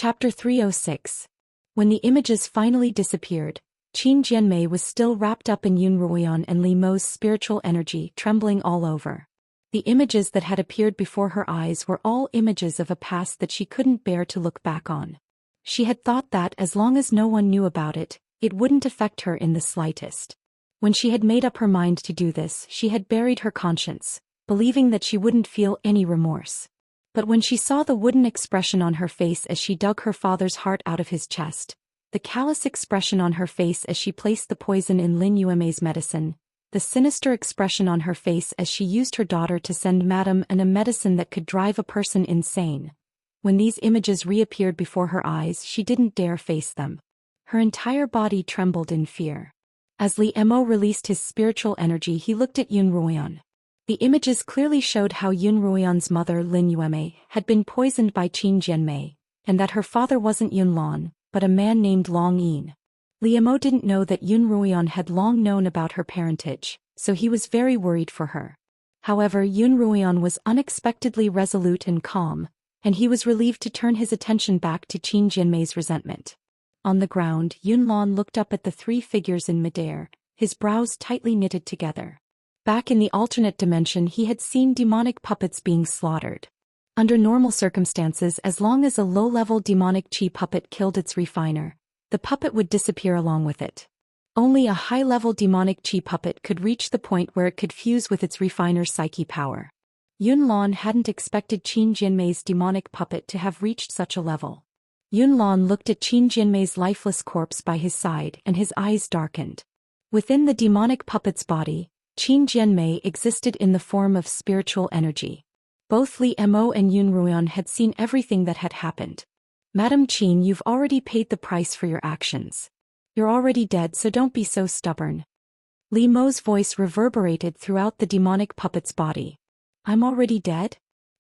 Chapter 306. When the images finally disappeared, Qin Jianmei was still wrapped up in Yun Ruoyan and Li Mo's spiritual energy trembling all over. The images that had appeared before her eyes were all images of a past that she couldn't bear to look back on. She had thought that as long as no one knew about it, it wouldn't affect her in the slightest. When she had made up her mind to do this, she had buried her conscience, believing that she wouldn't feel any remorse. But when she saw the wooden expression on her face as she dug her father's heart out of his chest, the callous expression on her face as she placed the poison in Lin Yuemei's medicine, the sinister expression on her face as she used her daughter to send Madame a medicine that could drive a person insane. When these images reappeared before her eyes, she didn't dare face them. Her entire body trembled in fear. As Li Mo released his spiritual energy, he looked at Yun Ruoyan. The images clearly showed how Yun Ruoyan's mother Lin Yuemei had been poisoned by Qin Jianmei, and that her father wasn't Yun Lan, but a man named Long Yin. Li Mo didn't know that Yun Ruoyan had long known about her parentage, so he was very worried for her. However, Yun Ruoyan was unexpectedly resolute and calm, and he was relieved to turn his attention back to Qin Jianmei's resentment. On the ground, Yun Lan looked up at the three figures in midair, his brows tightly knitted together. Back in the alternate dimension, he had seen demonic puppets being slaughtered. Under normal circumstances, as long as a low-level demonic chi puppet killed its refiner, the puppet would disappear along with it. Only a high-level demonic chi puppet could reach the point where it could fuse with its refiner's psyche power. Yun Lan hadn't expected Qin Jianmei's demonic puppet to have reached such a level. Yun Lan looked at Qin Jianmei's lifeless corpse by his side and his eyes darkened. Within the demonic puppet's body, Qin Jianmei existed in the form of spiritual energy. Both Li Mo and Yun Ruoyan had seen everything that had happened. Madam Qin, you've already paid the price for your actions. You're already dead, so don't be so stubborn. Li Mo's voice reverberated throughout the demonic puppet's body. I'm already dead?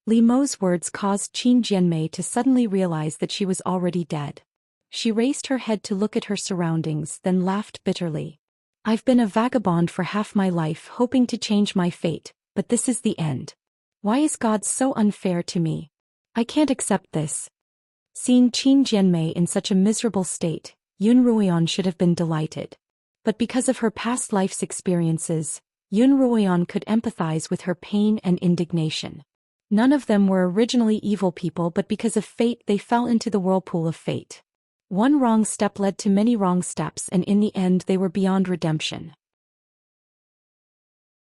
Li Mo's words caused Qin Jianmei to suddenly realize that she was already dead. She raised her head to look at her surroundings, then laughed bitterly. I've been a vagabond for half my life, hoping to change my fate, but this is the end. Why is God so unfair to me? I can't accept this. Seeing Qin Jianmei in such a miserable state, Yun Ruoyan should have been delighted. But because of her past life's experiences, Yun Ruoyan could empathize with her pain and indignation. None of them were originally evil people, but because of fate they fell into the whirlpool of fate. One wrong step led to many wrong steps, and in the end they were beyond redemption.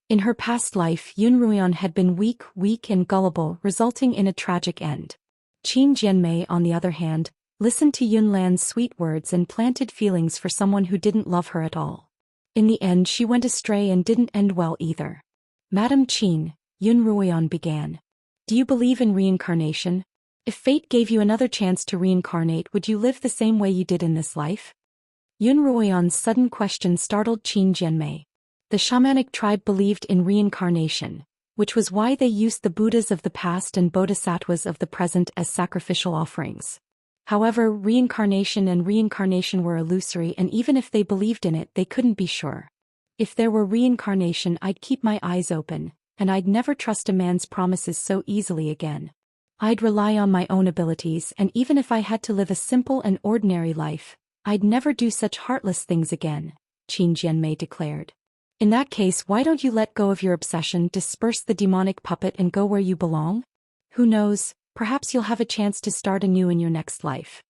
In her past life, Yun Ruoyan had been weak and gullible, resulting in a tragic end. Qin Jianmei, on the other hand, listened to Yun Lan's sweet words and planted feelings for someone who didn't love her at all. In the end she went astray and didn't end well either. Madam Qin, Yun Ruoyan began. Do you believe in reincarnation? If fate gave you another chance to reincarnate, would you live the same way you did in this life? Yun Ruoyan's sudden question startled Qin Jianmei. The shamanic tribe believed in reincarnation, which was why they used the Buddhas of the past and bodhisattvas of the present as sacrificial offerings. However, reincarnation were illusory, and even if they believed in it, they couldn't be sure. If there were reincarnation, I'd keep my eyes open, and I'd never trust a man's promises so easily again. I'd rely on my own abilities, and even if I had to live a simple and ordinary life, I'd never do such heartless things again, Qin Jianmei declared. In that case, why don't you let go of your obsession, disperse the demonic puppet, and go where you belong? Who knows, perhaps you'll have a chance to start anew in your next life.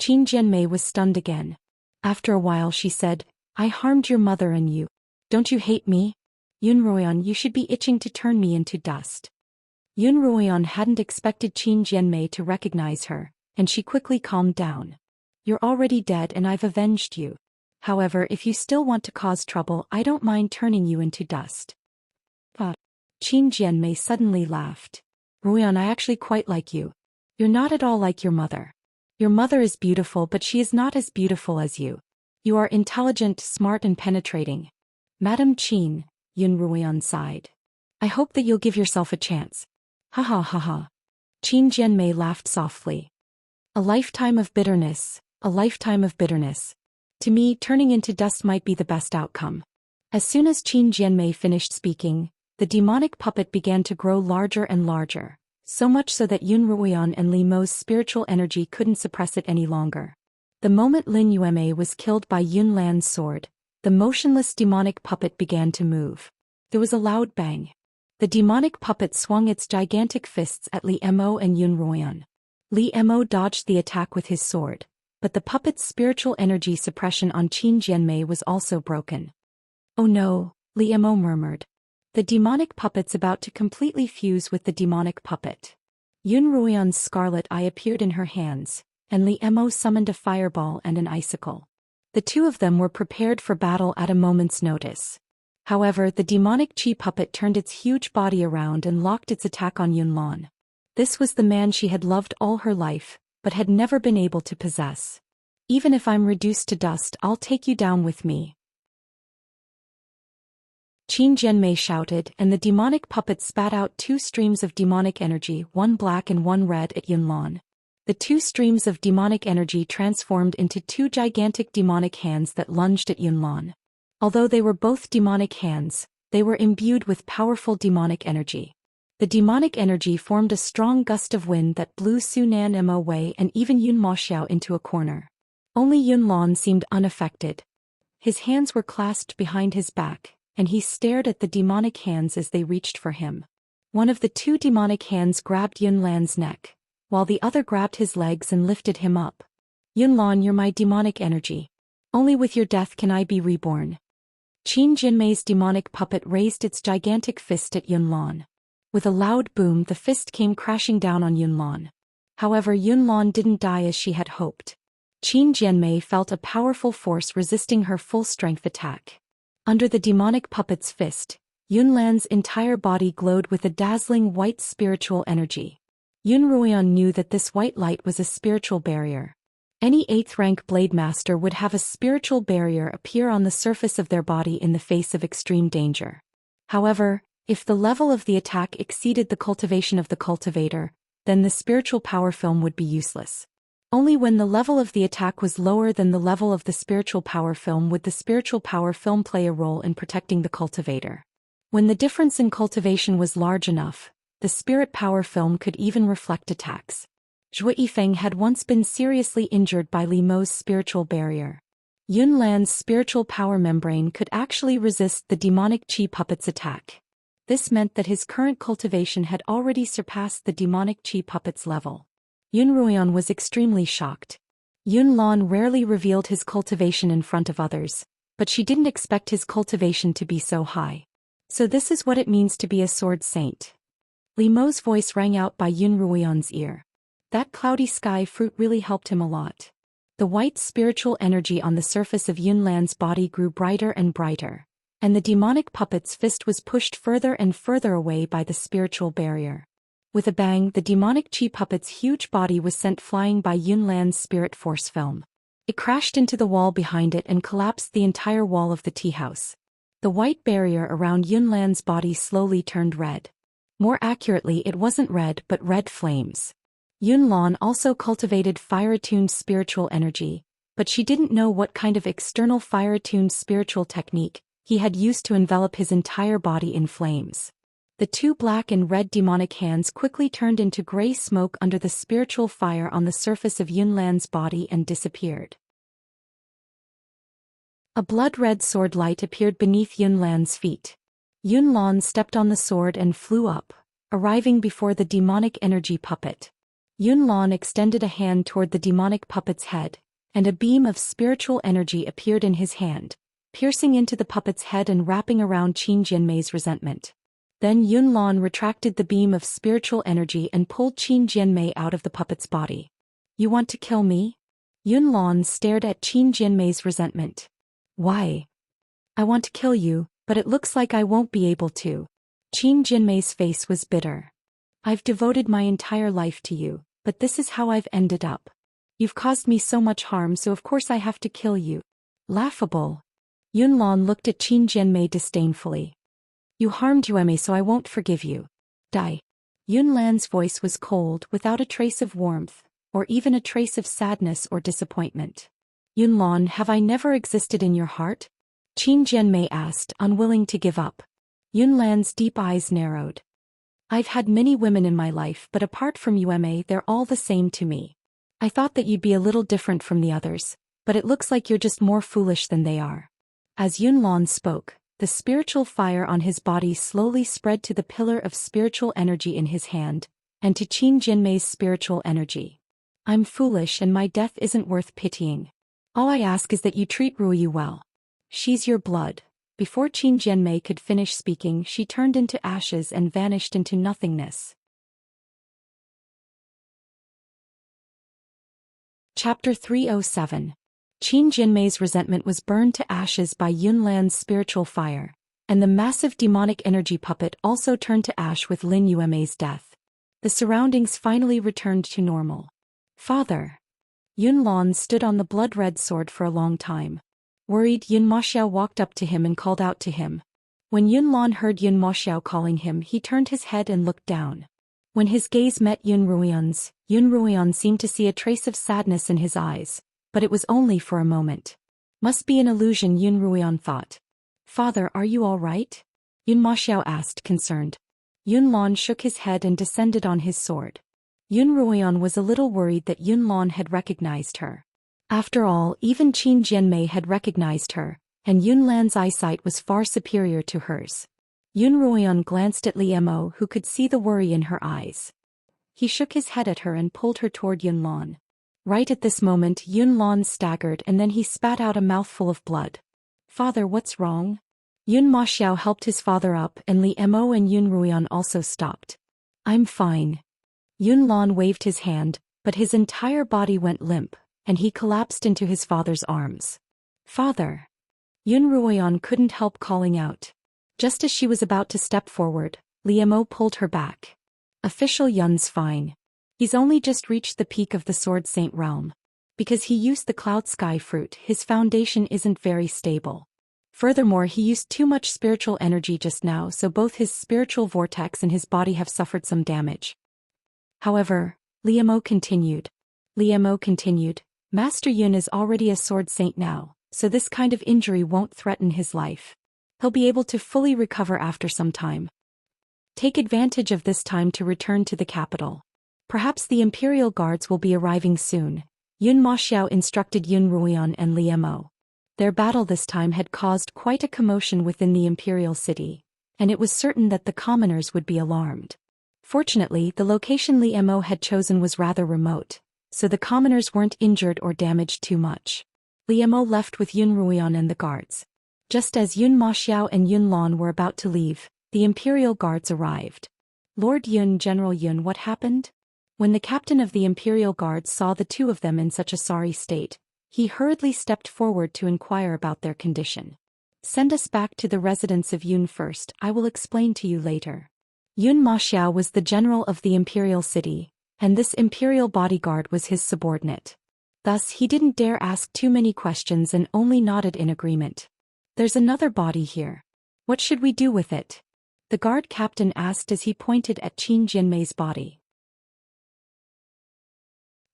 Qin Jianmei was stunned again. After a while she said, I harmed your mother and you. Don't you hate me? Yun Ruoyan, you should be itching to turn me into dust. Yun Ruoyan hadn't expected Qin Jianmei to recognize her, and she quickly calmed down. You're already dead and I've avenged you. However, if you still want to cause trouble, I don't mind turning you into dust. But Qin Jianmei suddenly laughed. Ruoyan, I actually quite like you. You're not at all like your mother. Your mother is beautiful, but she is not as beautiful as you. You are intelligent, smart and penetrating. Madam Qin, Yun Ruoyan sighed. I hope that you'll give yourself a chance. Ha ha ha ha. Qin Jianmei laughed softly. A lifetime of bitterness, a lifetime of bitterness. To me, turning into dust might be the best outcome. As soon as Qin Jianmei finished speaking, the demonic puppet began to grow larger and larger, so much so that Yun Ruoyan and Li Mo's spiritual energy couldn't suppress it any longer. The moment Lin Yueme was killed by Yun Lan's sword, the motionless demonic puppet began to move. There was a loud bang. The demonic puppet swung its gigantic fists at Li Mo and Yun Ruoyan. Li Mo dodged the attack with his sword, but the puppet's spiritual energy suppression on Qin Jianmei was also broken. "Oh no," Li Mo murmured. The demonic puppet's about to completely fuse with the demonic puppet. Yun Ruoyan's scarlet eye appeared in her hands, and Li Mo summoned a fireball and an icicle. The two of them were prepared for battle at a moment's notice. However, the demonic chi puppet turned its huge body around and locked its attack on Yun Lan. This was the man she had loved all her life, but had never been able to possess. "Even if I'm reduced to dust, I'll take you down with me," Qin Jianmei shouted, and the demonic puppet spat out two streams of demonic energy, one black and one red, at Yun Lan. The two streams of demonic energy transformed into two gigantic demonic hands that lunged at Yun Lan. Although they were both demonic hands, they were imbued with powerful demonic energy. The demonic energy formed a strong gust of wind that blew Su Nan Mo away and even Yun Ma Xiao into a corner. Only Yun Lan seemed unaffected. His hands were clasped behind his back, and he stared at the demonic hands as they reached for him. One of the two demonic hands grabbed Yun Lan's neck, while the other grabbed his legs and lifted him up. "Yun Lan, you're my demonic energy. Only with your death can I be reborn." Qin Jinmei's demonic puppet raised its gigantic fist at Yun Lan. With a loud boom, the fist came crashing down on Yun Lan. However, Yun Lan didn't die as she had hoped. Qin Jianmei felt a powerful force resisting her full-strength attack. Under the demonic puppet's fist, Yun Lan's entire body glowed with a dazzling white spiritual energy. Yun Ruoyan knew that this white light was a spiritual barrier. Any 8th-rank blade master would have a spiritual barrier appear on the surface of their body in the face of extreme danger. However, if the level of the attack exceeded the cultivation of the cultivator, then the spiritual power film would be useless. Only when the level of the attack was lower than the level of the spiritual power film would the spiritual power film play a role in protecting the cultivator. When the difference in cultivation was large enough, the spirit power film could even reflect attacks. Zhou Yifeng had once been seriously injured by Li Mo's spiritual barrier. Yun Lan's spiritual power membrane could actually resist the demonic chi puppet's attack. This meant that his current cultivation had already surpassed the demonic chi puppet's level. Yun Ruoyan was extremely shocked. Yun Lan rarely revealed his cultivation in front of others, but she didn't expect his cultivation to be so high. "So this is what it means to be a sword saint." Li Mo's voice rang out by Yun Ruoyan's ear. That cloudy sky fruit really helped him a lot. The white spiritual energy on the surface of Yun Lan's body grew brighter and brighter, and the demonic puppet's fist was pushed further and further away by the spiritual barrier. With a bang, the demonic chi puppet's huge body was sent flying by Yun Lan's spirit force film. It crashed into the wall behind it and collapsed the entire wall of the tea house. The white barrier around Yun Lan's body slowly turned red. More accurately, it wasn't red but red flames. Yun Lan also cultivated fire-attuned spiritual energy, but she didn't know what kind of external fire-attuned spiritual technique he had used to envelop his entire body in flames. The two black and red demonic hands quickly turned into gray smoke under the spiritual fire on the surface of Yun Lan's body and disappeared. A blood-red sword light appeared beneath Yun Lan's feet. Yun Lan stepped on the sword and flew up, arriving before the demonic energy puppet. Yun Lan extended a hand toward the demonic puppet's head, and a beam of spiritual energy appeared in his hand, piercing into the puppet's head and wrapping around Qin Jianmei's resentment. Then Yun Lan retracted the beam of spiritual energy and pulled Qin Jianmei out of the puppet's body. "You want to kill me?" Yun Lan stared at Qin Jianmei's resentment. "Why?" "I want to kill you, but it looks like I won't be able to." Qin Jianmei's face was bitter. "I've devoted my entire life to you, but this is how I've ended up. You've caused me so much harm, so of course I have to kill you." Laughable. Yun Lan looked at Qin Jianmei disdainfully. "You harmed Yueme, so I won't forgive you. Die." Yun Lan's voice was cold, without a trace of warmth, or even a trace of sadness or disappointment. "Yun Lan, have I never existed in your heart?" Qin Jianmei asked, unwilling to give up. Yun Lan's deep eyes narrowed. I've had many women in my life, but apart from Yuma, they're all the same to me. I thought that you'd be a little different from the others, but it looks like you're just more foolish than they are." As Yunlan spoke, the spiritual fire on his body slowly spread to the pillar of spiritual energy in his hand, and to Qin Jinmei's spiritual energy. "I'm foolish and my death isn't worth pitying. All I ask is that you treat Ruoyu well. She's your blood." Before Qin Jinmei could finish speaking, she turned into ashes and vanished into nothingness. Chapter 307. Qin Jinmei's resentment was burned to ashes by Yunlan's spiritual fire, and the massive demonic energy puppet also turned to ash with Lin Yuemei's death. The surroundings finally returned to normal. "Father." Yunlan stood on the blood-red sword for a long time. Worried, Yun Maxiao walked up to him and called out to him. When Yunlan heard Yun Maxiao calling him, he turned his head and looked down. When his gaze met Yun Ruoyan's, Yun Ruoyan seemed to see a trace of sadness in his eyes, but it was only for a moment. "Must be an illusion," Yun Ruoyan thought. "Father, are you all right?" Yun Maxiao asked, concerned. Yunlan shook his head and descended on his sword. Yun Ruoyan was a little worried that Yunlan had recognized her. After all, even Qin Jinmei had recognized her, and Yunlan's eyesight was far superior to hers. Yun Ruoyan glanced at Li Mo, who could see the worry in her eyes. He shook his head at her and pulled her toward Yunlan. Right at this moment, Yunlan staggered and then he spat out a mouthful of blood. "Father, what's wrong?" Yun Maxiao helped his father up and Li Mo and Yun Ruoyan also stopped. "I'm fine." Yunlan waved his hand, but his entire body went limp, and he collapsed into his father's arms. "Father!" Yun Ruoyan couldn't help calling out. Just as she was about to step forward, Li Mo pulled her back. "Official Yun's fine. He's only just reached the peak of the Sword Saint realm. Because he used the Cloud Sky fruit, his foundation isn't very stable. Furthermore, he used too much spiritual energy just now, so both his spiritual vortex and his body have suffered some damage." However, Li Mo continued. "Master Yun is already a Sword Saint now, so this kind of injury won't threaten his life. He'll be able to fully recover after some time. Take advantage of this time to return to the capital. Perhaps the Imperial Guards will be arriving soon," Yun Maxiao instructed Yun Ruoyan and Li Mo. Their battle this time had caused quite a commotion within the Imperial City, and it was certain that the commoners would be alarmed. Fortunately, the location Li Mo had chosen was rather remote, so the commoners weren't injured or damaged too much. Li Mo left with Yun Ruoyan and the guards. Just as Yun Maxiao and Yun Lan were about to leave, the Imperial Guards arrived. "Lord Yun, General Yun, what happened?" When the captain of the Imperial Guards saw the two of them in such a sorry state, he hurriedly stepped forward to inquire about their condition. "Send us back to the residence of Yun first, I will explain to you later." Yun Maxiao was the general of the Imperial City, and this Imperial bodyguard was his subordinate. Thus he didn't dare ask too many questions and only nodded in agreement. "There's another body here. What should we do with it?" the guard captain asked as he pointed at Qin Jinmei's body.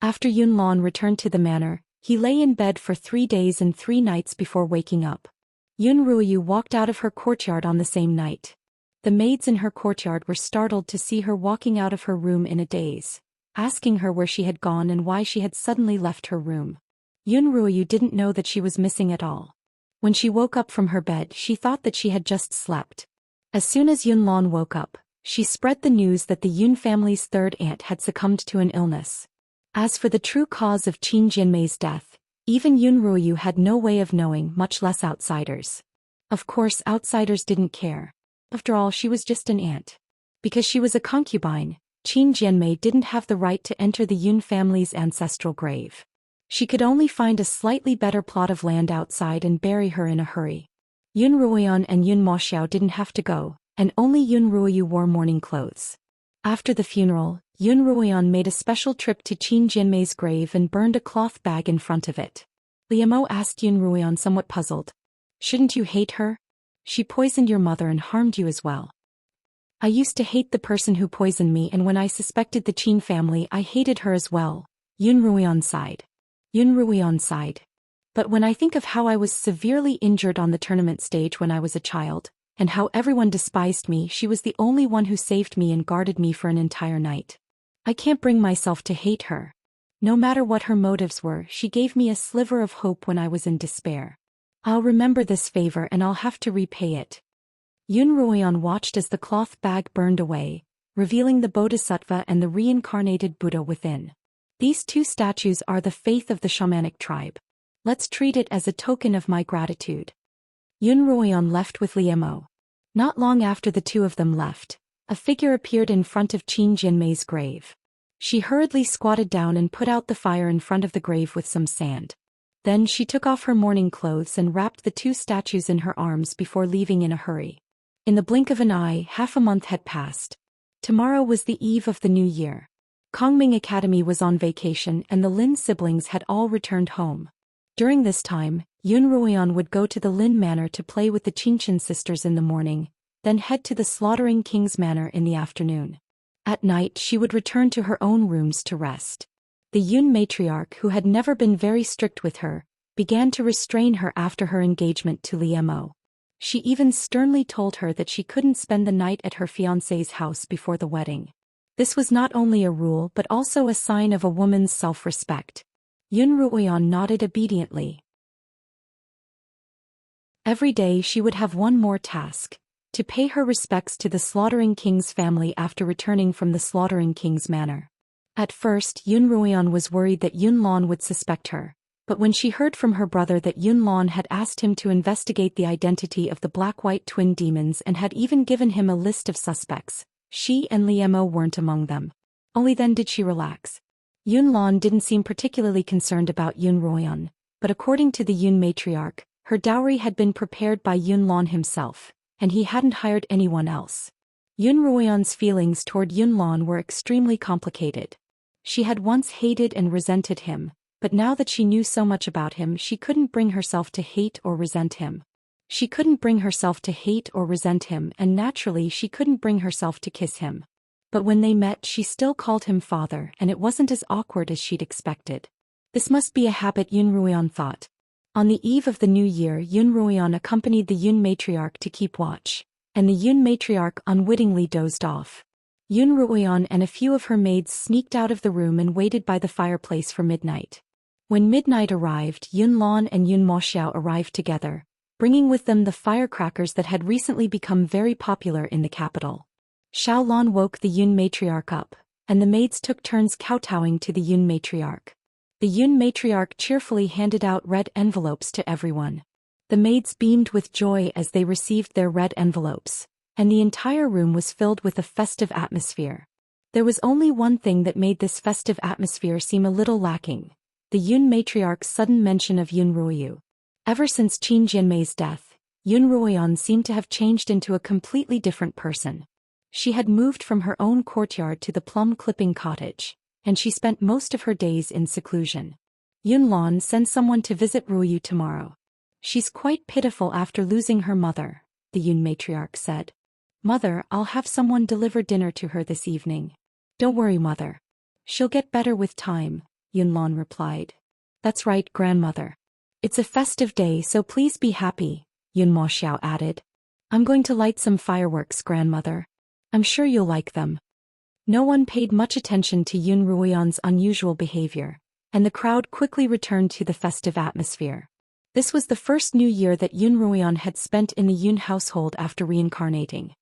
After Yunlan returned to the manor, he lay in bed for 3 days and 3 nights before waking up. Yun Ruoyu walked out of her courtyard on the same night. The maids in her courtyard were startled to see her walking out of her room in a daze, asking her where she had gone and why she had suddenly left her room. Yun Ruoyu didn't know that she was missing at all. When she woke up from her bed, she thought that she had just slept. As soon as Yunlan woke up, she spread the news that the Yun family's third aunt had succumbed to an illness. As for the true cause of Qin Jinmei's death, even Yun Ruoyu had no way of knowing, much less outsiders. Of course, outsiders didn't care. After all, she was just an aunt. Because she was a concubine, Qin Jinmei didn't have the right to enter the Yun family's ancestral grave. She could only find a slightly better plot of land outside and bury her in a hurry. Yun Ruoyan and Yun Maxiao didn't have to go, and only Yun Ruoyu wore mourning clothes. After the funeral, Yun Ruoyan made a special trip to Qin Jinmei's grave and burned a cloth bag in front of it. Li Mo asked Yun Ruoyan, somewhat puzzled. "Shouldn't you hate her? She poisoned your mother and harmed you as well." "I used to hate the person who poisoned me, and when I suspected the Qin family I hated her as well," Yun Ruoyan sighed. "But when I think of how I was severely injured on the tournament stage when I was a child, and how everyone despised me. She was the only one who saved me and guarded me for an entire night. I can't bring myself to hate her. No matter what her motives were, she gave me a sliver of hope when I was in despair. I'll remember this favor and I'll have to repay it. Yun Ruoyan watched as the cloth bag burned away, revealing the Bodhisattva and the reincarnated Buddha within. These two statues are the faith of the shamanic tribe. Let's treat it as a token of my gratitude. Yun Ruoyan left with Liemo. Not long after the two of them left, a figure appeared in front of Qin Jianmei's grave. She hurriedly squatted down and put out the fire in front of the grave with some sand. Then she took off her mourning clothes and wrapped the two statues in her arms before leaving in a hurry. In the blink of an eye, half a month had passed. Tomorrow was the eve of the new year. Kongming Academy was on vacation and the Lin siblings had all returned home. During this time, Yun Ruoyan would go to the Lin Manor to play with the Qinchin sisters in the morning, then head to the Slaughtering King's Manor in the afternoon. At night she would return to her own rooms to rest. The Yun matriarch, who had never been very strict with her, began to restrain her after her engagement to Liemo. She even sternly told her that she couldn't spend the night at her fiancé's house before the wedding. This was not only a rule but also a sign of a woman's self-respect. Yun Ruoyan nodded obediently. Every day she would have one more task: to pay her respects to the Slaughtering King's family after returning from the Slaughtering King's manor. At first Yun Ruoyan was worried that Yun Lan would suspect her, but when she heard from her brother that Yun Lan had asked him to investigate the identity of the black-white twin demons and had even given him a list of suspects, she and Liemo weren't among them. Only then did she relax. Yun Lan didn't seem particularly concerned about Yun Ruoyan, but according to the Yun matriarch, her dowry had been prepared by Yun Lan himself, and he hadn't hired anyone else. Yun Ruoyan's feelings toward Yun Lan were extremely complicated. She had once hated and resented him, but now that she knew so much about him she couldn't bring herself to hate or resent him. She couldn't bring herself to hate or resent him, and naturally she couldn't bring herself to kiss him. But when they met she still called him father, and it wasn't as awkward as she'd expected. This must be a habit, Yun Ruoyan thought. On the eve of the new year Yun Ruoyan accompanied the Yun matriarch to keep watch, and the Yun matriarch unwittingly dozed off. Yun Ruoyan and a few of her maids sneaked out of the room and waited by the fireplace for midnight. When midnight arrived, Yun Lan and Yun Moxiao arrived together, bringing with them the firecrackers that had recently become very popular in the capital. Xiao Lan woke the Yun matriarch up, and the maids took turns kowtowing to the Yun matriarch. The Yun matriarch cheerfully handed out red envelopes to everyone. The maids beamed with joy as they received their red envelopes, and the entire room was filled with a festive atmosphere. There was only one thing that made this festive atmosphere seem a little lacking: the Yun matriarch's sudden mention of Yun Ruoyu. Ever since Qin Jianmei's death, Yun Ruoyan seemed to have changed into a completely different person. She had moved from her own courtyard to the plum-clipping cottage, and she spent most of her days in seclusion. Yun Lan, send someone to visit Ruoyu tomorrow. She's quite pitiful after losing her mother, the Yun matriarch said. Mother, I'll have someone deliver dinner to her this evening. Don't worry, mother. She'll get better with time, Yun Lan replied. That's right, grandmother. It's a festive day, so please be happy, Yun Moxiao added. I'm going to light some fireworks, grandmother. I'm sure you'll like them. No one paid much attention to Yun Ruoyan's unusual behavior, and the crowd quickly returned to the festive atmosphere. This was the first new year that Yun Ruoyan had spent in the Yun household after reincarnating.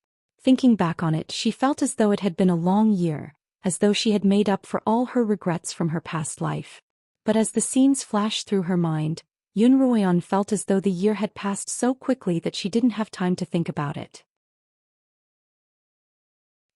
Thinking back on it, she felt as though it had been a long year, as though she had made up for all her regrets from her past life. But as the scenes flashed through her mind, Yun Ruoyan felt as though the year had passed so quickly that she didn't have time to think about it.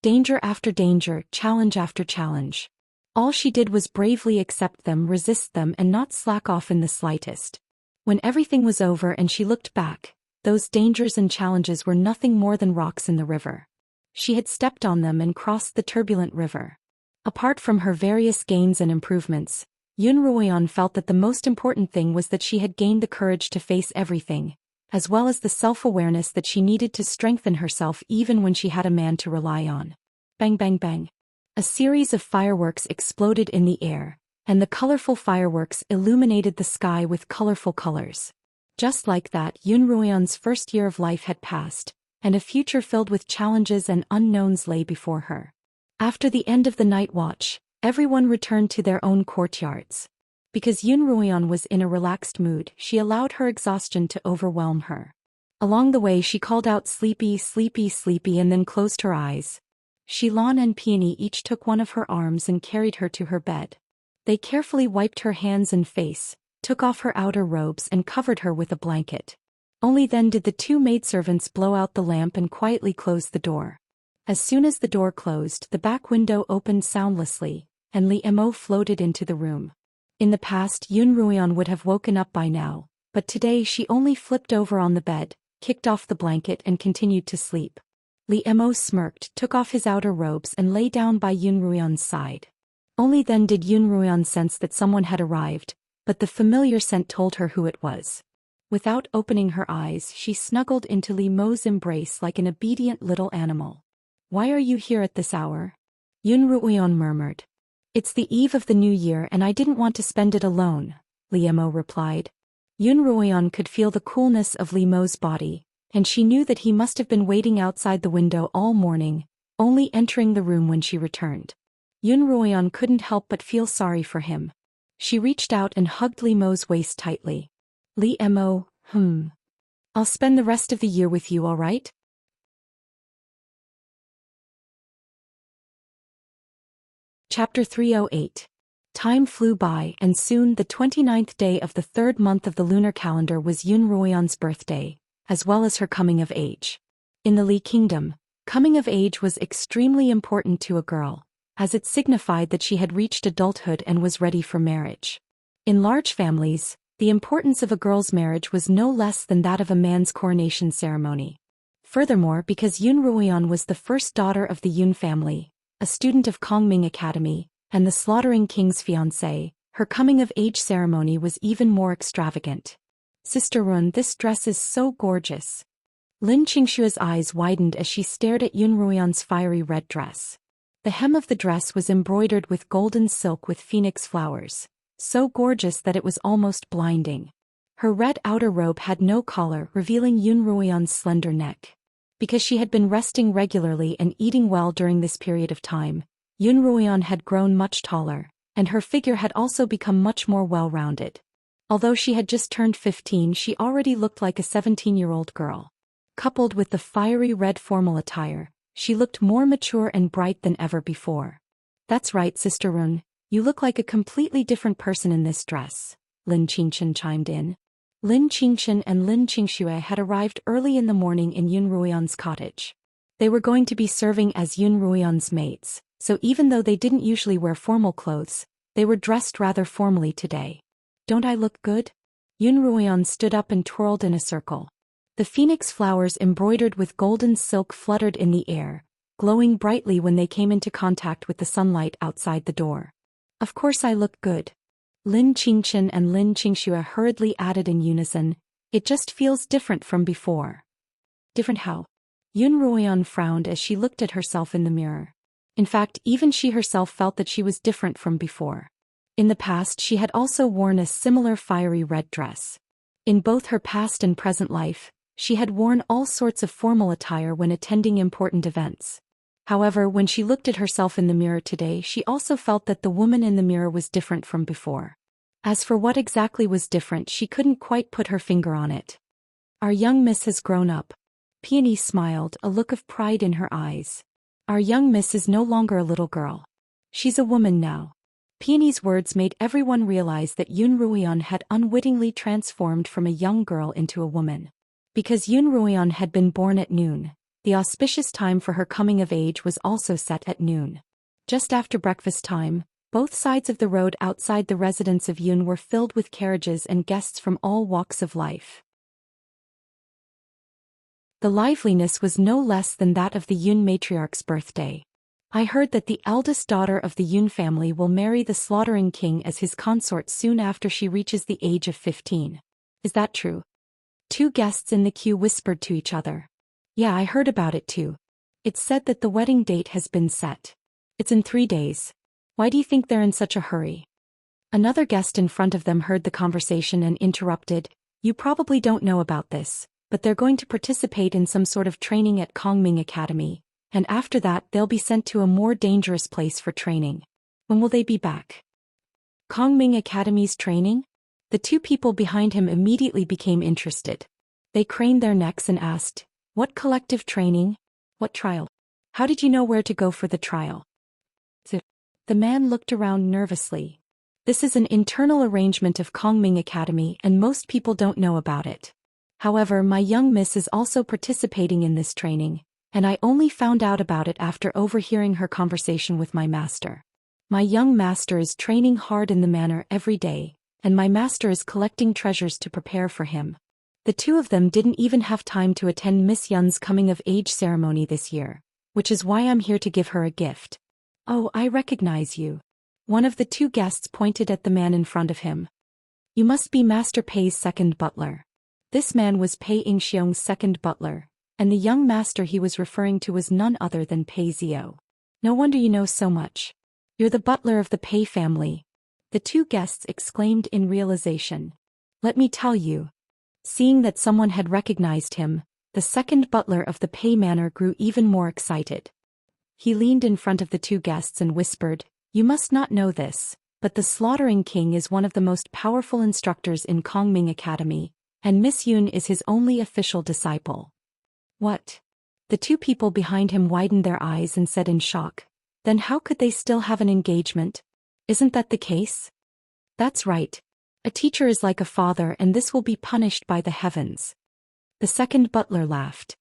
Danger after danger, challenge after challenge. All she did was bravely accept them, resist them, and not slack off in the slightest. When everything was over and she looked back, those dangers and challenges were nothing more than rocks in the river. She had stepped on them and crossed the turbulent river. Apart from her various gains and improvements, Yun Ruoyan felt that the most important thing was that she had gained the courage to face everything, as well as the self-awareness that she needed to strengthen herself even when she had a man to rely on. Bang bang bang. A series of fireworks exploded in the air, and the colorful fireworks illuminated the sky with colorful colors. Just like that, Yun Ruoyan's first year of life had passed, and a future filled with challenges and unknowns lay before her. After the end of the night watch, everyone returned to their own courtyards. Because Yun Ruoyan was in a relaxed mood, she allowed her exhaustion to overwhelm her. Along the way she called out sleepy, sleepy, sleepy and then closed her eyes. Xilan and Peony each took one of her arms and carried her to her bed. They carefully wiped her hands and face, took off her outer robes and covered her with a blanket. Only then did the two maidservants blow out the lamp and quietly close the door. As soon as the door closed, the back window opened soundlessly, and Li Mo floated into the room. In the past, Yun Ruoyan would have woken up by now, but today she only flipped over on the bed, kicked off the blanket and continued to sleep. Li Mo smirked, took off his outer robes and lay down by Yun Ruoyan's side. Only then did Yun Ruoyan sense that someone had arrived, but the familiar scent told her who it was. Without opening her eyes, she snuggled into Li Mo's embrace like an obedient little animal. "Why are you here at this hour?" Yun Ruoyan murmured. "It's the eve of the new year and I didn't want to spend it alone," Li Mo replied. Yun Ruoyan could feel the coolness of Li Mo's body, and she knew that he must have been waiting outside the window all morning, only entering the room when she returned. Yun Ruoyan couldn't help but feel sorry for him. She reached out and hugged Li Mo's waist tightly. "Li Mo, I'll spend the rest of the year with you, all right?" Chapter 308. Time flew by and soon the 29th day of the third month of the lunar calendar was Yun Ruoyan's birthday, as well as her coming of age. In the Li Kingdom, coming of age was extremely important to a girl, as it signified that she had reached adulthood and was ready for marriage. In large families, the importance of a girl's marriage was no less than that of a man's coronation ceremony. Furthermore, because Yun Ruoyan was the first daughter of the Yun family, a student of Kongming Academy, and the slaughtering king's fiancée, her coming-of-age ceremony was even more extravagant. "Sister Run, this dress is so gorgeous." Lin Qingshua's eyes widened as she stared at Yun Ruoyan's fiery red dress. The hem of the dress was embroidered with golden silk with phoenix flowers, so gorgeous that it was almost blinding. Her red outer robe had no collar, revealing Yun Ruoyan's slender neck. Because she had been resting regularly and eating well during this period of time, Yun Ruoyan had grown much taller, and her figure had also become much more well-rounded. Although she had just turned 15, she already looked like a 17-year-old girl. Coupled with the fiery red formal attire, she looked more mature and bright than ever before. "That's right, Sister Run, you look like a completely different person in this dress," Lin Qingchen chimed in. Lin Qingchen and Lin Qingxue had arrived early in the morning in Yun Ruoyan's cottage. They were going to be serving as Yun Ruoyan's maids, so even though they didn't usually wear formal clothes, they were dressed rather formally today. "Don't I look good?" Yun Ruoyan stood up and twirled in a circle. The phoenix flowers embroidered with golden silk fluttered in the air, glowing brightly when they came into contact with the sunlight outside the door. "Of course I look good," Lin Qingchen and Lin Qingxue hurriedly added in unison. "It just feels different from before." "Different how?" Yun Ruoyan frowned as she looked at herself in the mirror. In fact, even she herself felt that she was different from before. In the past she had also worn a similar fiery red dress. In both her past and present life, she had worn all sorts of formal attire when attending important events. However, when she looked at herself in the mirror today, she also felt that the woman in the mirror was different from before. As for what exactly was different, she couldn't quite put her finger on it. "Our young miss has grown up." Peony smiled, a look of pride in her eyes. "Our young miss is no longer a little girl. She's a woman now." Peony's words made everyone realize that Yun Ruoyan had unwittingly transformed from a young girl into a woman. Because Yun Ruoyan had been born at noon, the auspicious time for her coming of age was also set at noon. Just after breakfast time, both sides of the road outside the residence of Yun were filled with carriages and guests from all walks of life. The liveliness was no less than that of the Yun matriarch's birthday. "I heard that the eldest daughter of the Yun family will marry the slaughtering king as his consort soon after she reaches the age of 15. Is that true?" Two guests in the queue whispered to each other. "Yeah, I heard about it too. It's said that the wedding date has been set. It's in 3 days. Why do you think they're in such a hurry?" Another guest in front of them heard the conversation and interrupted. "You probably don't know about this, but they're going to participate in some sort of training at Kongming Academy, and after that they'll be sent to a more dangerous place for training. When will they be back? Kongming Academy's training? The two people behind him immediately became interested. They craned their necks and asked, "What collective training? What trial? How did you know where to go for the trial?" The man looked around nervously. This is an internal arrangement of Kongming Academy and most people don't know about it. However, my young miss is also participating in this training, and I only found out about it after overhearing her conversation with my master. My young master is training hard in the manor every day, and my master is collecting treasures to prepare for him. The two of them didn't even have time to attend Miss Yun's coming-of-age ceremony this year, which is why I'm here to give her a gift. "Oh, I recognize you." One of the two guests pointed at the man in front of him. "You must be Master Pei's second butler." This man was Pei Yingxiong's second butler, and the young master he was referring to was none other than Pei Zio. "No wonder you know so much. You're the butler of the Pei family," the two guests exclaimed in realization. "Let me tell you." Seeing that someone had recognized him, the second butler of the Pei manor grew even more excited. He leaned in front of the two guests and whispered, "You must not know this, but the Slaughtering King is one of the most powerful instructors in Kongming Academy, and Miss Yun is his only official disciple." "What?" The two people behind him widened their eyes and said in shock, "Then how could they still have an engagement? Isn't that the case?" "That's right. A teacher is like a father and this will be punished by the heavens." The second butler laughed.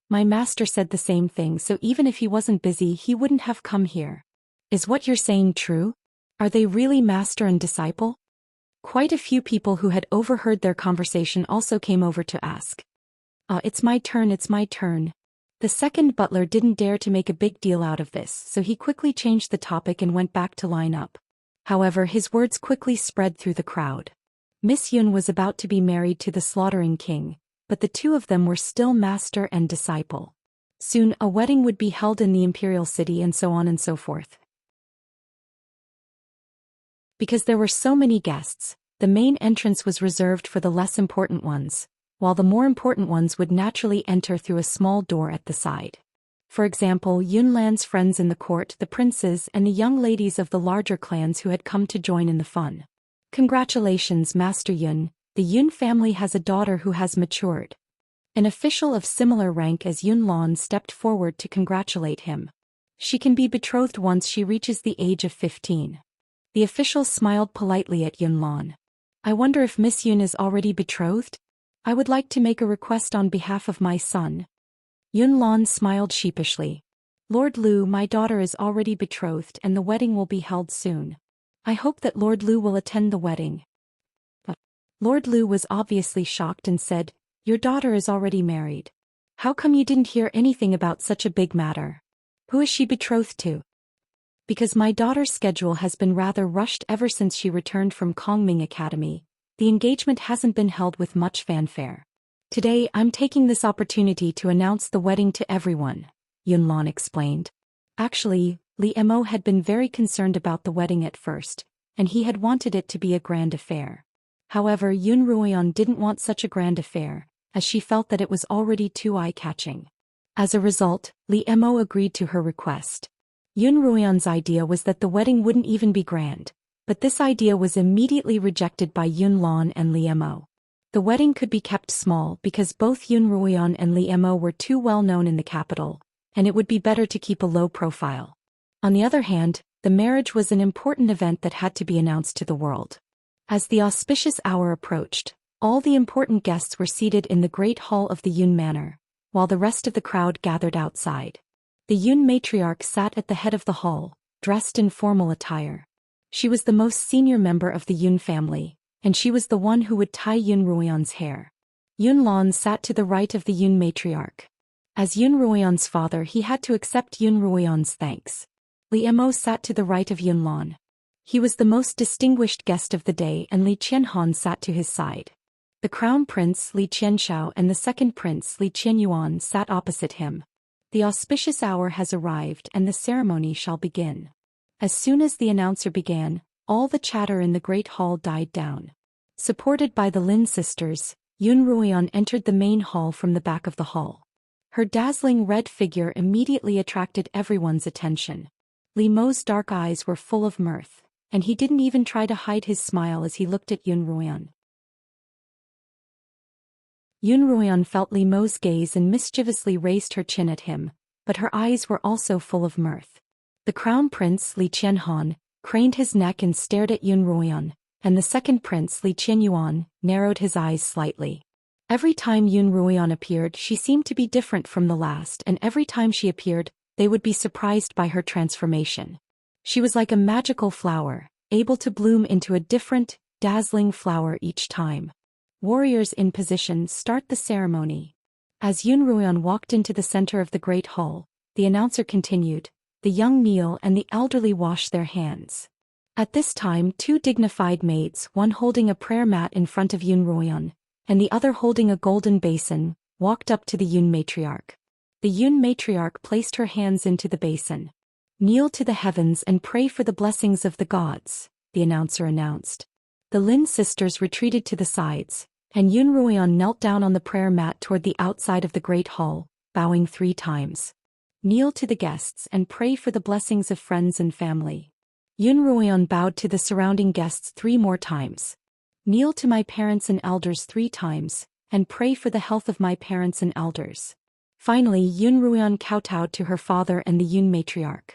"My master said the same thing, so even if he wasn't busy he wouldn't have come here." "Is what you're saying true? Are they really master and disciple?" Quite a few people who had overheard their conversation also came over to ask. It's my turn. The second butler didn't dare to make a big deal out of this, so he quickly changed the topic and went back to line up. However, his words quickly spread through the crowd. Miss Yun was about to be married to the Slaughtering King, but the two of them were still master and disciple. Soon a wedding would be held in the imperial city and so on and so forth. Because there were so many guests, the main entrance was reserved for the less important ones, while the more important ones would naturally enter through a small door at the side. For example, Yunlan's friends in the court, the princes and the young ladies of the larger clans who had come to join in the fun. "Congratulations, Master Yun, the Yun family has a daughter who has matured." An official of similar rank as Yunlan stepped forward to congratulate him. "She can be betrothed once she reaches the age of 15. The official smiled politely at Yunlan. "I wonder if Miss Yun is already betrothed? I would like to make a request on behalf of my son." Yunlan smiled sheepishly. "Lord Lu, my daughter is already betrothed and the wedding will be held soon. I hope that Lord Lu will attend the wedding." But Lord Lu was obviously shocked and said, "Your daughter is already married. How come you didn't hear anything about such a big matter? Who is she betrothed to?" "Because my daughter's schedule has been rather rushed ever since she returned from Kongming Academy. The engagement hasn't been held with much fanfare. Today I'm taking this opportunity to announce the wedding to everyone," Yunlan explained. Actually, Li Mo had been very concerned about the wedding at first, and he had wanted it to be a grand affair. However, Yun Ruoyan didn't want such a grand affair, as she felt that it was already too eye-catching. As a result, Li Mo agreed to her request. Yun Ruoyan's idea was that the wedding wouldn't even be grand, but this idea was immediately rejected by Yunlan and Li Mo. The wedding could be kept small because both Yun Ruoyan and Li Mo were too well known in the capital, and it would be better to keep a low profile. On the other hand, the marriage was an important event that had to be announced to the world. As the auspicious hour approached, all the important guests were seated in the great hall of the Yun Manor, while the rest of the crowd gathered outside. The Yun matriarch sat at the head of the hall, dressed in formal attire. She was the most senior member of the Yun family, and she was the one who would tie Yun Ruoyan's hair. Yunlan sat to the right of the Yun matriarch. As Yun Ruoyan's father, he had to accept Yun Ruoyan's thanks. Li Mo sat to the right of Yunlan. He was the most distinguished guest of the day, and Li Qianhan sat to his side. The crown prince Li Qianxiao and the second prince Li Qianyuan sat opposite him. The auspicious hour has arrived and the ceremony shall begin. As soon as the announcer began, all the chatter in the great hall died down. Supported by the Lin sisters, Yun Ruoyan entered the main hall from the back of the hall. Her dazzling red figure immediately attracted everyone's attention. Li Mo's dark eyes were full of mirth, and he didn't even try to hide his smile as he looked at Yun Ruoyan. Yun Ruoyan felt Li Mo's gaze and mischievously raised her chin at him, but her eyes were also full of mirth. The crown prince, Li Qianhan, craned his neck and stared at Yun Ruoyan, and the second prince, Li Qianyuan, narrowed his eyes slightly. Every time Yun Ruoyan appeared, she seemed to be different from the last, and every time she appeared, they would be surprised by her transformation. She was like a magical flower, able to bloom into a different, dazzling flower each time. Warriors in position, start the ceremony. As Yun Ruoyan walked into the center of the great hall, the announcer continued, the young kneel and the elderly wash their hands. At this time, two dignified maids, one holding a prayer mat in front of Yun Ruoyan, and the other holding a golden basin, walked up to the Yun matriarch. The Yun matriarch placed her hands into the basin. Kneel to the heavens and pray for the blessings of the gods, the announcer announced. The Lin sisters retreated to the sides, and Yun Ruoyan knelt down on the prayer mat toward the outside of the great hall, bowing 3 times. Kneel to the guests and pray for the blessings of friends and family. Yun Ruoyan bowed to the surrounding guests 3 more times. Kneel to my parents and elders 3 times, and pray for the health of my parents and elders. Finally, Yun Ruoyan kowtowed to her father and the Yun matriarch.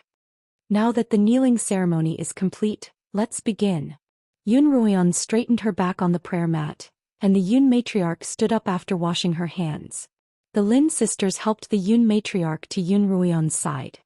Now that the kneeling ceremony is complete, let's begin. Yun Ruoyan straightened her back on the prayer mat, and the Yun matriarch stood up after washing her hands. The Lin sisters helped the Yun matriarch to Yun Ruoyan's side.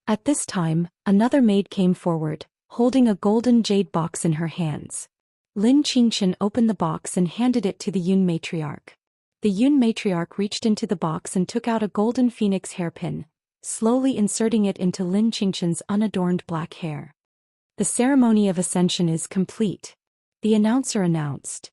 At this time, another maid came forward, holding a golden jade box in her hands. Lin Qingshan opened the box and handed it to the Yun matriarch. The Yun matriarch reached into the box and took out a golden phoenix hairpin, slowly inserting it into Lin Qingshan's unadorned black hair. The ceremony of ascension is complete, the announcer announced.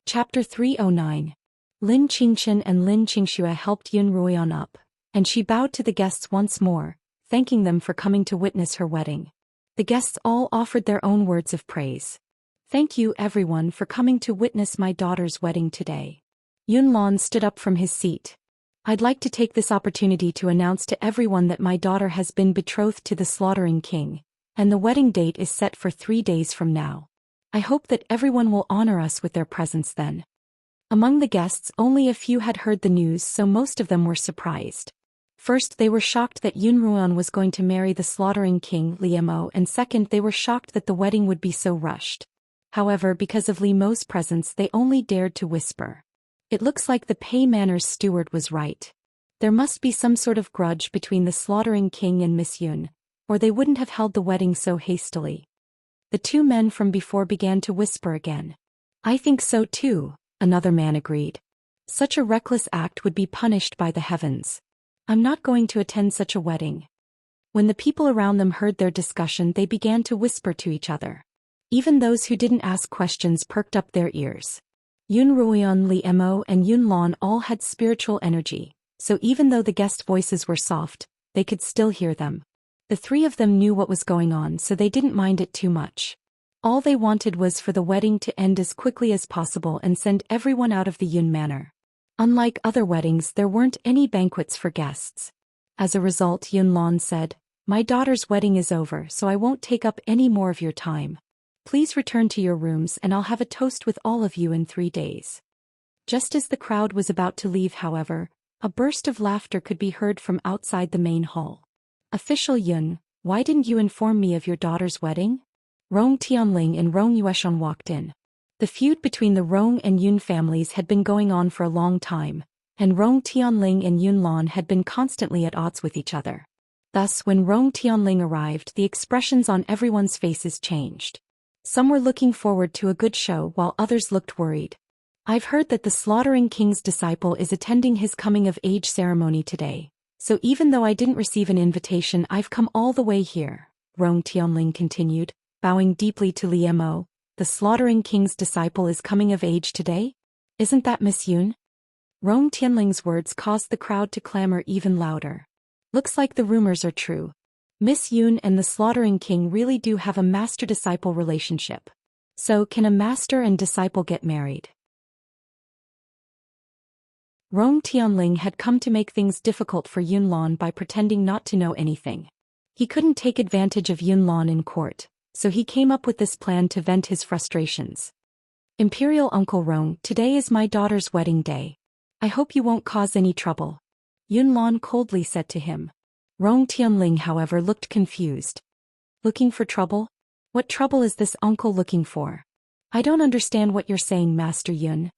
Chapter 309. Lin Qingshan and Lin Qingxue helped Yun Ruoyan up, and she bowed to the guests once more, thanking them for coming to witness her wedding. The guests all offered their own words of praise. Thank you everyone for coming to witness my daughter's wedding today. Yun Lan stood up from his seat. I'd like to take this opportunity to announce to everyone that my daughter has been betrothed to the Slaughtering King, and the wedding date is set for 3 days from now. I hope that everyone will honor us with their presence then. Among the guests, only a few had heard the news, so most of them were surprised. First, they were shocked that Yun Ruoyan was going to marry the Slaughtering King, Li Mo, and second, they were shocked that the wedding would be so rushed. However, because of Li Mo's presence, they only dared to whisper. It looks like the Pei Manor's steward was right. There must be some sort of grudge between the Slaughtering King and Miss Yun, or they wouldn't have held the wedding so hastily. The 2 men from before began to whisper again. I think so too, another man agreed. Such a reckless act would be punished by the heavens. I'm not going to attend such a wedding. When the people around them heard their discussion, they began to whisper to each other. Even those who didn't ask questions perked up their ears. Yun Ruoyan, Li Mo, and Yun Lan all had spiritual energy, so even though the guest voices were soft, they could still hear them. The 3 of them knew what was going on, so they didn't mind it too much. All they wanted was for the wedding to end as quickly as possible and send everyone out of the Yun manor. Unlike other weddings, there weren't any banquets for guests. As a result, Yun Lan said, my daughter's wedding is over, so I won't take up any more of your time. Please return to your rooms and I'll have a toast with all of you in 3 days. Just as the crowd was about to leave, however, a burst of laughter could be heard from outside the main hall. Official Yun, why didn't you inform me of your daughter's wedding? Rong Tianling and Rong Yueshan walked in. The feud between the Rong and Yun families had been going on for a long time, and Rong Tianling and Yun Lan had been constantly at odds with each other. Thus, when Rong Tianling arrived, the expressions on everyone's faces changed. Some were looking forward to a good show while others looked worried. I've heard that the Slaughtering King's disciple is attending his coming-of-age ceremony today. So even though I didn't receive an invitation, I've come all the way here, Rong Tianling continued, bowing deeply to Li Mo. The Slaughtering King's disciple is coming of age today? Isn't that Miss Yun? Rong Tianling's words caused the crowd to clamor even louder. Looks like the rumors are true. Miss Yun and the Slaughtering King really do have a master-disciple relationship. So, can a master and disciple get married? Rong Tianling had come to make things difficult for Yunlan by pretending not to know anything. He couldn't take advantage of Yunlan in court, so he came up with this plan to vent his frustrations. Imperial Uncle Rong, today is my daughter's wedding day. I hope you won't cause any trouble. Yunlan coldly said to him. Rong Tianling, however, looked confused. Looking for trouble? What trouble is this uncle looking for? I don't understand what you're saying, Master Yun.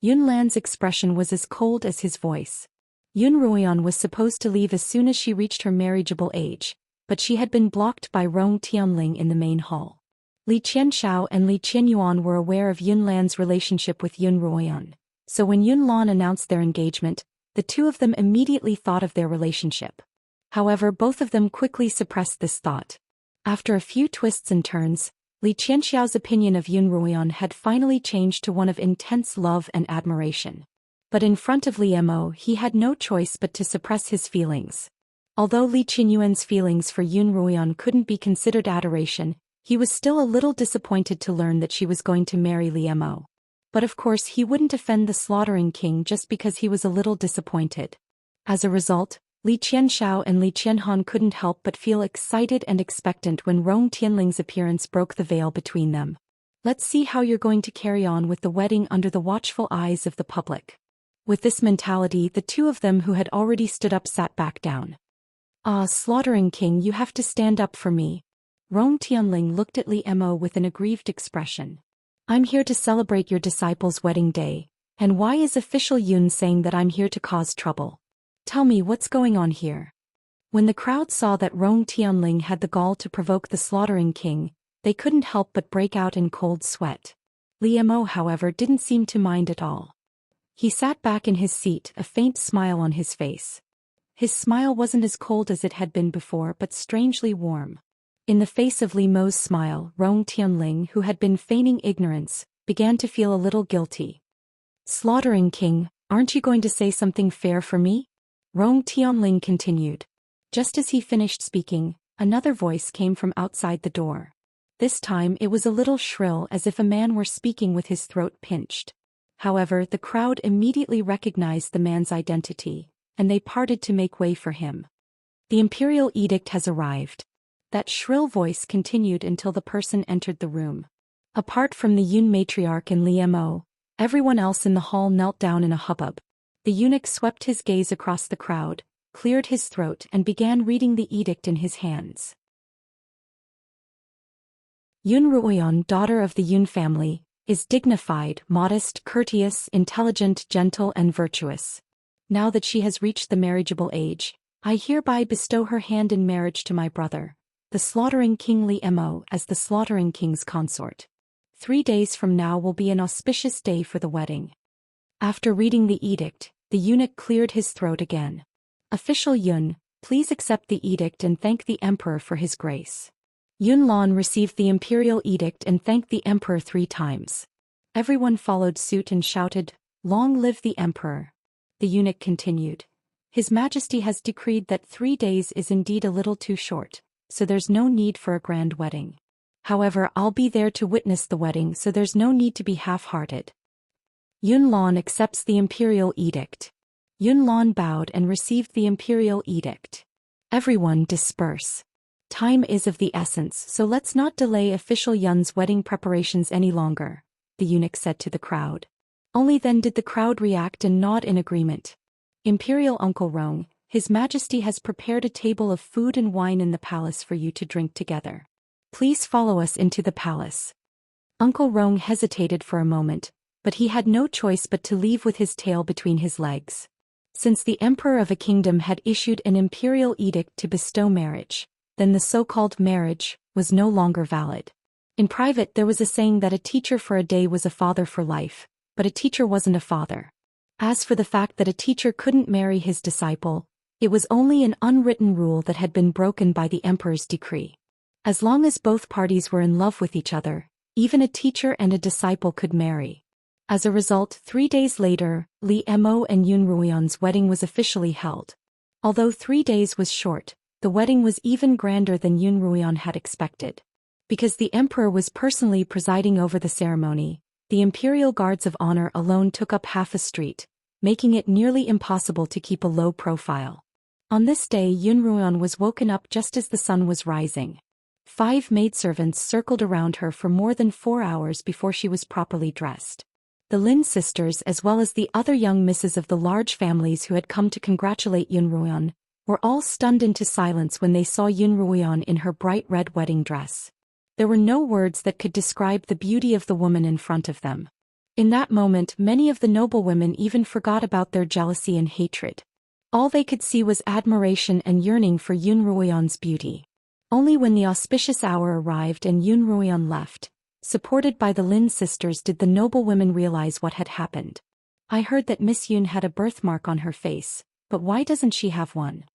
Yunlan's expression was as cold as his voice. Yun Ruoyan was supposed to leave as soon as she reached her marriageable age, but she had been blocked by Rong Tianling in the main hall. Li Qianxiao and Li Qianyuan were aware of Yunlan's relationship with Yun Ruoyan, so when Yunlan announced their engagement, the two of them immediately thought of their relationship. However, both of them quickly suppressed this thought. After a few twists and turns, Li Qianxiao's opinion of Yun Ruoyan had finally changed to one of intense love and admiration. But in front of Li Mo, he had no choice but to suppress his feelings. Although Li Qianyuan's feelings for Yun Ruoyan couldn't be considered adoration, he was still a little disappointed to learn that she was going to marry Li Mo. But of course he wouldn't offend the Slaughtering King just because he was a little disappointed. As a result, Li Qianxiao and Li Qianhan couldn't help but feel excited and expectant when Rong Tianling's appearance broke the veil between them. Let's see how you're going to carry on with the wedding under the watchful eyes of the public. With this mentality, the two of them who had already stood up sat back down. Ah, Slaughtering King, you have to stand up for me. Rong Tianling looked at Li Mo with an aggrieved expression. I'm here to celebrate your disciple's wedding day, and why is official Yun saying that I'm here to cause trouble? Tell me what's going on here. When the crowd saw that Rong Tianling had the gall to provoke the Slaughtering King, they couldn't help but break out in cold sweat. Li Mo, however, didn't seem to mind at all. He sat back in his seat, a faint smile on his face. His smile wasn't as cold as it had been before but strangely warm. In the face of Li Mo's smile, Rong Tianling, who had been feigning ignorance, began to feel a little guilty. Slaughtering King, aren't you going to say something fair for me? Rong Tianling continued. Just as he finished speaking, another voice came from outside the door. This time it was a little shrill, as if a man were speaking with his throat pinched. However, the crowd immediately recognized the man's identity, and they parted to make way for him. The imperial edict has arrived. That shrill voice continued until the person entered the room. Apart from the Yun matriarch and Li Mo, everyone else in the hall knelt down in a hubbub. The eunuch swept his gaze across the crowd, cleared his throat and began reading the edict in his hands. Yun Ruoyan, daughter of the Yun family, is dignified, modest, courteous, intelligent, gentle and virtuous. Now that she has reached the marriageable age, I hereby bestow her hand in marriage to my brother, the Slaughtering King Li Mo, as the Slaughtering King's consort. 3 days from now will be an auspicious day for the wedding. After reading the edict, the eunuch cleared his throat again. Official Yun, please accept the edict and thank the emperor for his grace. Yun Lan received the imperial edict and thanked the emperor 3 times. Everyone followed suit and shouted, "Long live the emperor." The eunuch continued. His Majesty has decreed that 3 days is indeed a little too short, so there's no need for a grand wedding. However, I'll be there to witness the wedding, so there's no need to be half-hearted. Yun Lan accepts the imperial edict. Yun Lan bowed and received the imperial edict. Everyone disperse. Time is of the essence, so let's not delay official Yun's wedding preparations any longer, the eunuch said to the crowd. Only then did the crowd react and nod in agreement. Imperial Uncle Rong, His Majesty has prepared a table of food and wine in the palace for you to drink together. Please follow us into the palace. Uncle Rong hesitated for a moment, but he had no choice but to leave with his tail between his legs. Since the emperor of a kingdom had issued an imperial edict to bestow marriage, then the so-called marriage was no longer valid. In private there was a saying that a teacher for a day was a father for life, but a teacher wasn't a father. As for the fact that a teacher couldn't marry his disciple, it was only an unwritten rule that had been broken by the emperor's decree. As long as both parties were in love with each other, even a teacher and a disciple could marry. As a result, 3 days later, Li Mo and Yun Ruoyan's wedding was officially held. Although 3 days was short, The wedding was even grander than Yun Ruoyan had expected. Because the emperor was personally presiding over the ceremony, the imperial guards of honor alone took up half a street, making it nearly impossible to keep a low profile. On this day Yun Ruoyan was woken up just as the sun was rising. 5 maidservants circled around her for more than 4 hours before she was properly dressed. The Lin sisters as well as the other young misses of the large families who had come to congratulate Yun Ruoyan were all stunned into silence when they saw Yun Ruoyan in her bright red wedding dress. There were no words that could describe the beauty of the woman in front of them. In that moment many of the noblewomen even forgot about their jealousy and hatred. All they could see was admiration and yearning for Yun Ruoyan's beauty. Only when the auspicious hour arrived and Yun Ruoyan left, supported by the Lin sisters, did the noblewomen realize what had happened. I heard that Miss Yun had a birthmark on her face, but why doesn't she have one?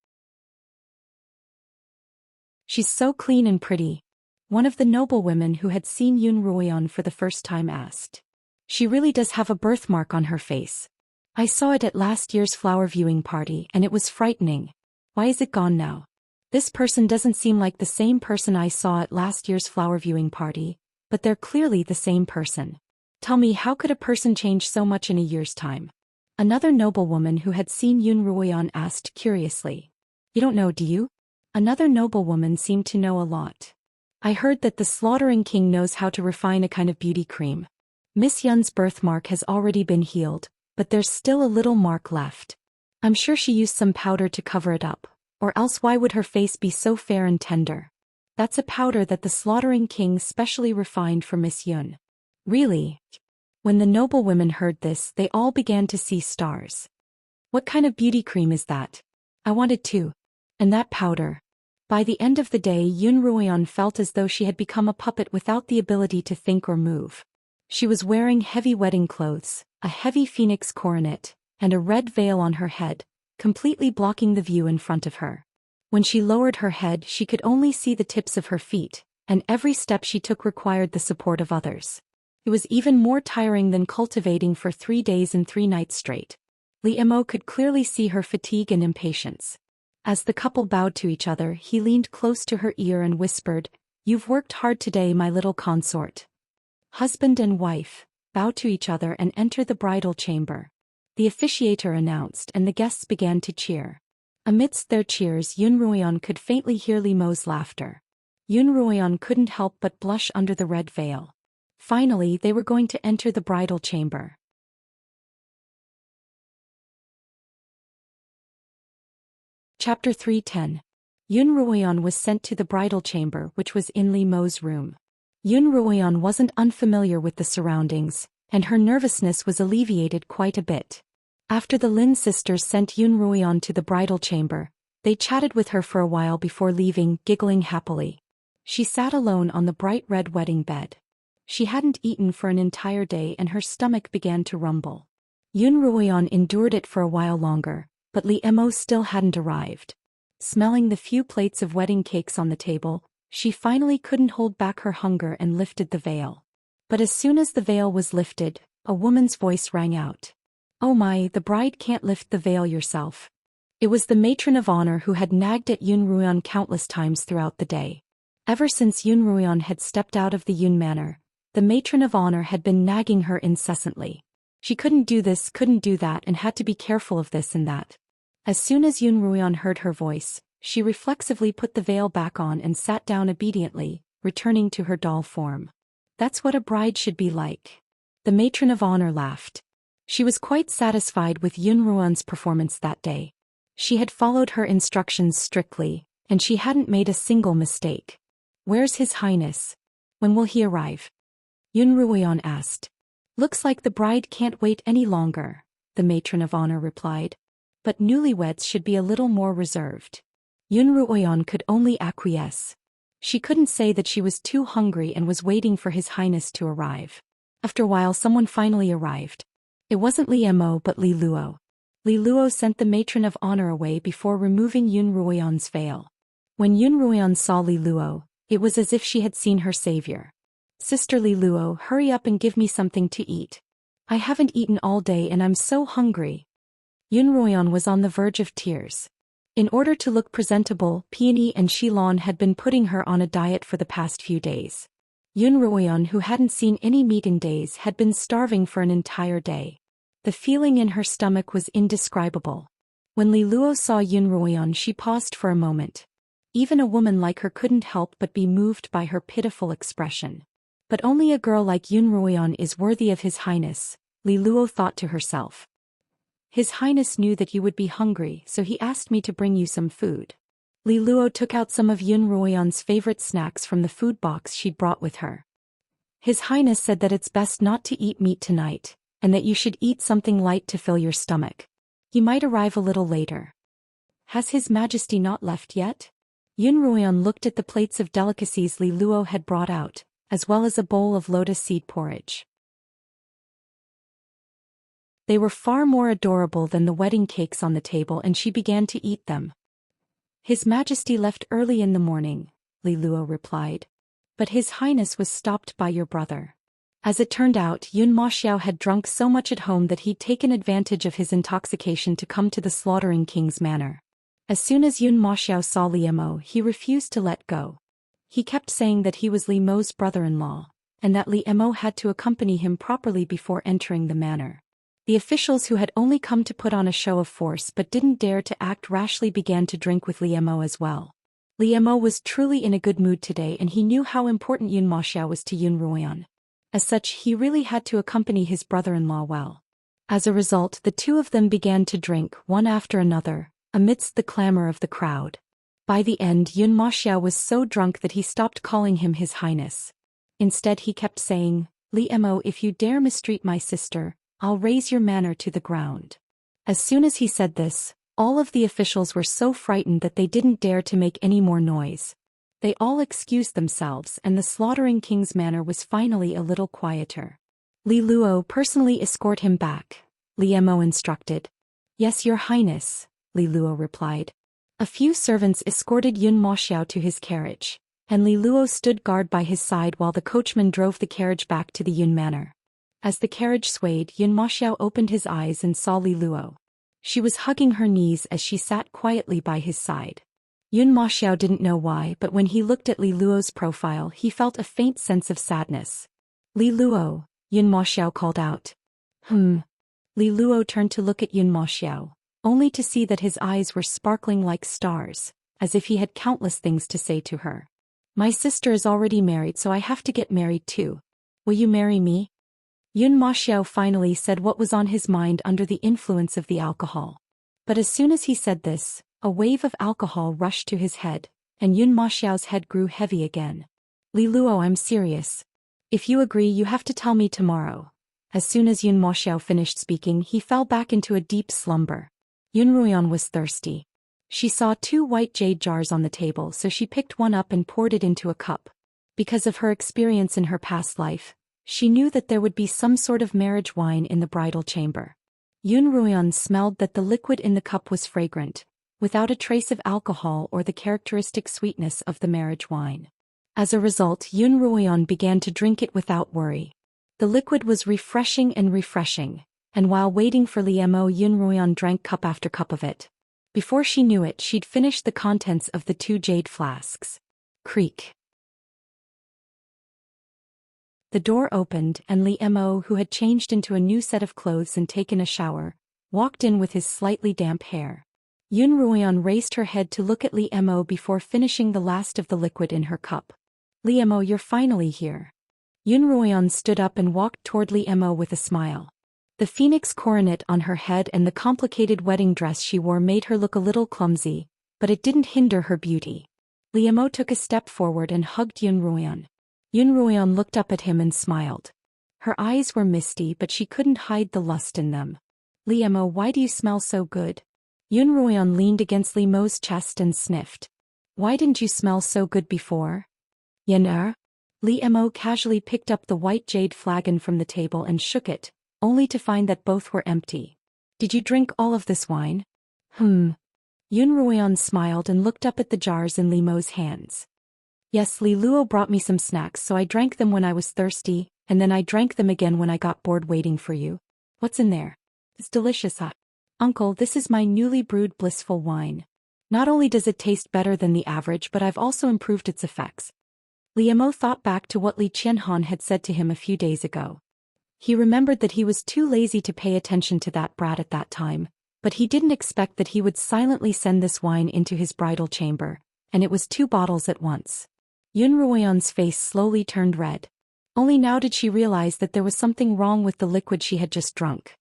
She's so clean and pretty. One of the noblewomen who had seen Yun Ruoyan for the first time asked. She really does have a birthmark on her face. I saw it at last year's flower viewing party and it was frightening. Why is it gone now? This person doesn't seem like the same person I saw at last year's flower viewing party, but they're clearly the same person. Tell me, how could a person change so much in a year's time? Another noblewoman who had seen Yun Ruoyan asked curiously. You don't know, do you? Another noblewoman seemed to know a lot. I heard that the slaughtering king knows how to refine a kind of beauty cream. Miss Yun's birthmark has already been healed, but there's still a little mark left. I'm sure she used some powder to cover it up, or else why would her face be so fair and tender? That's a powder that the slaughtering king specially refined for Miss Yun. Really? When the noblewomen heard this, they all began to see stars. What kind of beauty cream is that? I want it too. And that powder. By the end of the day Yun Ruoyan felt as though she had become a puppet without the ability to think or move. She was wearing heavy wedding clothes, a heavy phoenix coronet, and a red veil on her head, completely blocking the view in front of her. When she lowered her head she could only see the tips of her feet, and every step she took required the support of others. It was even more tiring than cultivating for 3 days and 3 nights straight. Li Mo could clearly see her fatigue and impatience. As the couple bowed to each other he leaned close to her ear and whispered, "You've worked hard today, my little consort." Husband and wife bowed to each other and entered the bridal chamber. The officiator announced and the guests began to cheer. Amidst their cheers Yun Ruoyan could faintly hear Li Mo's laughter. Yun Ruoyan couldn't help but blush under the red veil. Finally they were going to enter the bridal chamber. Chapter 310. Yun Ruoyan was sent to the bridal chamber, which was in Li Mo's room. Yun Ruoyan wasn't unfamiliar with the surroundings, and her nervousness was alleviated quite a bit. After the Lin sisters sent Yun Ruoyan to the bridal chamber, they chatted with her for a while before leaving, giggling happily. She sat alone on the bright red wedding bed. She hadn't eaten for an entire day and her stomach began to rumble. Yun Ruoyan endured it for a while longer, but Li Mo still hadn't arrived. Smelling the few plates of wedding cakes on the table, she finally couldn't hold back her hunger and lifted the veil. But as soon as the veil was lifted, a woman's voice rang out. "Oh my, the bride can't lift the veil yourself." It was the matron of honor who had nagged at Yun Ruoyan countless times throughout the day. Ever since Yun Ruoyan had stepped out of the Yun manor, the matron of honor had been nagging her incessantly. She couldn't do this, couldn't do that, and had to be careful of this and that. As soon as Yun Ruoyan heard her voice, she reflexively put the veil back on and sat down obediently, returning to her doll form. That's what a bride should be like. The matron of honor laughed. She was quite satisfied with Yun Ruoyan's performance that day. She had followed her instructions strictly, and she hadn't made a single mistake. "Where's His Highness? When will he arrive?" Yun Ruoyan asked. "Looks like the bride can't wait any longer," the matron of honor replied. "But newlyweds should be a little more reserved." Yun Ruoyan could only acquiesce. She couldn't say that she was too hungry and was waiting for His Highness to arrive. After a while someone finally arrived. It wasn't Li Mo but Li Luo. Li Luo sent the matron of honor away before removing Yun Ruoyan's veil. When Yun Ruoyan saw Li Luo, it was as if she had seen her savior. "Sister Li Luo, hurry up and give me something to eat. I haven't eaten all day and I'm so hungry." Yun Ruoyan was on the verge of tears. In order to look presentable, Peony and Shilon had been putting her on a diet for the past few days. Yun Ruoyan, who hadn't seen any meat in days, had been starving for an entire day. The feeling in her stomach was indescribable. When Li Luo saw Yun Ruoyan, she paused for a moment. Even a woman like her couldn't help but be moved by her pitiful expression. But only a girl like Yun Ruoyan is worthy of His Highness, Li Luo thought to herself. His Highness knew that you would be hungry, so he asked me to bring you some food. Li Luo took out some of Yun Ruoyan's favorite snacks from the food box she'd brought with her. His Highness said that it's best not to eat meat tonight, and that you should eat something light to fill your stomach. He might arrive a little later. Has His Majesty not left yet? Yun Ruoyan looked at the plates of delicacies Li Luo had brought out, as well as a bowl of lotus seed porridge. They were far more adorable than the wedding cakes on the table, and she began to eat them. His Majesty left early in the morning, Li Luo replied. But His Highness was stopped by your brother. As it turned out, Yun Maxiao had drunk so much at home that he'd taken advantage of his intoxication to come to the slaughtering king's manor. As soon as Yun Maxiao saw Li Mo, he refused to let go. He kept saying that he was Li Mo's brother-in-law, and that Li Mo had to accompany him properly before entering the manor. The officials, who had only come to put on a show of force but didn't dare to act rashly, began to drink with Li Mo as well. Li Mo was truly in a good mood today, and he knew how important Yun Maxiao was to Yun Ruoyan. As such, he really had to accompany his brother-in-law well. As a result, the two of them began to drink, one after another, amidst the clamor of the crowd. By the end, Yun Maxiao was so drunk that he stopped calling him His Highness. Instead, he kept saying, Li Mo, if you dare mistreat my sister, I'll raise your manor to the ground. As soon as he said this, all of the officials were so frightened that they didn't dare to make any more noise. They all excused themselves, and the slaughtering king's manor was finally a little quieter. Li Luo, personally escort him back, Li Mo instructed. Yes, Your Highness, Li Luo replied. A few servants escorted Yun Maxiao to his carriage, and Li Luo stood guard by his side while the coachman drove the carriage back to the Yun manor. As the carriage swayed, Yun Maxiao opened his eyes and saw Li Luo. She was hugging her knees as she sat quietly by his side. Yun Maxiao didn't know why, but when he looked at Li Luo's profile, he felt a faint sense of sadness. Li Luo, Yun Maxiao called out. Li Luo turned to look at Yun Maxiao, only to see that his eyes were sparkling like stars, as if he had countless things to say to her. My sister is already married, so I have to get married too. Will you marry me? Yun Maxiao finally said what was on his mind under the influence of the alcohol. But as soon as he said this, a wave of alcohol rushed to his head, and Yun Maxiao's head grew heavy again. Li Luo, I'm serious. If you agree, you have to tell me tomorrow. As soon as Yun Maxiao finished speaking, he fell back into a deep slumber. Yun Ruoyan was thirsty. She saw 2 white jade jars on the table, so she picked one up and poured it into a cup. Because of her experience in her past life, she knew that there would be some sort of marriage wine in the bridal chamber. Yun Ruoyan smelled that the liquid in the cup was fragrant, without a trace of alcohol or the characteristic sweetness of the marriage wine. As a result, Yun Ruoyan began to drink it without worry. The liquid was refreshing, and while waiting for Li Mo, Yun Ruoyan drank cup after cup of it. Before she knew it, she'd finished the contents of the 2 jade flasks. Creak. The door opened, and Li Mo, who had changed into a new set of clothes and taken a shower, walked in with his slightly damp hair. Yun Ruoyan raised her head to look at Li Mo before finishing the last of the liquid in her cup. Li Mo, you're finally here. Yun Ruoyan stood up and walked toward Li Mo with a smile. The phoenix coronet on her head and the complicated wedding dress she wore made her look a little clumsy, but it didn't hinder her beauty. Li Mo took a step forward and hugged Yun Ruoyan. Yun Ruoyan looked up at him and smiled. Her eyes were misty, but she couldn't hide the lust in them. Li Mo, why do you smell so good? Yun Ruoyan leaned against Li Mo's chest and sniffed. Why didn't you smell so good before? Yen Li Mo casually picked up the white jade flagon from the table and shook it, only to find that both were empty. Did you drink all of this wine? Yun Ruoyan smiled and looked up at the jars in Li Mo's hands. Yes, Li Luo brought me some snacks, so I drank them when I was thirsty, and then I drank them again when I got bored waiting for you. What's in there? It's delicious, huh? Uncle, this is my newly brewed blissful wine. Not only does it taste better than the average, but I've also improved its effects. Li Mo thought back to what Li Qianhan had said to him a few days ago. He remembered that he was too lazy to pay attention to that brat at that time, but he didn't expect that he would silently send this wine into his bridal chamber, and it was 2 bottles at once. Yun Ruoyan's face slowly turned red. Only now did she realize that there was something wrong with the liquid she had just drunk.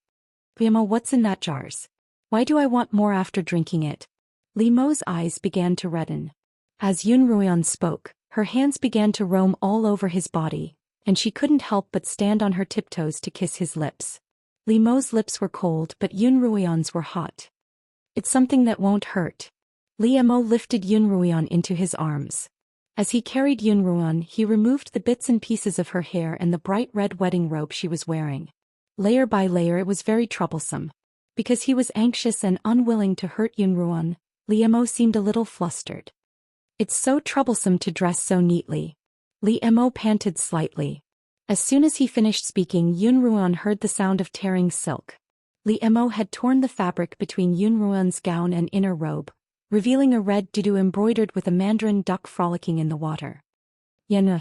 Li Mo, what's in that jars? Why do I want more after drinking it? Li Mo's eyes began to redden. As Yun Ruoyan spoke, her hands began to roam all over his body, and she couldn't help but stand on her tiptoes to kiss his lips. Li Mo's lips were cold, but Yun Ruoyan's were hot. It's something that won't hurt. Li Mo lifted Yun Ruoyan into his arms. As he carried Yun Ruoyan, he removed the bits and pieces of her hair and the bright red wedding robe she was wearing. Layer by layer, it was very troublesome. Because he was anxious and unwilling to hurt Yun Ruoyan, Li Mo seemed a little flustered. It's so troublesome to dress so neatly. Li Mo panted slightly. As soon as he finished speaking, Yun Ruoyan heard the sound of tearing silk. Li Mo had torn the fabric between Yun Ruoyan's gown and inner robe, revealing a red tutu embroidered with a mandarin duck frolicking in the water. Yen.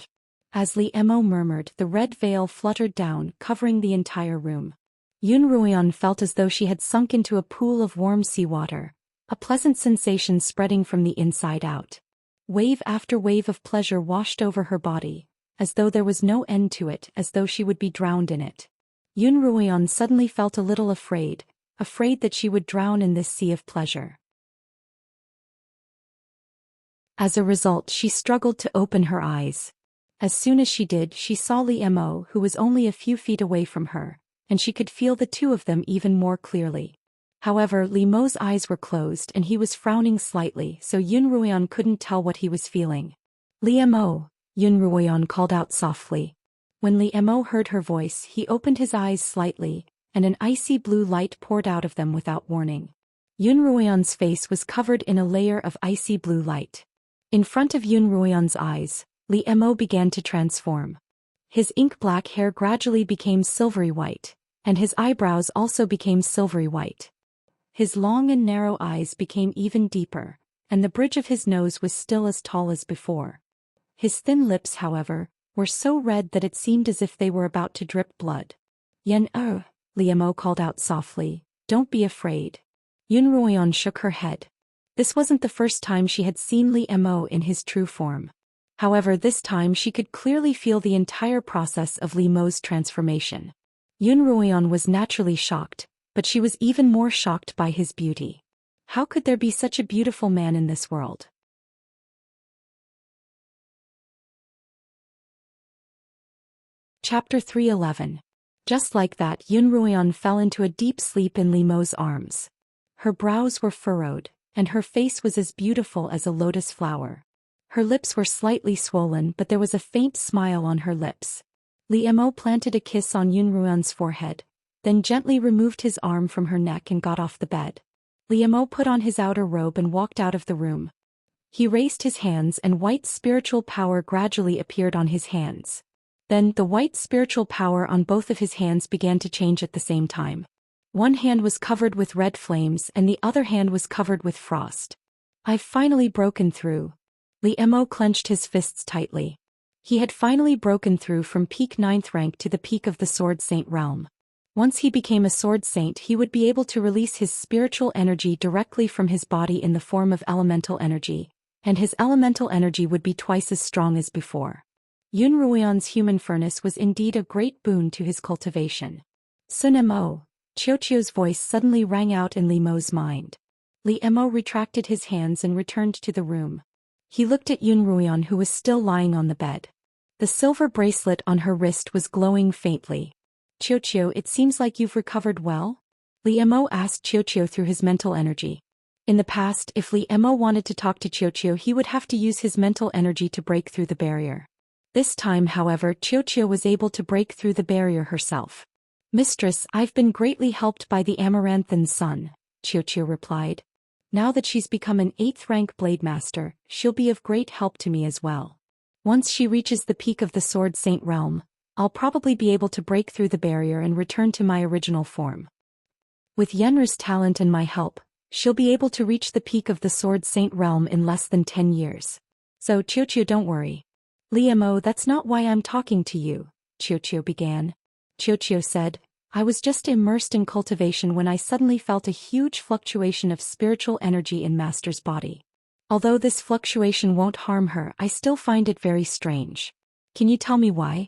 As Li Mo murmured, the red veil fluttered down, covering the entire room. Yun Ruoyan felt as though she had sunk into a pool of warm seawater, a pleasant sensation spreading from the inside out. Wave after wave of pleasure washed over her body, as though there was no end to it, as though she would be drowned in it. Yun Ruoyan suddenly felt a little afraid that she would drown in this sea of pleasure. As a result, she struggled to open her eyes. As soon as she did, she saw Li Mo, who was only a few feet away from her, and she could feel the 2 of them even more clearly. However, Li Mo's eyes were closed and he was frowning slightly, so Yun Ruoyan couldn't tell what he was feeling. Li Mo, Yun Ruoyan called out softly. When Li Mo heard her voice, he opened his eyes slightly, and an icy blue light poured out of them without warning. Yun Ruoyan's face was covered in a layer of icy blue light. In front of Yun Ruoyan's eyes, Li Mo began to transform. His ink-black hair gradually became silvery white, and his eyebrows also became silvery white. His long and narrow eyes became even deeper, and the bridge of his nose was still as tall as before. His thin lips, however, were so red that it seemed as if they were about to drip blood. Yen Li Mo called out softly, don't be afraid. Yun Ruoyan shook her head. This wasn't the first time she had seen Li Mo in his true form. However, this time she could clearly feel the entire process of Li Mo's transformation. Yun Ruoyan was naturally shocked, but she was even more shocked by his beauty. How could there be such a beautiful man in this world? Chapter 311. Just like that, Yun Ruoyan fell into a deep sleep in Li Mo's arms. Her brows were furrowed, and her face was as beautiful as a lotus flower. Her lips were slightly swollen, but there was a faint smile on her lips. Li Mo planted a kiss on Yun Ruoyan's forehead, then gently removed his arm from her neck and got off the bed. Li Mo put on his outer robe and walked out of the room. He raised his hands and white spiritual power gradually appeared on his hands. Then the white spiritual power on both of his hands began to change at the same time. One hand was covered with red flames and the other hand was covered with frost. I've finally broken through. Li Mo clenched his fists tightly. He had finally broken through from peak 9th rank to the peak of the Sword Saint realm. Once he became a Sword Saint, he would be able to release his spiritual energy directly from his body in the form of elemental energy, and his elemental energy would be twice as strong as before. Yun Ruoyan's human furnace was indeed a great boon to his cultivation. Sun Mo, Qiuqiu's voice suddenly rang out in Li Mo's mind. Li Mo retracted his hands and returned to the room. He looked at Yun Ruoyan, who was still lying on the bed. The silver bracelet on her wrist was glowing faintly. Qiuqiu, it seems like you've recovered well? Li Mo asked Qiuqiu through his mental energy. In the past, if Li Mo wanted to talk to Qiuqiu, he would have to use his mental energy to break through the barrier. This time, however, Qiuqiu was able to break through the barrier herself. Mistress, I've been greatly helped by the Amaranthan Sun, Qiuqiu replied. Now that she's become an 8th rank blade master, she'll be of great help to me as well. Once she reaches the peak of the Sword Saint realm, I'll probably be able to break through the barrier and return to my original form. With Yenra's talent and my help, She'll be able to reach the peak of the Sword Saint realm in less than 10 years. So Xiao, don't worry. Li Mo, that's not why I'm talking to you, Xiao began. Xiao said, I was just immersed in cultivation when I suddenly felt a huge fluctuation of spiritual energy in Master's body. Although this fluctuation won't harm her, I still find it very strange. Can you tell me why?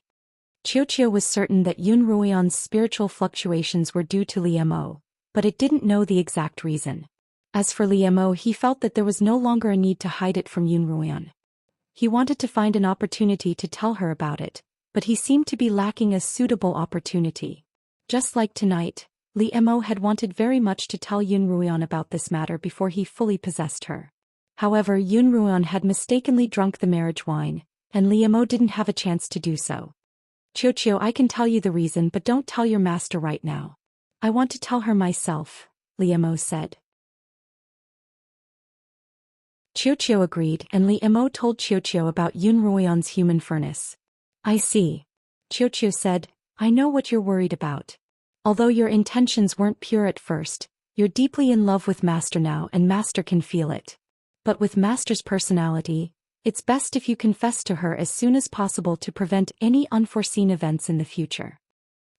Xiao was certain that Yun Ruoyan's spiritual fluctuations were due to Li Mo, but it didn't know the exact reason. As for Li Mo, he felt that there was no longer a need to hide it from Yun Ruoyan. He wanted to find an opportunity to tell her about it, but he seemed to be lacking a suitable opportunity. Just like tonight, Li Mo had wanted very much to tell Yun Ruoyan about this matter before he fully possessed her. However, Yun Ruoyan had mistakenly drunk the marriage wine, and Li Mo didn't have a chance to do so. Xiao, I can tell you the reason, but don't tell your master right now. I want to tell her myself, Li Mo said. Xiao agreed, and Li Mo told Xiao about Yun Ruoyan's human furnace. I see. Xiao said, I know what you're worried about. Although your intentions weren't pure at first, you're deeply in love with Master now and Master can feel it. But with Master's personality, it's best if you confess to her as soon as possible to prevent any unforeseen events in the future.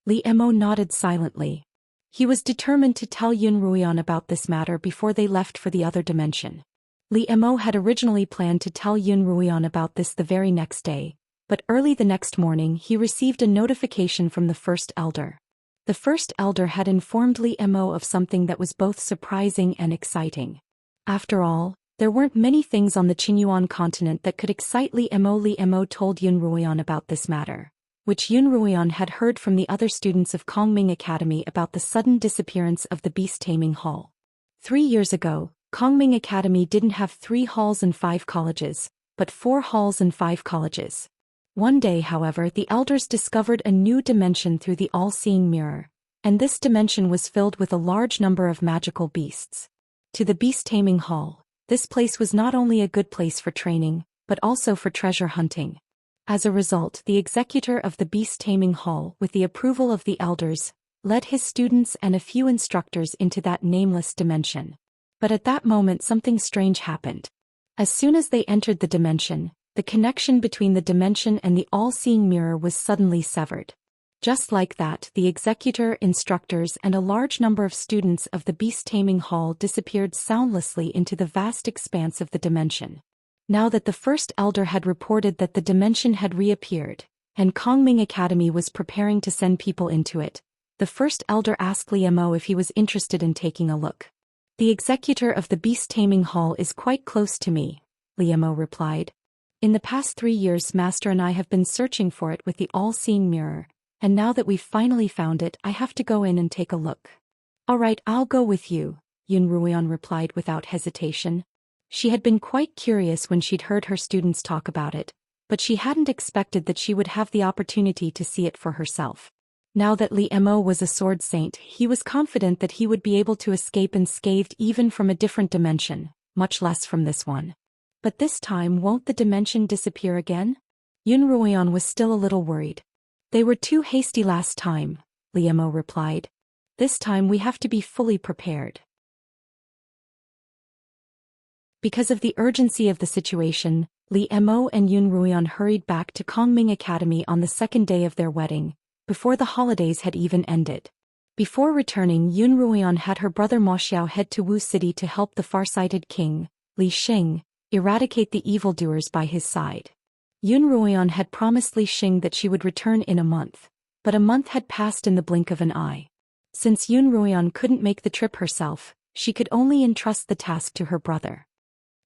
Li Mo nodded silently. He was determined to tell Yun Ruoyan about this matter before they left for the other dimension. Li Mo had originally planned to tell Yun Ruoyan about this the very next day, but early the next morning he received a notification from the First Elder. The First Elder had informed Li Mo of something that was both surprising and exciting. After all, there weren't many things on the Qinyuan continent that could excite Li Mo. Li Mo told Yun Ruoyan about this matter, which Yun Ruoyan had heard from the other students of Kongming Academy about the sudden disappearance of the beast-taming hall. 3 years ago, Kongming Academy didn't have 3 halls and 5 colleges, but 4 halls and 5 colleges. One day, however, the elders discovered a new dimension through the all-seeing mirror, and this dimension was filled with a large number of magical beasts. To the beast-taming hall, this place was not only a good place for training, but also for treasure hunting. As a result, the executor of the beast-taming hall, with the approval of the elders, led his students and a few instructors into that nameless dimension. But at that moment something strange happened. As soon as they entered the dimension, the connection between the dimension and the all-seeing mirror was suddenly severed. Just like that, the executor, instructors, and a large number of students of the beast-taming hall disappeared soundlessly into the vast expanse of the dimension. Now that the First Elder had reported that the dimension had reappeared, and Kongming Academy was preparing to send people into it, the First Elder asked Li Mo if he was interested in taking a look. The executor of the beast-taming hall is quite close to me, Li Mo replied. In the past 3 years Master and I have been searching for it with the all-seeing mirror, and now that we've finally found it, I have to go in and take a look. All right, I'll go with you, Yun Ruoyan replied without hesitation. She had been quite curious when she'd heard her students talk about it, but she hadn't expected that she would have the opportunity to see it for herself. Now that Li Mo was a sword saint, he was confident that he would be able to escape unscathed even from a different dimension, much less from this one. But this time, won't the dimension disappear again? Yun Ruoyan was still a little worried. They were too hasty last time, Li Mo replied. This time we have to be fully prepared. Because of the urgency of the situation, Li Mo and Yun Ruoyan hurried back to Kongming Academy on the second day of their wedding, before the holidays had even ended. Before returning, Yun Ruoyan had her brother Mo Xiao head to Wu City to help the far-sighted king, Li Xing, eradicate the evildoers by his side. Yun Ruoyan had promised Li Xing that she would return in a month, but a month had passed in the blink of an eye. Since Yun Ruoyan couldn't make the trip herself, she could only entrust the task to her brother.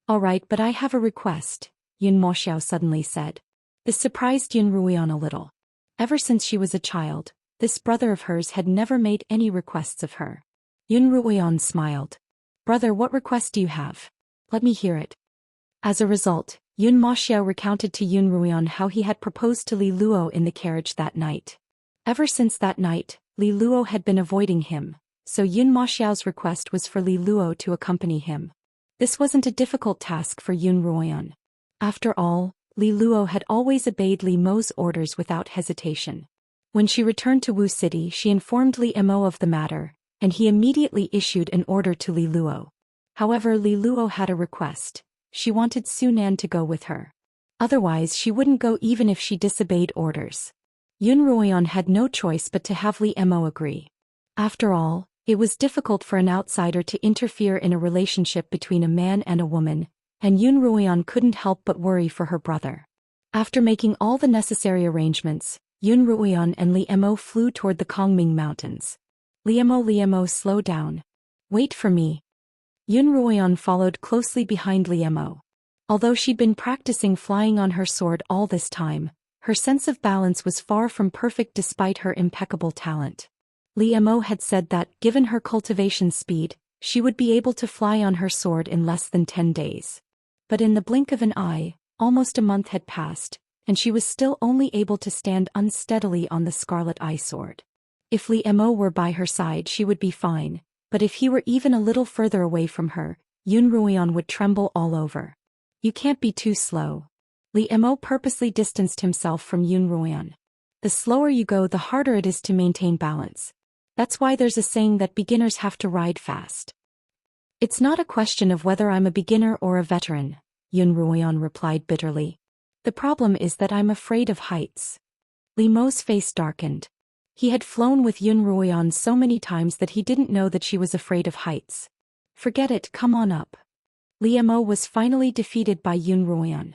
All right, but I have a request, Yun Mo Xiao suddenly said. This surprised Yun Ruoyan a little. Ever since she was a child, this brother of hers had never made any requests of her. Yun Ruoyan smiled. Brother, what request do you have? Let me hear it. As a result, Yun Mo Xiao recounted to Yun Ruoyan how he had proposed to Li Luo in the carriage that night. Ever since that night, Li Luo had been avoiding him, so Yun Mo Xiao's request was for Li Luo to accompany him. This wasn't a difficult task for Yun Ruoyan. After all, Li Luo had always obeyed Li Mo's orders without hesitation. When she returned to Wu City, she informed Li Mo of the matter, and he immediately issued an order to Li Luo. However, Li Luo had a request. She wanted Su Nan to go with her. Otherwise she wouldn't go even if she disobeyed orders. Yun Ruoyan had no choice but to have Li Mo agree. After all, it was difficult for an outsider to interfere in a relationship between a man and a woman, and Yun Ruoyan couldn't help but worry for her brother. After making all the necessary arrangements, Yun Ruoyan and Li Mo flew toward the Kongming Mountains. Li Mo, slow down. Wait for me. Yun Ruoyan followed closely behind Li Mo. Although she'd been practicing flying on her sword all this time, her sense of balance was far from perfect despite her impeccable talent. Li Mo had said that, given her cultivation speed, she would be able to fly on her sword in less than 10 days. But in the blink of an eye, almost a month had passed, and she was still only able to stand unsteadily on the Scarlet Eye sword. If Li Mo were by her side she would be fine, but if he were even a little further away from her, Yun Ruoyan would tremble all over. You can't be too slow. Li Mo purposely distanced himself from Yun Ruoyan. The slower you go, the harder it is to maintain balance. That's why there's a saying that beginners have to ride fast. It's not a question of whether I'm a beginner or a veteran, Yun Ruoyan replied bitterly. The problem is that I'm afraid of heights. Li Mo's face darkened. He had flown with Yun Ruoyan so many times that he didn't know that she was afraid of heights. Forget it, come on up. Li Mo was finally defeated by Yun Ruoyan.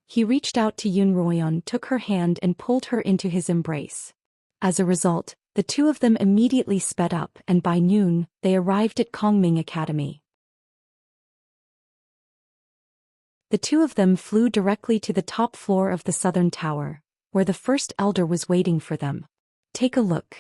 He reached out to Yun Ruoyan, took her hand and pulled her into his embrace. As a result, the two of them immediately sped up and by noon, they arrived at Kongming Academy. The two of them flew directly to the top floor of the southern tower, where the first elder was waiting for them. Take a look.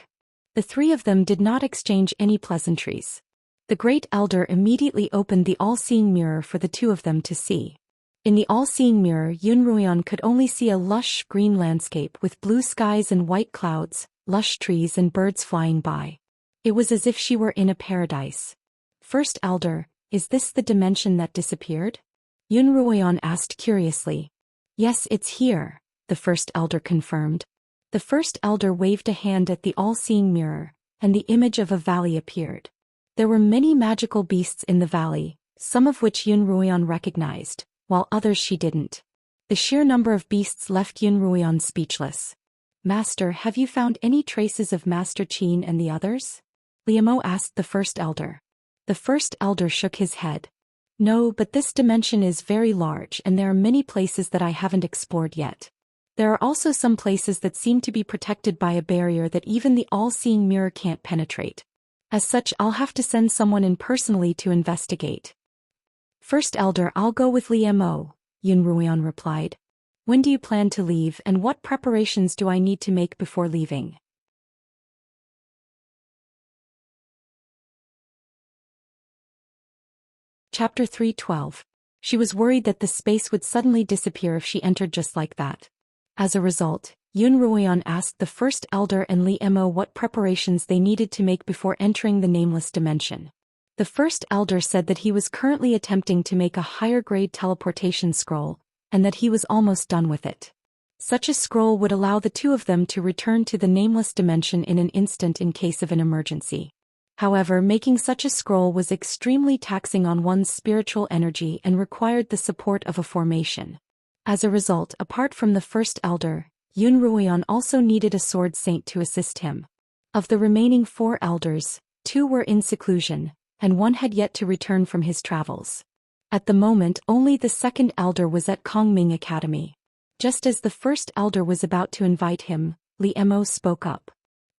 The three of them did not exchange any pleasantries. The great elder immediately opened the all-seeing mirror for the two of them to see. In the all-seeing mirror, Yun Ruoyan could only see a lush green landscape with blue skies and white clouds, lush trees and birds flying by. It was as if she were in a paradise. First elder, is this the dimension that disappeared? Yun Ruoyan asked curiously. Yes, it's here, the first elder confirmed. The first elder waved a hand at the all-seeing mirror, and the image of a valley appeared. There were many magical beasts in the valley, some of which Yun Ruoyan recognized, while others she didn't. The sheer number of beasts left Yun Ruoyan speechless. Master, have you found any traces of Master Qin and the others? Li Mo asked the first elder. The first elder shook his head. No, but this dimension is very large and there are many places that I haven't explored yet. There are also some places that seem to be protected by a barrier that even the all-seeing mirror can't penetrate. As such, I'll have to send someone in personally to investigate. First elder, I'll go with Li Mo, Yun Ruoyan replied. When do you plan to leave and what preparations do I need to make before leaving? Chapter 3:12. She was worried that the space would suddenly disappear if she entered just like that. As a result, Yun Ruoyan asked the first elder and Li Mo what preparations they needed to make before entering the nameless dimension. The first elder said that he was currently attempting to make a higher-grade teleportation scroll, and that he was almost done with it. Such a scroll would allow the two of them to return to the nameless dimension in an instant in case of an emergency. However, making such a scroll was extremely taxing on one's spiritual energy and required the support of a formation. As a result, apart from the first elder, Yun Ruoyan also needed a sword saint to assist him. Of the remaining 4 elders, 2 were in seclusion, and 1 had yet to return from his travels. At the moment, only the second elder was at Kongming Academy. Just as the first elder was about to invite him, Li Mo spoke up.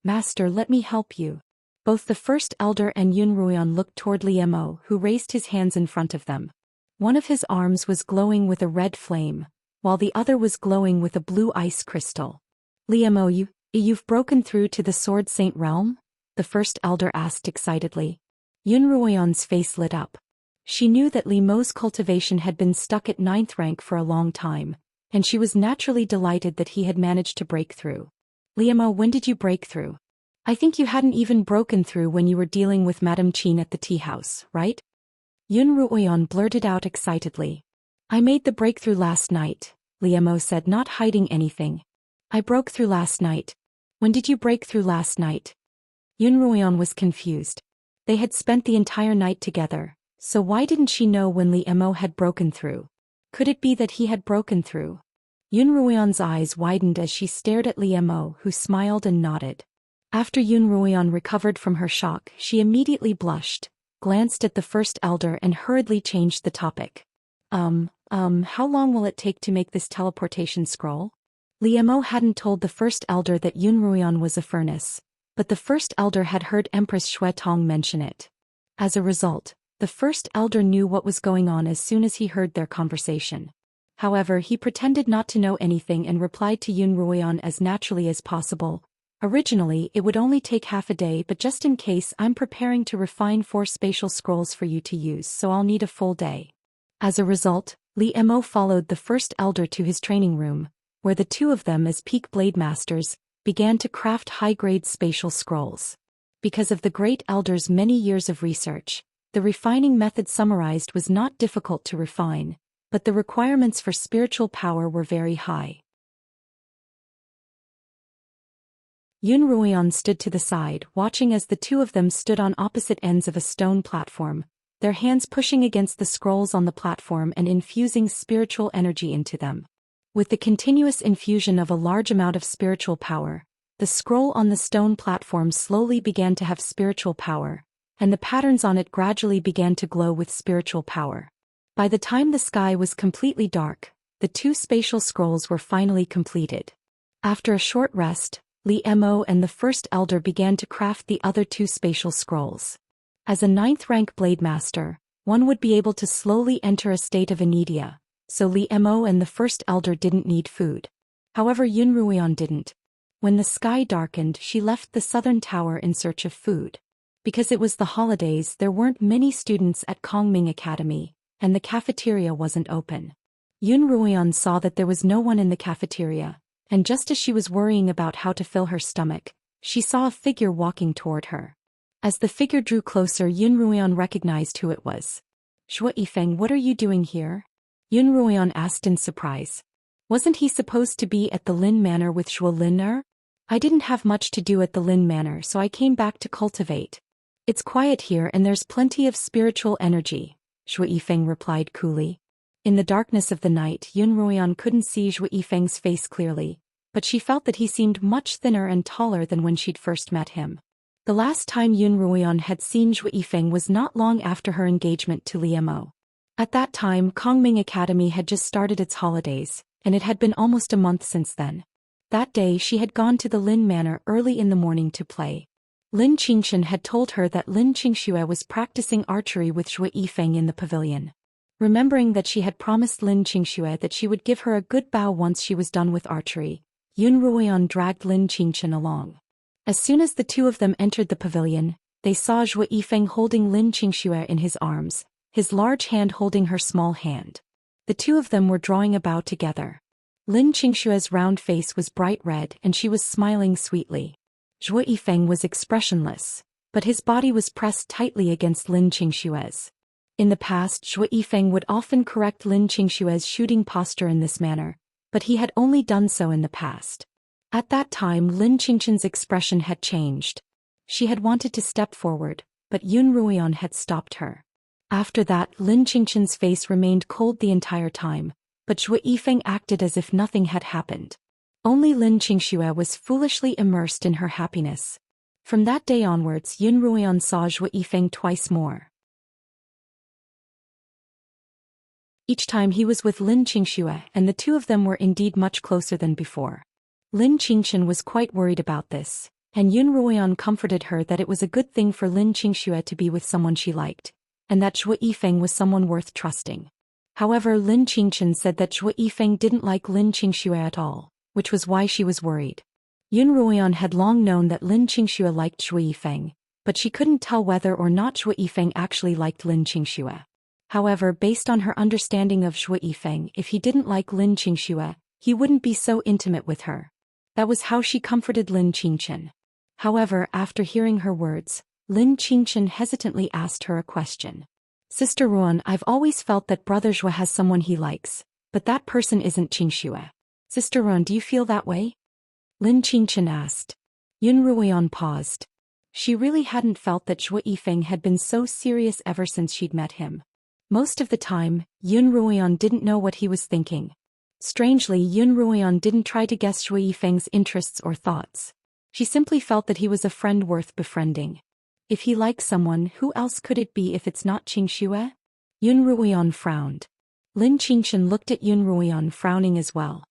Master, let me help you. Both the first elder and Yun Ruoyan looked toward Li Mo, who raised his hands in front of them. One of his arms was glowing with a red flame, while the other was glowing with a blue ice crystal. Li Mo, you've broken through to the Sword Saint realm? The first elder asked excitedly. Yun Ruoyan's face lit up. She knew that Li Mo's cultivation had been stuck at 9th rank for a long time, and she was naturally delighted that he had managed to break through. Li Mo, when did you break through? I think you hadn't even broken through when you were dealing with Madame Qin at the tea house, right? Yun Ruoyan blurted out excitedly. I made the breakthrough last night, Li Mo said, not hiding anything. I broke through last night. When did you break through last night? Yun Ruoyan was confused. They had spent the entire night together, So why didn't she know when Li Mo had broken through? Could it be that he had broken through? Yun Ruoyan's eyes widened as she stared at Li Mo, who smiled and nodded. After Yun Ruoyan recovered from her shock, she immediately blushed, glanced at the first elder and hurriedly changed the topic. How long will it take to make this teleportation scroll? Li Mo hadn't told the first elder that Yun Ruoyan was a furnace, but the first elder had heard Empress Xue Tong mention it. As a result, the first elder knew what was going on as soon as he heard their conversation. However, he pretended not to know anything and replied to Yun Ruoyan as naturally as possible. Originally, it would only take half a day, but just in case, I'm preparing to refine 4 spatial scrolls for you to use, so I'll need a full day. As a result, Li Mo followed the first elder to his training room, where the two of them as peak blade masters began to craft high-grade spatial scrolls. Because of the great elder's many years of research, the refining method summarized was not difficult to refine, but the requirements for spiritual power were very high. Yun Ruoyan stood to the side, watching as the two of them stood on opposite ends of a stone platform, their hands pushing against the scrolls on the platform and infusing spiritual energy into them. With the continuous infusion of a large amount of spiritual power, the scroll on the stone platform slowly began to have spiritual power, and the patterns on it gradually began to glow with spiritual power. By the time the sky was completely dark, the 2 spatial scrolls were finally completed. After a short rest, Li Mo and the first elder began to craft the other 2 spatial scrolls. As a 9th-rank blade master, one would be able to slowly enter a state of anedia, so Li Mo and the first elder didn't need food. However, Yun Ruoyan didn't. When the sky darkened, she left the southern tower in search of food. Because it was the holidays, there weren't many students at Kongming Academy, and the cafeteria wasn't open. Yun Ruoyan saw that there was no one in the cafeteria, and just as she was worrying about how to fill her stomach, she saw a figure walking toward her. As the figure drew closer, Yun Ruoyan recognized who it was. Zhou Yifeng, what are you doing here? Yun Ruoyan asked in surprise. Wasn't he supposed to be at the Lin Manor with Zhou Linner? I didn't have much to do at the Lin Manor, so I came back to cultivate. It's quiet here and there's plenty of spiritual energy, Zhou Yifeng replied coolly. In the darkness of the night, Yun Ruoyan couldn't see Zhou Yifeng's face clearly, but she felt that he seemed much thinner and taller than when she'd first met him. The last time Yun Ruoyan had seen Zhou Yifeng was not long after her engagement to Li Mo. At that time, Kongming Academy had just started its holidays, and it had been almost a month since then. That day she had gone to the Lin Manor early in the morning to play. Lin Qingshan had told her that Lin Qingxue was practicing archery with Zhou Yifeng in the pavilion. Remembering that she had promised Lin Qingxue that she would give her a good bow once she was done with archery, Yun Ruoyan dragged Lin Qingshan along. As soon as the two of them entered the pavilion, they saw Zhou Yifeng holding Lin Qingxue in his arms, his large hand holding her small hand. The two of them were drawing a bow together. Lin Qingxue's round face was bright red and she was smiling sweetly. Zhou Yifeng was expressionless, but his body was pressed tightly against Lin Qingxue's. In the past, Zhou Yifeng would often correct Lin Qingxue's shooting posture in this manner, but he had only done so in the past. At that time, Lin Qingshan's expression had changed. She had wanted to step forward, but Yun Ruoyan had stopped her. After that, Lin Qingshan's face remained cold the entire time, but Zhou Yifeng acted as if nothing had happened. Only Lin Qingxue was foolishly immersed in her happiness. From that day onwards, Yun Ruoyan saw Zhou Yifeng twice more. Each time he was with Lin Qingxue, and the two of them were indeed much closer than before. Lin Qingshan was quite worried about this, and Yun Ruoyan comforted her that it was a good thing for Lin Qingxue to be with someone she liked, and that Zhou Yifeng was someone worth trusting. However, Lin Qingshan said that Zhou Yifeng didn't like Lin Qingxue at all, which was why she was worried. Yun Ruoyan had long known that Lin Qingxue liked Zhou Yifeng, but she couldn't tell whether or not Zhou Yifeng actually liked Lin Qingxue. However, based on her understanding of Zhou Yifeng, if he didn't like Lin Qingxue, he wouldn't be so intimate with her. That was how she comforted Lin Qingshan. However, after hearing her words, Lin Qingshan hesitantly asked her a question. Sister Ruan, I've always felt that Brother Zhou has someone he likes, but that person isn't Qingxue. Sister Ruan, do you feel that way? Lin Qingshan asked. Yun Ruoyan paused. She really hadn't felt that Zhou Yifeng had been so serious ever since she'd met him. Most of the time, Yun Ruoyan didn't know what he was thinking. Strangely, Yun Ruoyan didn't try to guess Zhou Yifeng's interests or thoughts. She simply felt that he was a friend worth befriending. If he likes someone, who else could it be if it's not Xianxia? Yun Ruoyan frowned. Lin Qingshan looked at Yun Ruoyan frowning as well.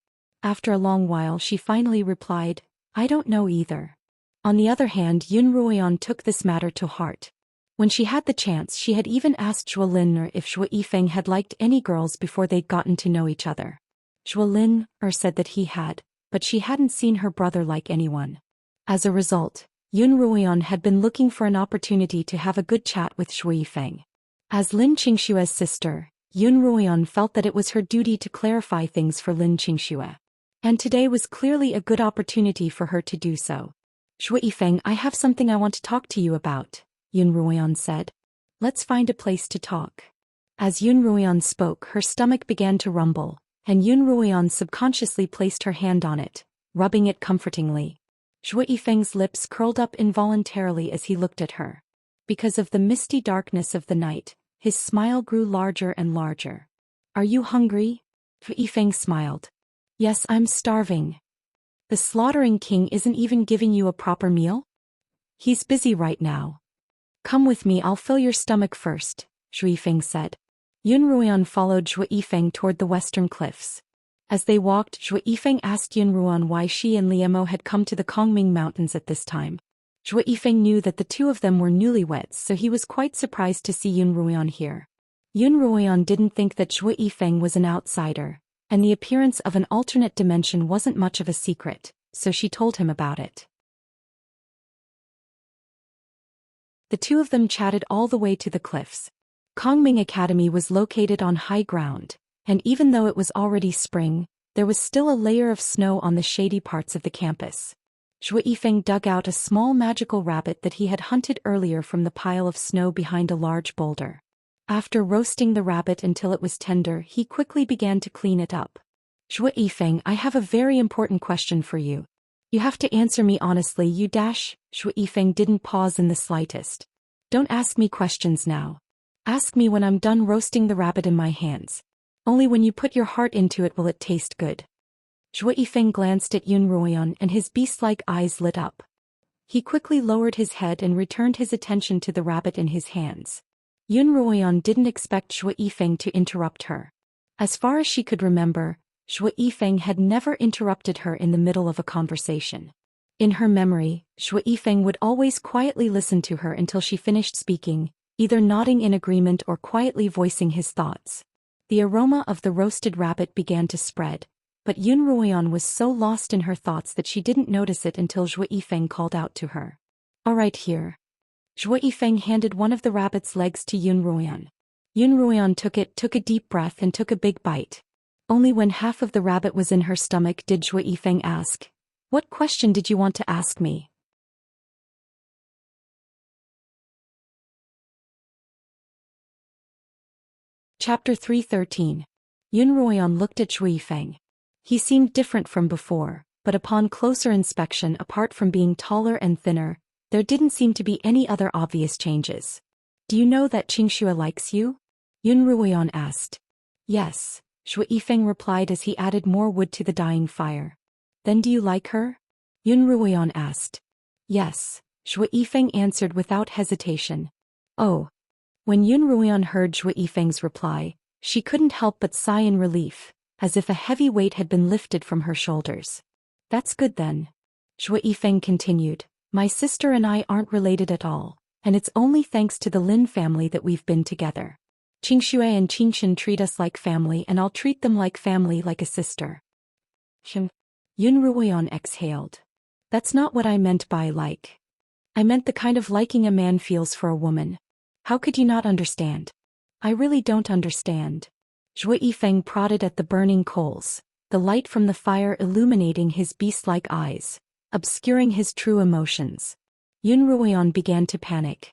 After a long while she finally replied, I don't know either. On the other hand, Yun Ruoyan took this matter to heart. When she had the chance, she had even asked Zhuo Lin'er if Zhou Yifeng had liked any girls before they'd gotten to know each other. Zhuo Lin'er said that he had, but she hadn't seen her brother like anyone. As a result, Yun Ruoyan had been looking for an opportunity to have a good chat with Zhou Yifeng. As Lin Qingshua's sister, Yun Ruoyan felt that it was her duty to clarify things for Lin Qingxue. And today was clearly a good opportunity for her to do so. Zhou Yifeng, I have something I want to talk to you about, Yun Ruoyan said. Let's find a place to talk. As Yun Ruoyan spoke, her stomach began to rumble, and Yun Ruoyan subconsciously placed her hand on it, rubbing it comfortingly. Zhou Yifeng's lips curled up involuntarily as he looked at her. Because of the misty darkness of the night, his smile grew larger and larger. Are you hungry? Zhou Yifeng smiled. Yes, I'm starving. The slaughtering king isn't even giving you a proper meal? He's busy right now. Come with me, I'll fill your stomach first, Zhou Yifeng said. Yun Ruoyan followed Zhou Yifeng toward the western cliffs. As they walked, Zhou Yifeng asked Yun Ruoyan why she and Liemo had come to the Kongming Mountains at this time. Zhou Yifeng knew that the two of them were newlyweds, so he was quite surprised to see Yun Ruoyan here. Yun Ruoyan didn't think that Zhou Yifeng was an outsider, and the appearance of an alternate dimension wasn't much of a secret, so she told him about it. The two of them chatted all the way to the cliffs. Kongming Academy was located on high ground, and even though it was already spring, there was still a layer of snow on the shady parts of the campus. Zhou Yifeng dug out a small magical rabbit that he had hunted earlier from the pile of snow behind a large boulder. After roasting the rabbit until it was tender, he quickly began to clean it up. Zhou Yifeng, I have a very important question for you. You have to answer me honestly, Zhou Yifeng didn't pause in the slightest. Don't ask me questions now. Ask me when I'm done roasting the rabbit in my hands. Only when you put your heart into it will it taste good. Zhou Yifeng glanced at Yun Ruoyan and his beast-like eyes lit up. He quickly lowered his head and returned his attention to the rabbit in his hands. Yun Ruoyan didn't expect Zhou Yifeng to interrupt her. As far as she could remember, Zhou Yifeng had never interrupted her in the middle of a conversation. In her memory, Zhou Yifeng would always quietly listen to her until she finished speaking, either nodding in agreement or quietly voicing his thoughts. The aroma of the roasted rabbit began to spread, but Yun Ruoyan was so lost in her thoughts that she didn't notice it until Zhou Yifeng called out to her. All right, here. Zhou Yifeng handed one of the rabbit's legs to Yun Ruoyan. Yun Ruoyan took a deep breath and took a big bite. Only when half of the rabbit was in her stomach did Zhou Yifeng ask, "What question did you want to ask me?" Chapter 313. Yun Ruoyan looked at Zhou Yifeng. He seemed different from before, but upon closer inspection, apart from being taller and thinner, there didn't seem to be any other obvious changes. Do you know that Xianxia likes you? Yun Ruoyan asked. Yes, Zhou Yifeng replied as he added more wood to the dying fire. Then do you like her? Yun Ruoyan asked. Yes, Zhou Yifeng answered without hesitation. Oh. When Yun Ruoyan heard Zhou Yifeng's reply, she couldn't help but sigh in relief, as if a heavy weight had been lifted from her shoulders. That's good then. Zhou Yifeng continued. My sister and I aren't related at all, and it's only thanks to the Lin family that we've been together. Qingshui and Qingshan treat us like family, and I'll treat them like family, like a sister. Yun Ruoyan exhaled. That's not what I meant by like. I meant the kind of liking a man feels for a woman. How could you not understand? I really don't understand. Zhou Yifeng prodded at the burning coals, the light from the fire illuminating his beast-like eyes, obscuring his true emotions. Yun Ruoyan began to panic.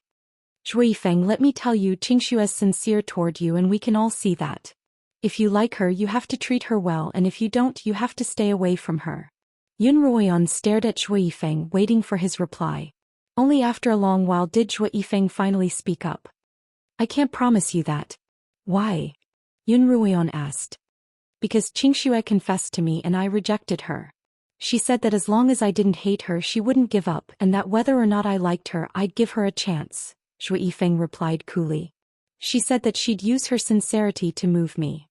Zhou Yifeng, let me tell you, Qingshu is sincere toward you and we can all see that. If you like her, you have to treat her well, and if you don't, you have to stay away from her. Yun Ruoyan stared at Zhou Yifeng, waiting for his reply. Only after a long while did Zhou Yifeng finally speak up. I can't promise you that. Why? Yun Ruoyan asked. Because Qingxue confessed to me and I rejected her. She said that as long as I didn't hate her she wouldn't give up and that whether or not I liked her I'd give her a chance, Zhou Yifeng replied coolly. She said that she'd use her sincerity to move me.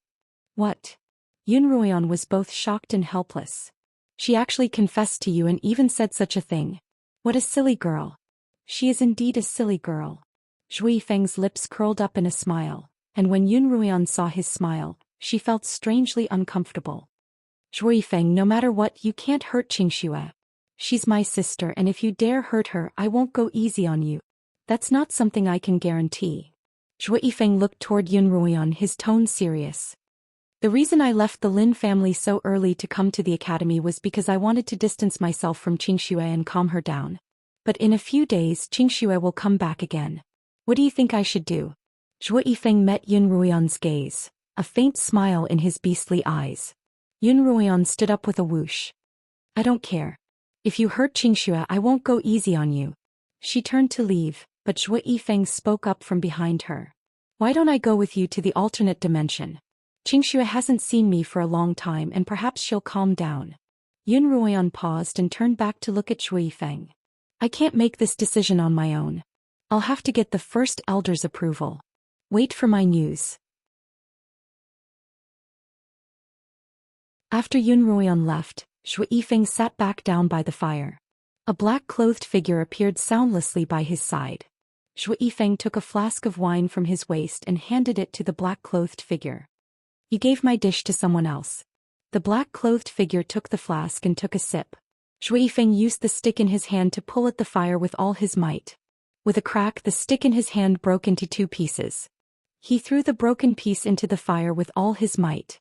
What? Yun Ruoyan was both shocked and helpless. She actually confessed to you and even said such a thing. What a silly girl. She is indeed a silly girl. Zhou Yifeng's lips curled up in a smile, and when Yun Ruoyan saw his smile, she felt strangely uncomfortable. Zhou Yifeng, no matter what, you can't hurt Qingxue. She's my sister and if you dare hurt her I won't go easy on you. That's not something I can guarantee. Zhou Yifeng looked toward Yun Ruoyan, his tone serious. The reason I left the Lin family so early to come to the academy was because I wanted to distance myself from Qingxue and calm her down. But in a few days Qingxue will come back again. What do you think I should do? Zhou Yifeng met Yun Ruoyan's gaze, a faint smile in his beastly eyes. Yun Ruoyan stood up with a whoosh. I don't care. If you hurt Qingxue I won't go easy on you. She turned to leave, but Zhou Yifeng spoke up from behind her. Why don't I go with you to the alternate dimension? Qingxue hasn't seen me for a long time and perhaps she'll calm down. Yun Ruoyan paused and turned back to look at Zhou Yifeng. I can't make this decision on my own. I'll have to get the first elder's approval. Wait for my news. After Yun Ruoyan left, Zhou Yifeng sat back down by the fire. A black-clothed figure appeared soundlessly by his side. Zhou Yifeng took a flask of wine from his waist and handed it to the black-clothed figure. You gave my dish to someone else. The black-clothed figure took the flask and took a sip. Zhou Yifeng used the stick in his hand to pull at the fire with all his might. With a crack the stick in his hand broke into 2 pieces. He threw the broken piece into the fire with all his might.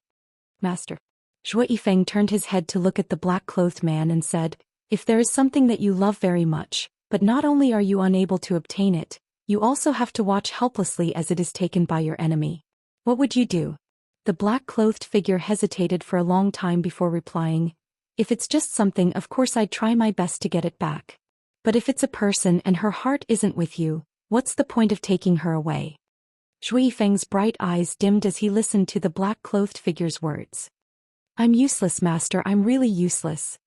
Master. Zhou Yifeng turned his head to look at the black-clothed man and said, if there is something that you love very much, but not only are you unable to obtain it, you also have to watch helplessly as it is taken by your enemy. What would you do? The black-clothed figure hesitated for a long time before replying, if it's just something of course I'd try my best to get it back. But if it's a person and her heart isn't with you, what's the point of taking her away? Zhou Yifeng's bright eyes dimmed as he listened to the black-clothed figure's words. I'm useless, master, I'm really useless.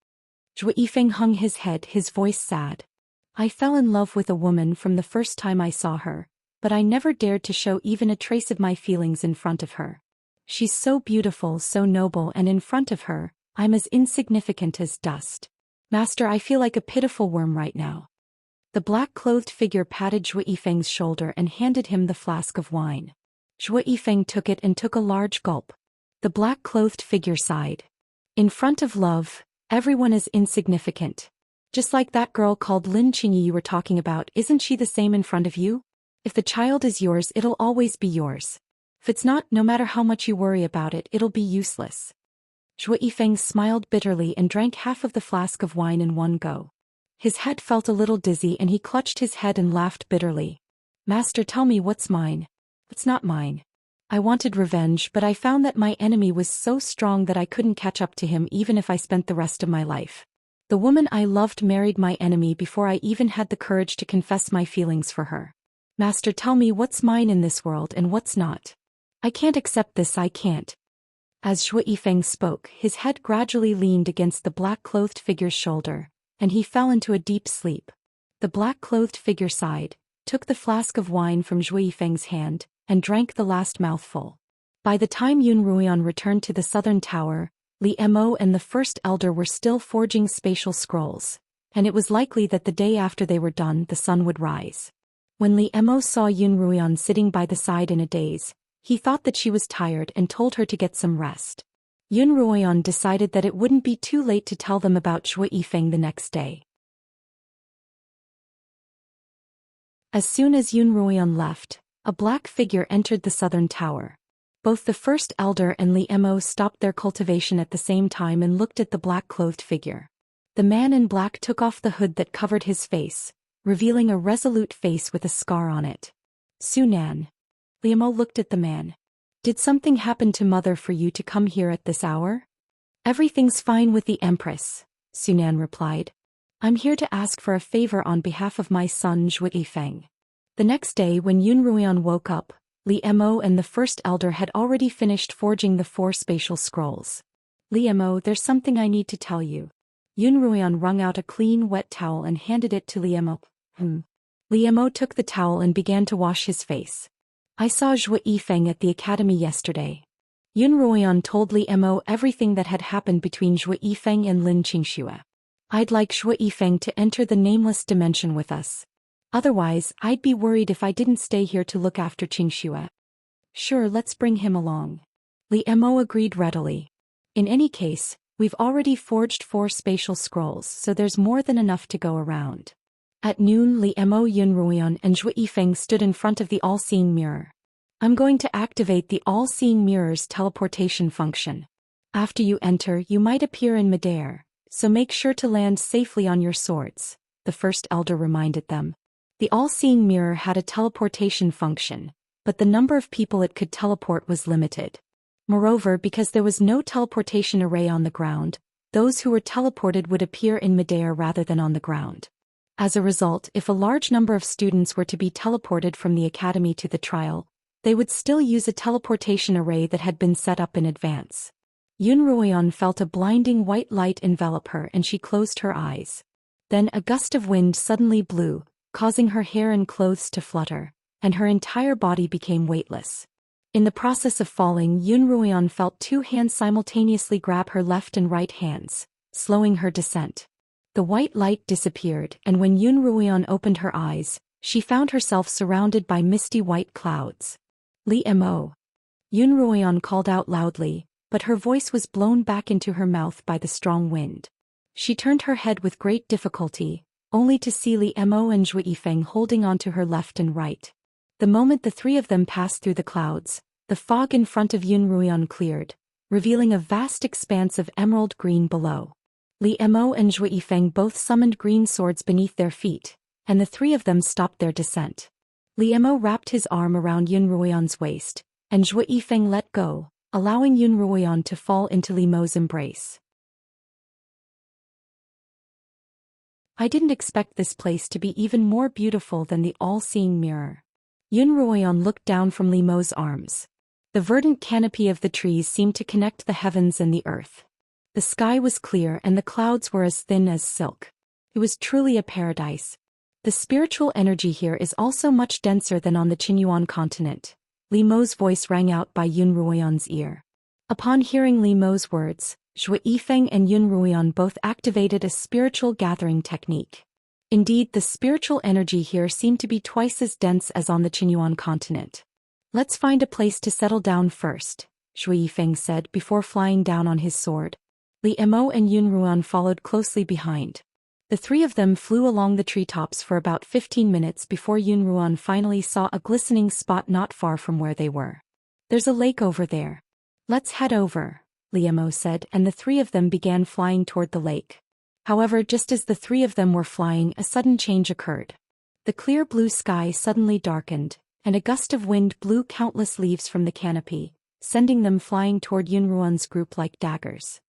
Zhou Yifeng hung his head, his voice sad. I fell in love with a woman from the first time I saw her, but I never dared to show even a trace of my feelings in front of her. She's so beautiful, so noble, and in front of her, I'm as insignificant as dust. Master, I feel like a pitiful worm right now. The black-clothed figure patted Zhou Yifeng's shoulder and handed him the flask of wine. Zhou Yifeng took it and took a large gulp. The black-clothed figure sighed. In front of love, everyone is insignificant. Just like that girl called Lin Qingyi you were talking about, isn't she the same in front of you? If the child is yours, it'll always be yours. If it's not, no matter how much you worry about it, it'll be useless. Zhou Yifeng smiled bitterly and drank half of the flask of wine in one go. His head felt a little dizzy and he clutched his head and laughed bitterly. Master, tell me what's mine. What's not mine? I wanted revenge, but I found that my enemy was so strong that I couldn't catch up to him even if I spent the rest of my life. The woman I loved married my enemy before I even had the courage to confess my feelings for her. Master, tell me what's mine in this world and what's not. I can't accept this, I can't. As Zhou Yifeng spoke, his head gradually leaned against the black-clothed figure's shoulder, and he fell into a deep sleep. The black-clothed figure sighed, took the flask of wine from Zhou Yifeng's hand, and drank the last mouthful. By the time Yun Ruoyan returned to the southern tower, Li Mo and the first elder were still forging spatial scrolls, and it was likely that the day after they were done the sun would rise. When Li Mo saw Yun Ruoyan sitting by the side in a daze, he thought that she was tired and told her to get some rest. Yun Ruoyan decided that it wouldn't be too late to tell them about Zhou Yifeng the next day. As soon as Yun Ruoyan left, a black figure entered the southern tower. Both the first elder and Li Mo stopped their cultivation at the same time and looked at the black-clothed figure. The man in black took off the hood that covered his face, revealing a resolute face with a scar on it. Sunan. Li Mo looked at the man. Did something happen to mother for you to come here at this hour? Everything's fine with the Empress, Sunan replied. I'm here to ask for a favor on behalf of my son Zhou Yifeng. The next day when Yun Ruoyan woke up, Li Mo and the first elder had already finished forging the 4 spatial scrolls. Li Mo, there's something I need to tell you. Yun Ruoyan wrung out a clean, wet towel and handed it to Li Mo. Li Mo took the towel and began to wash his face. I saw Zhou Yifeng at the academy yesterday. Yun Ruoyan told Li Mo everything that had happened between Zhou Yifeng and Lin Qingxue. I'd like Zhou Yifeng to enter the nameless dimension with us. Otherwise, I'd be worried if I didn't stay here to look after Qingxue. Sure, let's bring him along. Li Mo agreed readily. In any case, we've already forged 4 spatial scrolls, so there's more than enough to go around. At noon, Li Mo, Yun Ruoyan and Zhou Yifeng stood in front of the all-seeing mirror. I'm going to activate the all-seeing mirror's teleportation function. After you enter, you might appear in midair, so make sure to land safely on your swords, the first elder reminded them. The all-seeing mirror had a teleportation function, but the number of people it could teleport was limited. Moreover, because there was no teleportation array on the ground, those who were teleported would appear in midair rather than on the ground. As a result, if a large number of students were to be teleported from the academy to the trial, they would still use a teleportation array that had been set up in advance. Yun Ruoyan felt a blinding white light envelop her and she closed her eyes. Then a gust of wind suddenly blew, causing her hair and clothes to flutter, and her entire body became weightless. In the process of falling, Yun Ruoyan felt 2 hands simultaneously grab her left and right hands, slowing her descent. The white light disappeared, and when Yun Ruoyan opened her eyes, she found herself surrounded by misty white clouds. Li Mo. Yun Ruoyan called out loudly, but her voice was blown back into her mouth by the strong wind. She turned her head with great difficulty, only to see Li Mo and Zhou Yifeng holding onto her left and right. The moment the 3 of them passed through the clouds, the fog in front of Yun Ruoyan cleared, revealing a vast expanse of emerald green below. Li Mo and Zhou Yifeng both summoned green swords beneath their feet, and the 3 of them stopped their descent. Li Mo wrapped his arm around Yun Ruoyan's waist, and Zhou Yifeng let go, allowing Yun Ruoyan to fall into Li Mo's embrace. I didn't expect this place to be even more beautiful than the all-seeing mirror. Yun Ruoyan looked down from Li Mo's arms. The verdant canopy of the trees seemed to connect the heavens and the earth. The sky was clear and the clouds were as thin as silk. It was truly a paradise. The spiritual energy here is also much denser than on the Qinyuan continent. Li Mo's voice rang out by Yun Ruoyan's ear. Upon hearing Li Mo's words, Zhou Yifeng and Yun Ruoyan both activated a spiritual gathering technique. Indeed, the spiritual energy here seemed to be twice as dense as on the Qinyuan continent. Let's find a place to settle down first, Zhou Yifeng said before flying down on his sword. Li Mo and Yun Ruoyan followed closely behind. The 3 of them flew along the treetops for about 15 minutes before Yun Ruoyan finally saw a glistening spot not far from where they were. There's a lake over there. Let's head over, Li Mo said, and the 3 of them began flying toward the lake. However, just as the 3 of them were flying, a sudden change occurred. The clear blue sky suddenly darkened, and a gust of wind blew countless leaves from the canopy, sending them flying toward Yun Ruoyan's group like daggers.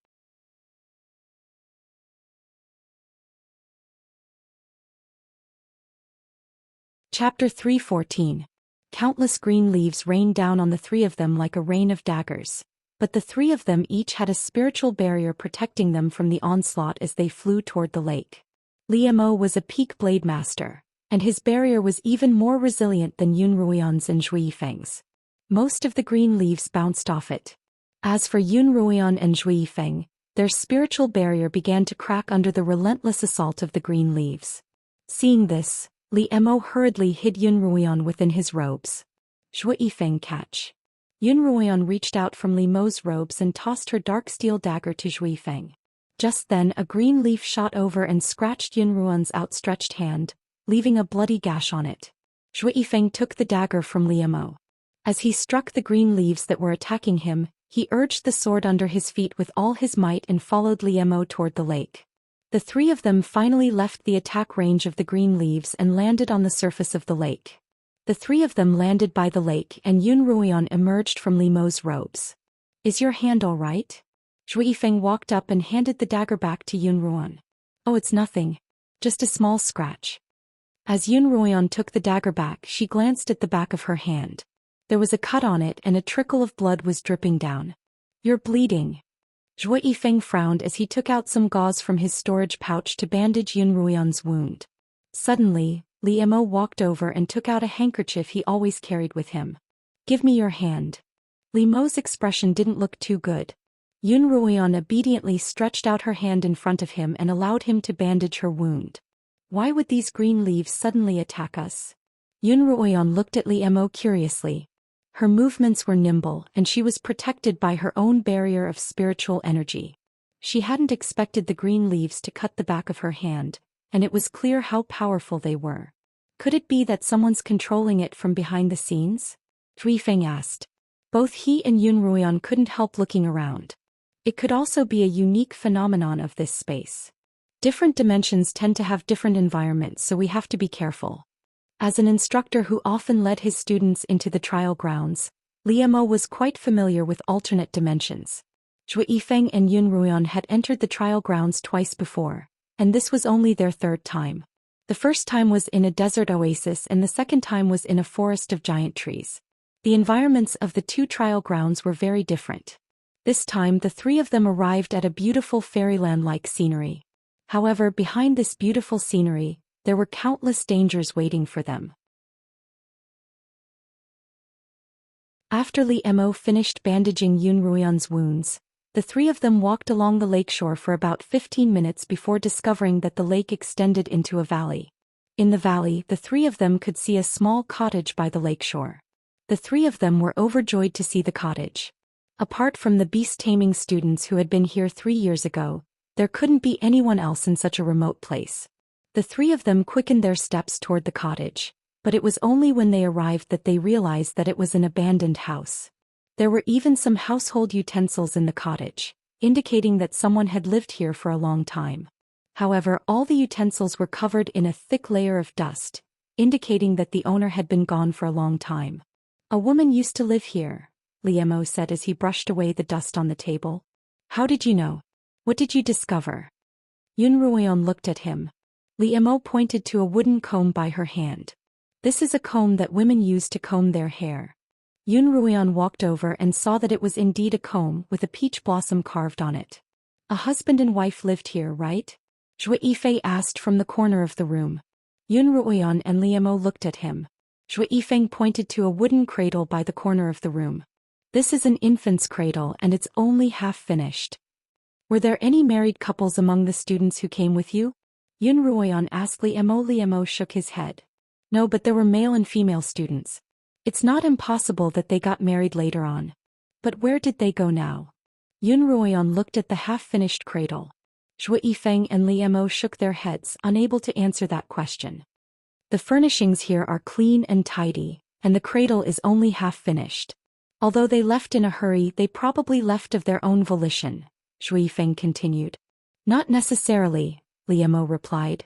Chapter 3:14. Countless green leaves rained down on the 3 of them like a rain of daggers, but the 3 of them each had a spiritual barrier protecting them from the onslaught as they flew toward the lake. Li Mo was a peak blade master, and his barrier was even more resilient than Yun Ruoyan's and Zhou Yifeng's. Most of the green leaves bounced off it. As for Yun Ruoyan and Zhou Yifeng, their spiritual barrier began to crack under the relentless assault of the green leaves. Seeing this, Li Mo hurriedly hid Yun Ruoyan within his robes. Zhou Yifeng catch. Yun Ruoyan reached out from Li Mo's robes and tossed her dark steel dagger to Zhou Yifeng. Just then a green leaf shot over and scratched Yun Ruoyan's outstretched hand, leaving a bloody gash on it. Zhou Yifeng took the dagger from Li Mo. As he struck the green leaves that were attacking him, he urged the sword under his feet with all his might and followed Li Mo toward the lake. The 3 of them finally left the attack range of the green leaves and landed on the surface of the lake. The 3 of them landed by the lake and Yun Ruoyan emerged from Li Mo's robes. Is your hand all right? Zhou Yifeng walked up and handed the dagger back to Yun Ruoyan. Oh, it's nothing. Just a small scratch. As Yun Ruoyan took the dagger back, she glanced at the back of her hand. There was a cut on it and a trickle of blood was dripping down. You're bleeding. Zhou Yifeng frowned as he took out some gauze from his storage pouch to bandage Yun Ruoyan's wound. Suddenly, Li Mo walked over and took out a handkerchief he always carried with him. Give me your hand. Li Mo's expression didn't look too good. Yun Ruoyan obediently stretched out her hand in front of him and allowed him to bandage her wound. Why would these green leaves suddenly attack us? Yun Ruoyan looked at Li Mo curiously. Her movements were nimble and she was protected by her own barrier of spiritual energy. She hadn't expected the green leaves to cut the back of her hand, and it was clear how powerful they were. Could it be that someone's controlling it from behind the scenes? Zhou Yifeng asked. Both he and Yun Ruoyan couldn't help looking around. It could also be a unique phenomenon of this space. Different dimensions tend to have different environments, so we have to be careful. As an instructor who often led his students into the trial grounds, Li Mo was quite familiar with alternate dimensions. Zhou Yifeng and Yun Ruoyan had entered the trial grounds twice before, and this was only their third time. The first time was in a desert oasis and the second time was in a forest of giant trees. The environments of the two trial grounds were very different. This time the three of them arrived at a beautiful fairyland-like scenery. However, behind this beautiful scenery, there were countless dangers waiting for them. After Li Mo finished bandaging Yun Ruoyan's wounds, the three of them walked along the lakeshore for about 15 minutes before discovering that the lake extended into a valley. In the valley, the three of them could see a small cottage by the lakeshore. The three of them were overjoyed to see the cottage. Apart from the beast-taming students who had been here 3 years ago, there couldn't be anyone else in such a remote place. The three of them quickened their steps toward the cottage, but it was only when they arrived that they realized that it was an abandoned house. There were even some household utensils in the cottage, indicating that someone had lived here for a long time. However, all the utensils were covered in a thick layer of dust, indicating that the owner had been gone for a long time. A woman used to live here, Li Mo said as he brushed away the dust on the table. How did you know? What did you discover? Yun Ruoyan looked at him. Li Mo pointed to a wooden comb by her hand. This is a comb that women use to comb their hair. Yun Ruoyan walked over and saw that it was indeed a comb with a peach blossom carved on it. A husband and wife lived here, right? Zhou Yifeng asked from the corner of the room. Yun Ruoyan and Li Mo looked at him. Zhou Yifeng pointed to a wooden cradle by the corner of the room. This is an infant's cradle and it's only half finished. Were there any married couples among the students who came with you? Yun Ruoyan asked Li Mo. Li Mo shook his head. No, but there were male and female students. It's not impossible that they got married later on. But where did they go now? Yun Ruoyan looked at the half-finished cradle. Zhou Yifeng and Li Mo shook their heads, unable to answer that question. The furnishings here are clean and tidy, and the cradle is only half-finished. Although they left in a hurry, they probably left of their own volition, Zhou Yifeng continued. Not necessarily, Li Mo replied.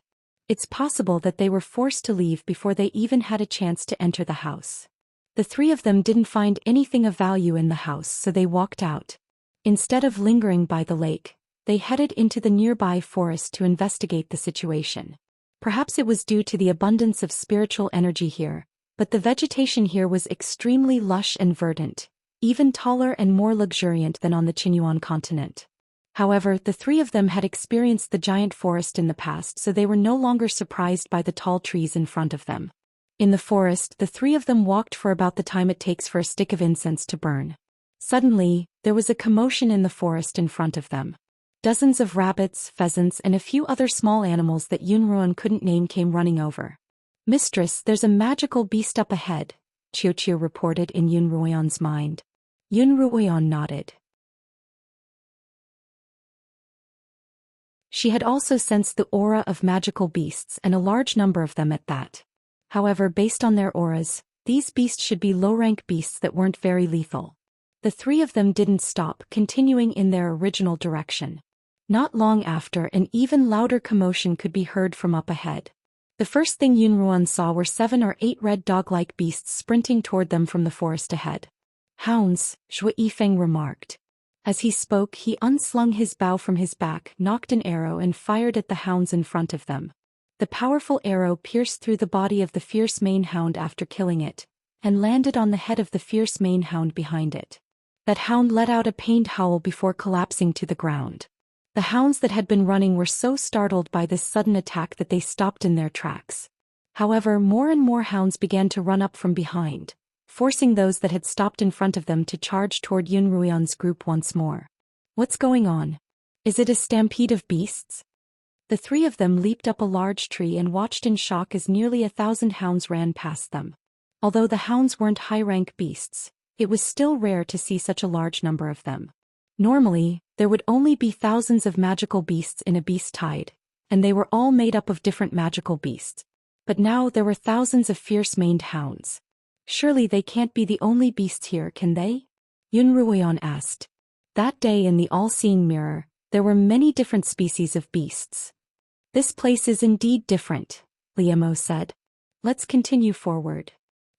It's possible that they were forced to leave before they even had a chance to enter the house. The three of them didn't find anything of value in the house, so they walked out. Instead of lingering by the lake, they headed into the nearby forest to investigate the situation. Perhaps it was due to the abundance of spiritual energy here, but the vegetation here was extremely lush and verdant, even taller and more luxuriant than on the Qinyuan continent. However, the three of them had experienced the giant forest in the past, so they were no longer surprised by the tall trees in front of them. In the forest, the three of them walked for about the time it takes for a stick of incense to burn. Suddenly, there was a commotion in the forest in front of them. Dozens of rabbits, pheasants, and a few other small animals that Yun Ruoyan couldn't name came running over. Mistress, there's a magical beast up ahead, Qiu reported in Yun Ruoyan's mind. Yun Ruoyan nodded. She had also sensed the aura of magical beasts and a large number of them at that. However, based on their auras, these beasts should be low-rank beasts that weren't very lethal. The three of them didn't stop, continuing in their original direction. Not long after, an even louder commotion could be heard from up ahead. The first thing Yun Ruoyan saw were 7 or 8 red dog-like beasts sprinting toward them from the forest ahead. Hounds, Zhou Yifeng remarked. As he spoke, he unslung his bow from his back, knocked an arrow and fired at the hounds in front of them. The powerful arrow pierced through the body of the fierce mane hound after killing it, and landed on the head of the fierce mane hound behind it. That hound let out a pained howl before collapsing to the ground. The hounds that had been running were so startled by this sudden attack that they stopped in their tracks. However, more and more hounds began to run up from behind, forcing those that had stopped in front of them to charge toward Yun Ruoyan's group once more. What's going on? Is it a stampede of beasts? The three of them leaped up a large tree and watched in shock as nearly 1,000 hounds ran past them. Although the hounds weren't high-rank beasts, it was still rare to see such a large number of them. Normally, there would only be thousands of magical beasts in a beast tide, and they were all made up of different magical beasts. But now there were thousands of fierce-maned hounds. Surely they can't be the only beasts here, can they? Yun Ruoyan asked. That day in the all-seeing mirror, there were many different species of beasts. This place is indeed different, Liemo said. Let's continue forward.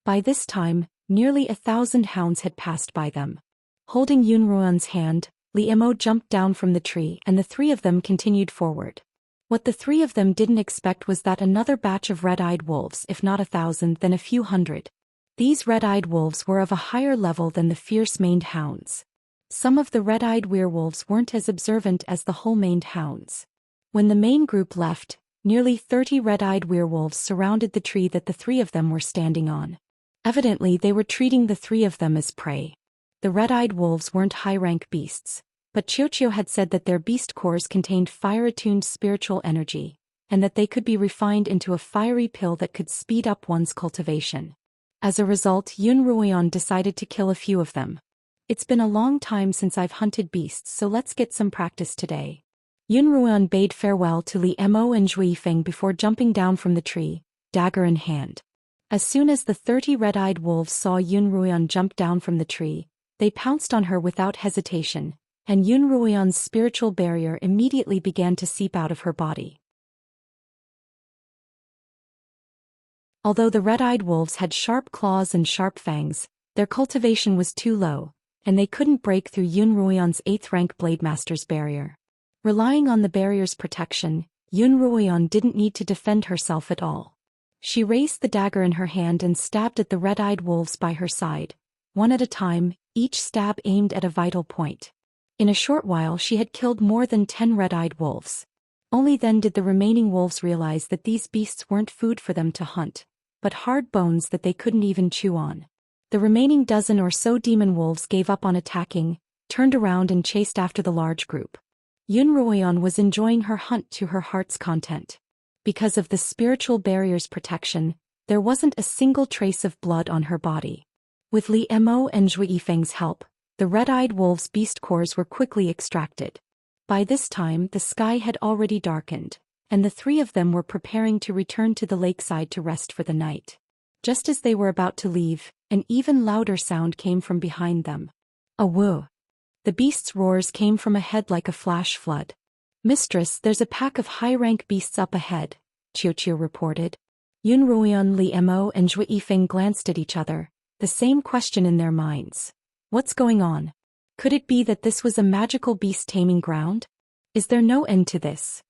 By this time, nearly 1,000 hounds had passed by them. Holding Yun Ruoyan's hand, Liemo jumped down from the tree and the three of them continued forward. What the three of them didn't expect was that another batch of red-eyed wolves, if not 1,000 then a few hundred. These red-eyed wolves were of a higher level than the fierce-maned hounds. Some of the red-eyed werewolves weren't as observant as the whole-maned hounds. When the main group left, nearly 30 red-eyed werewolves surrounded the tree that the three of them were standing on. Evidently they were treating the three of them as prey. The red-eyed wolves weren't high-rank beasts, but Xianxia had said that their beast cores contained fire-attuned spiritual energy, and that they could be refined into a fiery pill that could speed up one's cultivation. As a result, Yun Ruoyan decided to kill a few of them. It's been a long time since I've hunted beasts, so let's get some practice today. Yun Ruoyan bade farewell to Liemo and Zhou Xian before jumping down from the tree, dagger in hand. As soon as the 30 red-eyed wolves saw Yun Ruoyan jump down from the tree, they pounced on her without hesitation, and Yun Ruoyan's spiritual barrier immediately began to seep out of her body. Although the red-eyed wolves had sharp claws and sharp fangs, their cultivation was too low, and they couldn't break through Yun Ruoyan's 8th-rank Blademaster's barrier. Relying on the barrier's protection, Yun Ruoyan didn't need to defend herself at all. She raised the dagger in her hand and stabbed at the red-eyed wolves by her side, one at a time, each stab aimed at a vital point. In a short while she had killed more than 10 red-eyed wolves. Only then did the remaining wolves realize that these beasts weren't food for them to hunt, but hard bones that they couldn't even chew on. The remaining dozen or so demon wolves gave up on attacking, turned around and chased after the large group. Yun Ruoyan was enjoying her hunt to her heart's content. Because of the spiritual barrier's protection, there wasn't a single trace of blood on her body. With Liemo and Zhou Yifeng's help, the red-eyed wolves' beast cores were quickly extracted. By this time the sky had already darkened, and the three of them were preparing to return to the lakeside to rest for the night. Just as they were about to leave, an even louder sound came from behind them. A woo! The beast's roars came from ahead like a flash flood. Mistress, there's a pack of high-rank beasts up ahead, Xianxia reported. Yun Ruoyan, Liemo and Zhou Yifeng glanced at each other, the same question in their minds. What's going on? Could it be that this was a magical beast taming ground? Is there no end to this?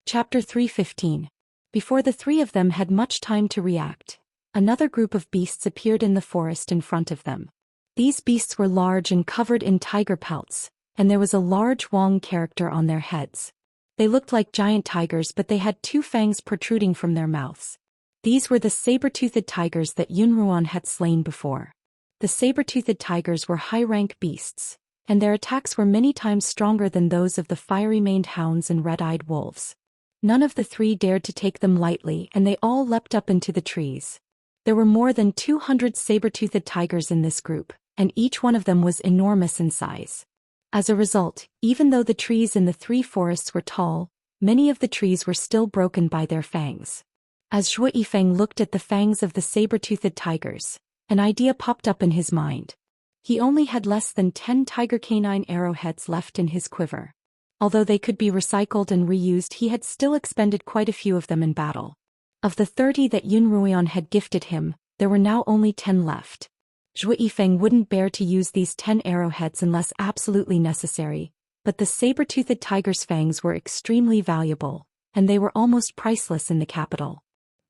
Chapter 3:15. Before the three of them had much time to react, another group of beasts appeared in the forest in front of them. These beasts were large and covered in tiger pelts, and there was a large Wong character on their heads. They looked like giant tigers, but they had 2 fangs protruding from their mouths. These were the saber-toothed tigers that Yun Ruoyan had slain before. The saber-toothed tigers were high-rank beasts, and their attacks were many times stronger than those of the fiery-maned hounds and red-eyed wolves. None of the three dared to take them lightly, and they all leapt up into the trees. There were more than 200 saber-toothed tigers in this group, and each one of them was enormous in size. As a result, even though the trees in the 3 forests were tall, many of the trees were still broken by their fangs. As Zhou Yifeng looked at the fangs of the saber-toothed tigers, an idea popped up in his mind. He only had less than 10 tiger canine arrowheads left in his quiver. Although they could be recycled and reused, he had still expended quite a few of them in battle. Of the 30 that Yun Ruoyan had gifted him, there were now only 10 left. Zhou Yifeng wouldn't bear to use these 10 arrowheads unless absolutely necessary, but the saber-toothed tiger's fangs were extremely valuable, and they were almost priceless in the capital.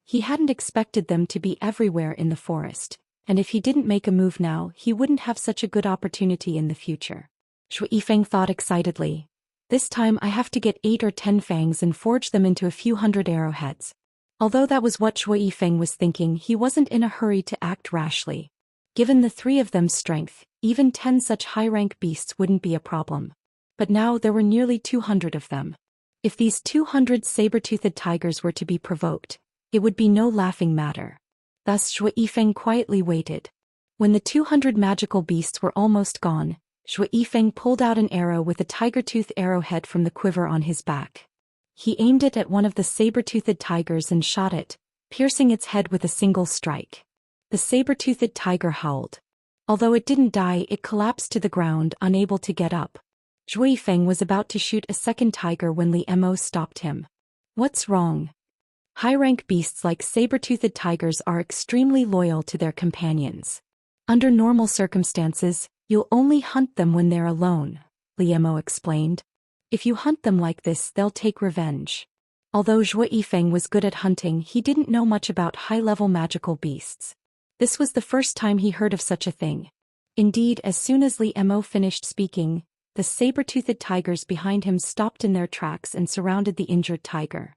He hadn't expected them to be everywhere in the forest, and if he didn't make a move now, he wouldn't have such a good opportunity in the future. Zhou Yifeng thought excitedly. This time I have to get 8 or 10 fangs and forge them into a few hundred arrowheads. Although that was what Zhou Yifeng was thinking, he wasn't in a hurry to act rashly. Given the 3 of them's strength, even 10 such high-rank beasts wouldn't be a problem. But now there were nearly 200 of them. If these 200 saber-toothed tigers were to be provoked, it would be no laughing matter. Thus Zhou Yifeng quietly waited. When the 200 magical beasts were almost gone, Zhou Yifeng pulled out an arrow with a tiger-tooth arrowhead from the quiver on his back. He aimed it at one of the saber-toothed tigers and shot it, piercing its head with a single strike. The saber-toothed tiger howled. Although it didn't die, it collapsed to the ground, unable to get up. Zhou Yifeng was about to shoot a second tiger when Li Mo stopped him. What's wrong? High-rank beasts like saber-toothed tigers are extremely loyal to their companions. Under normal circumstances, you'll only hunt them when they're alone, Li Mo explained. If you hunt them like this, they'll take revenge. Although Zhou Yifeng was good at hunting, he didn't know much about high-level magical beasts. This was the first time he heard of such a thing. Indeed, as soon as Li Mo finished speaking, the saber-toothed tigers behind him stopped in their tracks and surrounded the injured tiger.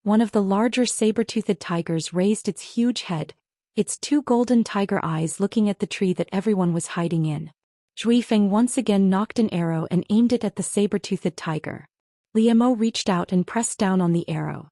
One of the larger saber-toothed tigers raised its huge head, its 2 golden tiger eyes looking at the tree that everyone was hiding in. Zhou Yifeng once again knocked an arrow and aimed it at the saber-toothed tiger. Li Mo reached out and pressed down on the arrow.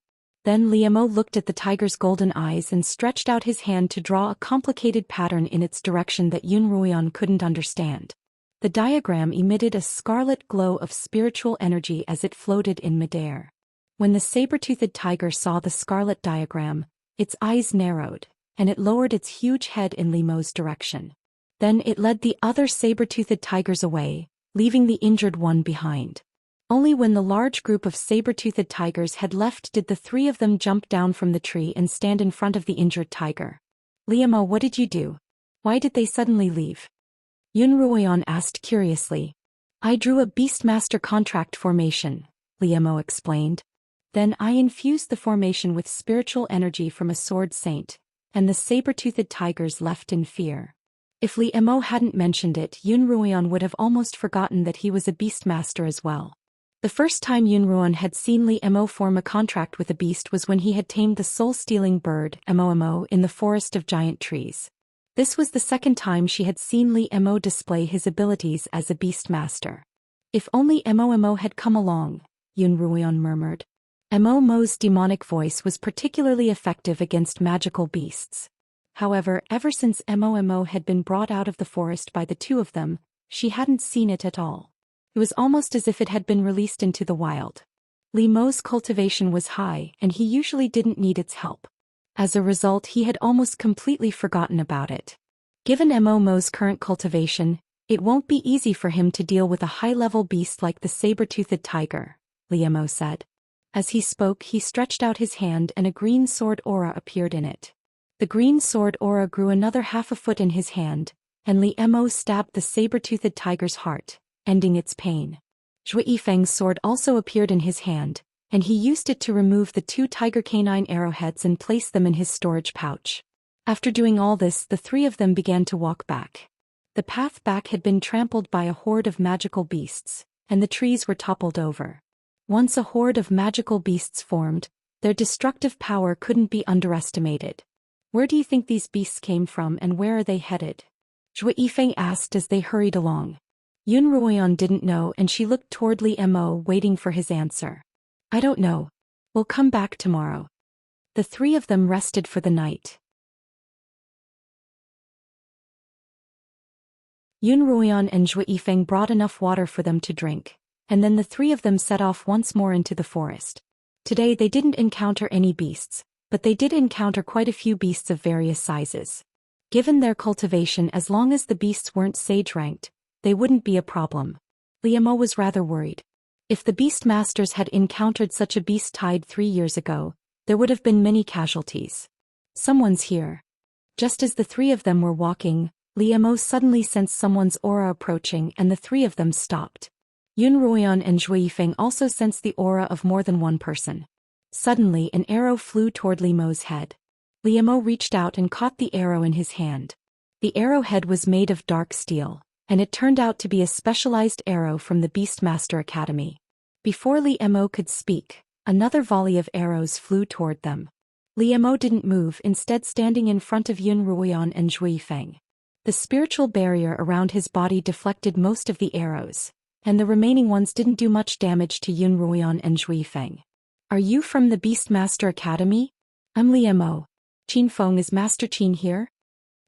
Then Li Mo looked at the tiger's golden eyes and stretched out his hand to draw a complicated pattern in its direction that Yun Ruoyan couldn't understand. The diagram emitted a scarlet glow of spiritual energy as it floated in midair. When the saber-toothed tiger saw the scarlet diagram, its eyes narrowed, and it lowered its huge head in Li Mo's direction. Then it led the other saber-toothed tigers away, leaving the injured one behind. Only when the large group of saber-toothed tigers had left did the 3 of them jump down from the tree and stand in front of the injured tiger. Li Mo, what did you do? Why did they suddenly leave? Yun Ruoyan asked curiously. I drew a Beastmaster contract formation, Li Mo explained. Then I infused the formation with spiritual energy from a sword saint, and the saber-toothed tigers left in fear. If Li Mo hadn't mentioned it, Yun Ruoyan would have almost forgotten that he was a Beastmaster as well. The first time Yun Ruoyan had seen Li Mo form a contract with a beast was when he had tamed the soul-stealing bird, Mo, in the forest of giant trees. This was the second time she had seen Li Mo display his abilities as a Beastmaster. If only Mo had come along, Yun Ruoyan murmured. Mo's demonic voice was particularly effective against magical beasts. However, ever since Mo had been brought out of the forest by the 2 of them, she hadn't seen it at all. It was almost as if it had been released into the wild. Li Mo's cultivation was high, and he usually didn't need its help. As a result, he had almost completely forgotten about it. Given Mo's current cultivation, it won't be easy for him to deal with a high-level beast like the saber-toothed tiger, Li Mo said. As he spoke, he stretched out his hand and a green sword aura appeared in it. The green sword aura grew another half a foot in his hand, and Li Mo stabbed the saber-toothed tiger's heart, ending its pain. Zhou Yifeng's sword also appeared in his hand, and he used it to remove the 2 tiger canine arrowheads and place them in his storage pouch. After doing all this, the 3 of them began to walk back. The path back had been trampled by a horde of magical beasts, and the trees were toppled over. Once a horde of magical beasts formed, their destructive power couldn't be underestimated. Where do you think these beasts came from and where are they headed? Zhou Yifeng asked as they hurried along. Yun Ruoyan didn't know and she looked toward Li Mo waiting for his answer. I don't know. We'll come back tomorrow. The 3 of them rested for the night. Yun Ruoyan and Zhou Yifeng brought enough water for them to drink, and then the 3 of them set off once more into the forest. Today they didn't encounter any beasts, but they did encounter quite a few beasts of various sizes. Given their cultivation, as long as the beasts weren't sage-ranked, they wouldn't be a problem. Li Mo was rather worried. If the Beastmasters had encountered such a beast tide 3 years ago, there would have been many casualties. Someone's here. Just as the three of them were walking, Li Mo suddenly sensed someone's aura approaching and the three of them stopped. Yun Ruoyan and Zhui Yifeng also sensed the aura of more than one person. Suddenly an arrow flew toward Li Mo's head. Li Mo reached out and caught the arrow in his hand. The arrowhead was made of dark steel, and it turned out to be a specialized arrow from the Beastmaster Academy. Before Li Mo could speak, another volley of arrows flew toward them. Li Mo didn't move, instead standing in front of Yun Ruoyan and Zhui Yifeng. The spiritual barrier around his body deflected most of the arrows, and the remaining ones didn't do much damage to Yun Ruoyan and Zhui Yifeng. Are you from the Beastmaster Academy? I'm Li Mo. Qin Feng, is Master Qin here?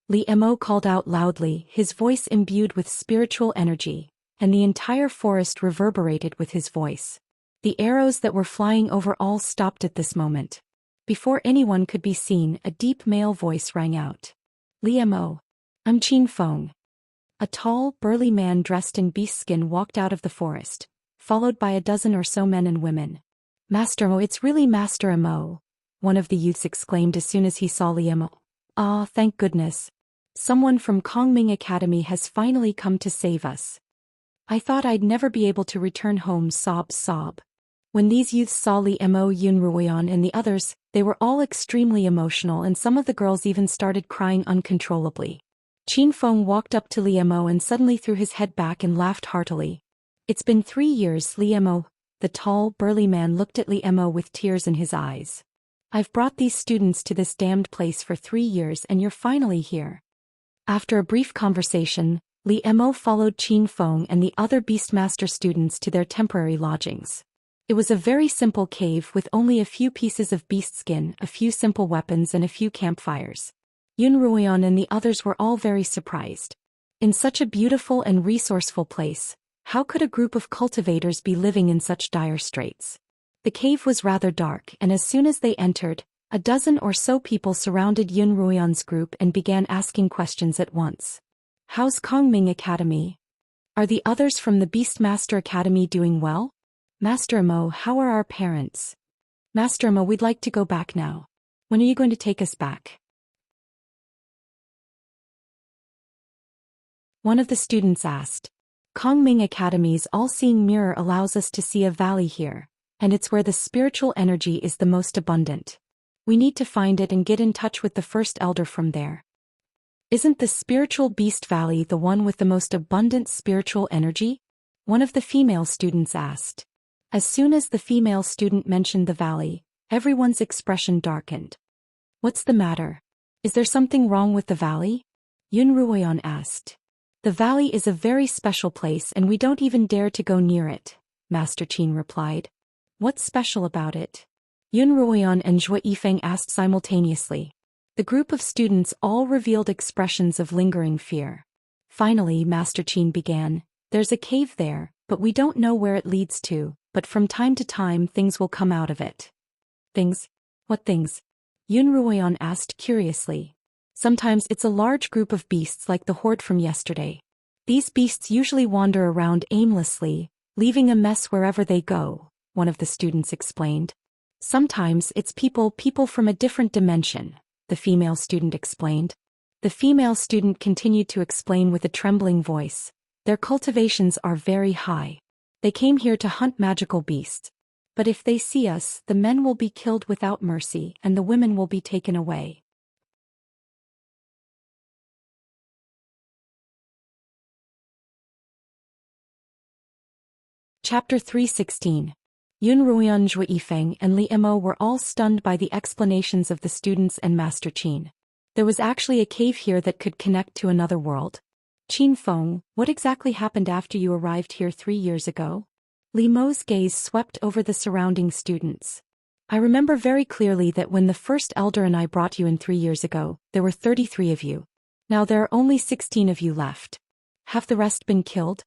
Li Mo called out loudly, his voice imbued with spiritual energy, and the entire forest reverberated with his voice. The arrows that were flying over all stopped at this moment. Before anyone could be seen, a deep male voice rang out. Li Mo. I'm Qin Feng. A tall, burly man dressed in beast skin walked out of the forest, followed by a dozen or so men and women. Master Mo, it's really Master Mo, one of the youths exclaimed as soon as he saw Li Mo. Ah, thank goodness. Someone from Kongming Academy has finally come to save us. I thought I'd never be able to return home, sob. When these youths saw Li Mo, Yun Ruoyan and the others, they were all extremely emotional and some of the girls even started crying uncontrollably. Qin Feng walked up to Li Mo and suddenly threw his head back and laughed heartily. It's been 3 years, Li Mo. The tall, burly man looked at Li Mo with tears in his eyes. I've brought these students to this damned place for 3 years and you're finally here. After a brief conversation, Li Mo followed Qin Feng and the other Beastmaster students to their temporary lodgings. It was a very simple cave with only a few pieces of beast skin, a few simple weapons and a few campfires. Yun Ruoyan and the others were all very surprised. In such a beautiful and resourceful place, how could a group of cultivators be living in such dire straits? The cave was rather dark, and as soon as they entered, a dozen or so people surrounded Yun Ruoyan's group and began asking questions at once. How's Kongming Academy? Are the others from the Beastmaster Academy doing well? Master Mo, how are our parents? Master Mo, we'd like to go back now. When are you going to take us back? One of the students asked. Kongming Academy's all-seeing mirror allows us to see a valley here, and it's where the spiritual energy is the most abundant. We need to find it and get in touch with the first elder from there. Isn't the spiritual beast valley the one with the most abundant spiritual energy? One of the female students asked. As soon as the female student mentioned the valley, everyone's expression darkened. What's the matter? Is there something wrong with the valley? Yun Ruoyan asked. The valley is a very special place and we don't even dare to go near it, Master Qin replied. What's special about it? Yun Ruoyan and Zhui Yifeng asked simultaneously. The group of students all revealed expressions of lingering fear. Finally, Master Qin began. There's a cave there, but we don't know where it leads to, but from time to time things will come out of it. Things? What things? Yun Ruoyan asked curiously. Sometimes it's a large group of beasts like the horde from yesterday. These beasts usually wander around aimlessly, leaving a mess wherever they go, one of the students explained. Sometimes it's people from a different dimension, the female student explained. The female student continued to explain with a trembling voice. Their cultivations are very high. They came here to hunt magical beasts. But if they see us, the men will be killed without mercy and the women will be taken away. Chapter 316. Yun Ruoyan, Zhui Yifeng and Li Mo were all stunned by the explanations of the students and Master Qin. There was actually a cave here that could connect to another world. Qin Feng, what exactly happened after you arrived here 3 years ago? Li Mo's gaze swept over the surrounding students. I remember very clearly that when the first elder and I brought you in 3 years ago, there were 33 of you. Now there are only 16 of you left. Have the rest been killed?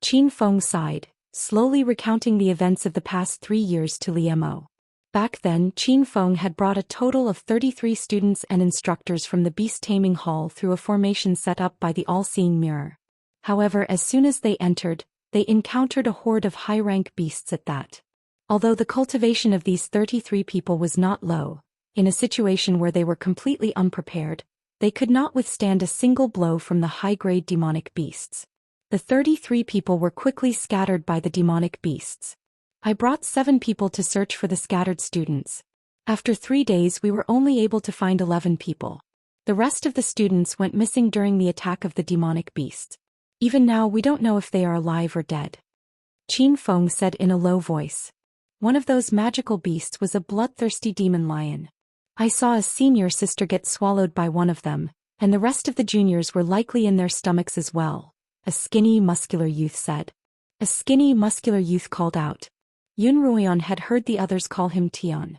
Qin Feng sighed, slowly recounting the events of the past 3 years to Li Mo. Back then, Qin Feng had brought a total of 33 students and instructors from the Beast Taming Hall through a formation set up by the All-Seeing Mirror. However, as soon as they entered, they encountered a horde of high-rank beasts at that. Although the cultivation of these 33 people was not low, In a situation where they were completely unprepared, they could not withstand a single blow from the high-grade demonic beasts. The 33 people were quickly scattered by the demonic beasts. I brought 7 people to search for the scattered students. After 3 days we were only able to find 11 people. The rest of the students went missing during the attack of the demonic beasts. Even now we don't know if they are alive or dead. Qin Feng said in a low voice. One of those magical beasts was a bloodthirsty demon lion. I saw a senior sister get swallowed by one of them, and the rest of the juniors were likely in their stomachs as well, a skinny, muscular youth said. A skinny, muscular youth called out. Yun Ruoyan had heard the others call him Tian.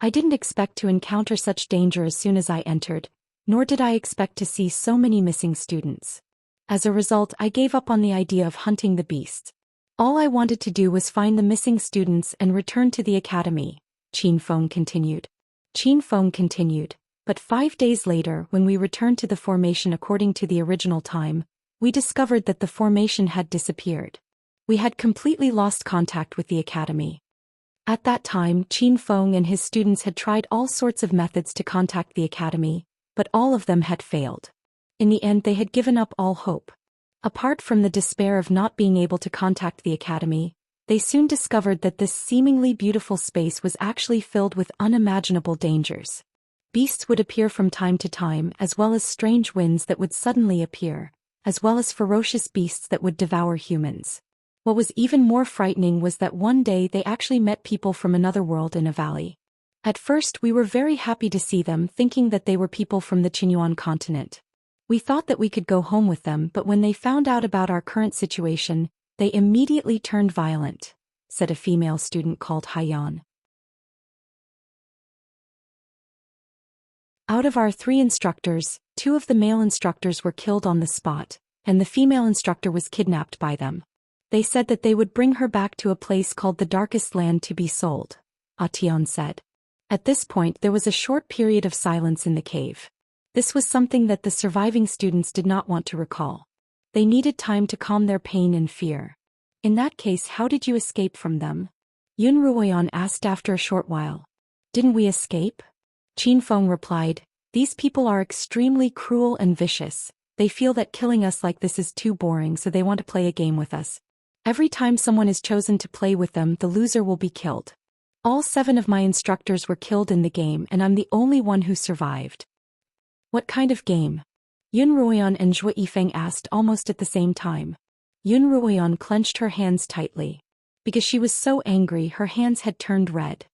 I didn't expect to encounter such danger as soon as I entered, nor did I expect to see so many missing students. As a result, I gave up on the idea of hunting the beasts. All I wanted to do was find the missing students and return to the academy, Qin Feng continued. Qin Feng continued, but 5 days later when we returned to the formation according to the original time, we discovered that the formation had disappeared. We had completely lost contact with the academy. At that time, Qin Feng and his students had tried all sorts of methods to contact the academy, but all of them had failed. In the end they had given up all hope. Apart from the despair of not being able to contact the academy, they soon discovered that this seemingly beautiful space was actually filled with unimaginable dangers. Beasts would appear from time to time, as well as strange winds that would suddenly appear, as well as ferocious beasts that would devour humans. What was even more frightening was that one day they actually met people from another world in a valley. At first we were very happy to see them, thinking that they were people from the Qinyuan continent. We thought that we could go home with them, but when they found out about our current situation, they immediately turned violent, said a female student called Haiyan. Out of our 3 instructors, 2 of the male instructors were killed on the spot, and the female instructor was kidnapped by them. They said that they would bring her back to a place called the Darkest Land to be sold, Atian said. At this point there was a short period of silence in the cave. This was something that the surviving students did not want to recall. They needed time to calm their pain and fear. In that case, how did you escape from them? Yun Ruoyan asked after a short while. Didn't we escape? Qin Feng replied, these people are extremely cruel and vicious. They feel that killing us like this is too boring, so they want to play a game with us. Every time someone is chosen to play with them, the loser will be killed. All 7 of my instructors were killed in the game and I'm the only one who survived. What kind of game? Yun Ruoyan and Zhou Yifeng asked almost at the same time. Yun Ruoyan clenched her hands tightly. Because she was so angry, her hands had turned red.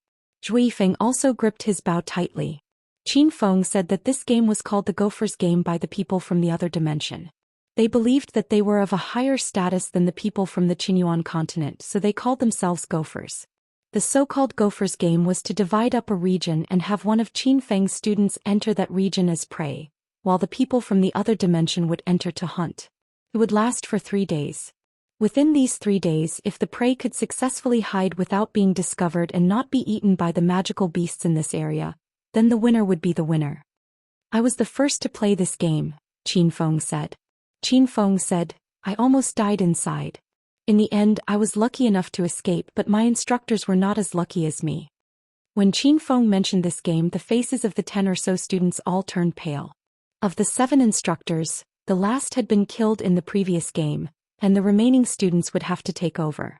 Zhou Yifeng also gripped his bow tightly. Qin Feng said that this game was called the Gopher's Game by the people from the other dimension. They believed that they were of a higher status than the people from the Qinyuan continent, so they called themselves Gophers. The so-called Gopher's Game was to divide up a region and have one of Qin Feng's students enter that region as prey, while the people from the other dimension would enter to hunt. It would last for 3 days. Within these 3 days, if the prey could successfully hide without being discovered and not be eaten by the magical beasts in this area, then the winner would be the winner. I was the first to play this game, Qin Feng said. Qin Feng said, I almost died inside. In the end, I was lucky enough to escape, but my instructors were not as lucky as me. When Qin Feng mentioned this game, the faces of the 10 or so students all turned pale. Of the 7 instructors, the last had been killed in the previous game, and the remaining students would have to take over.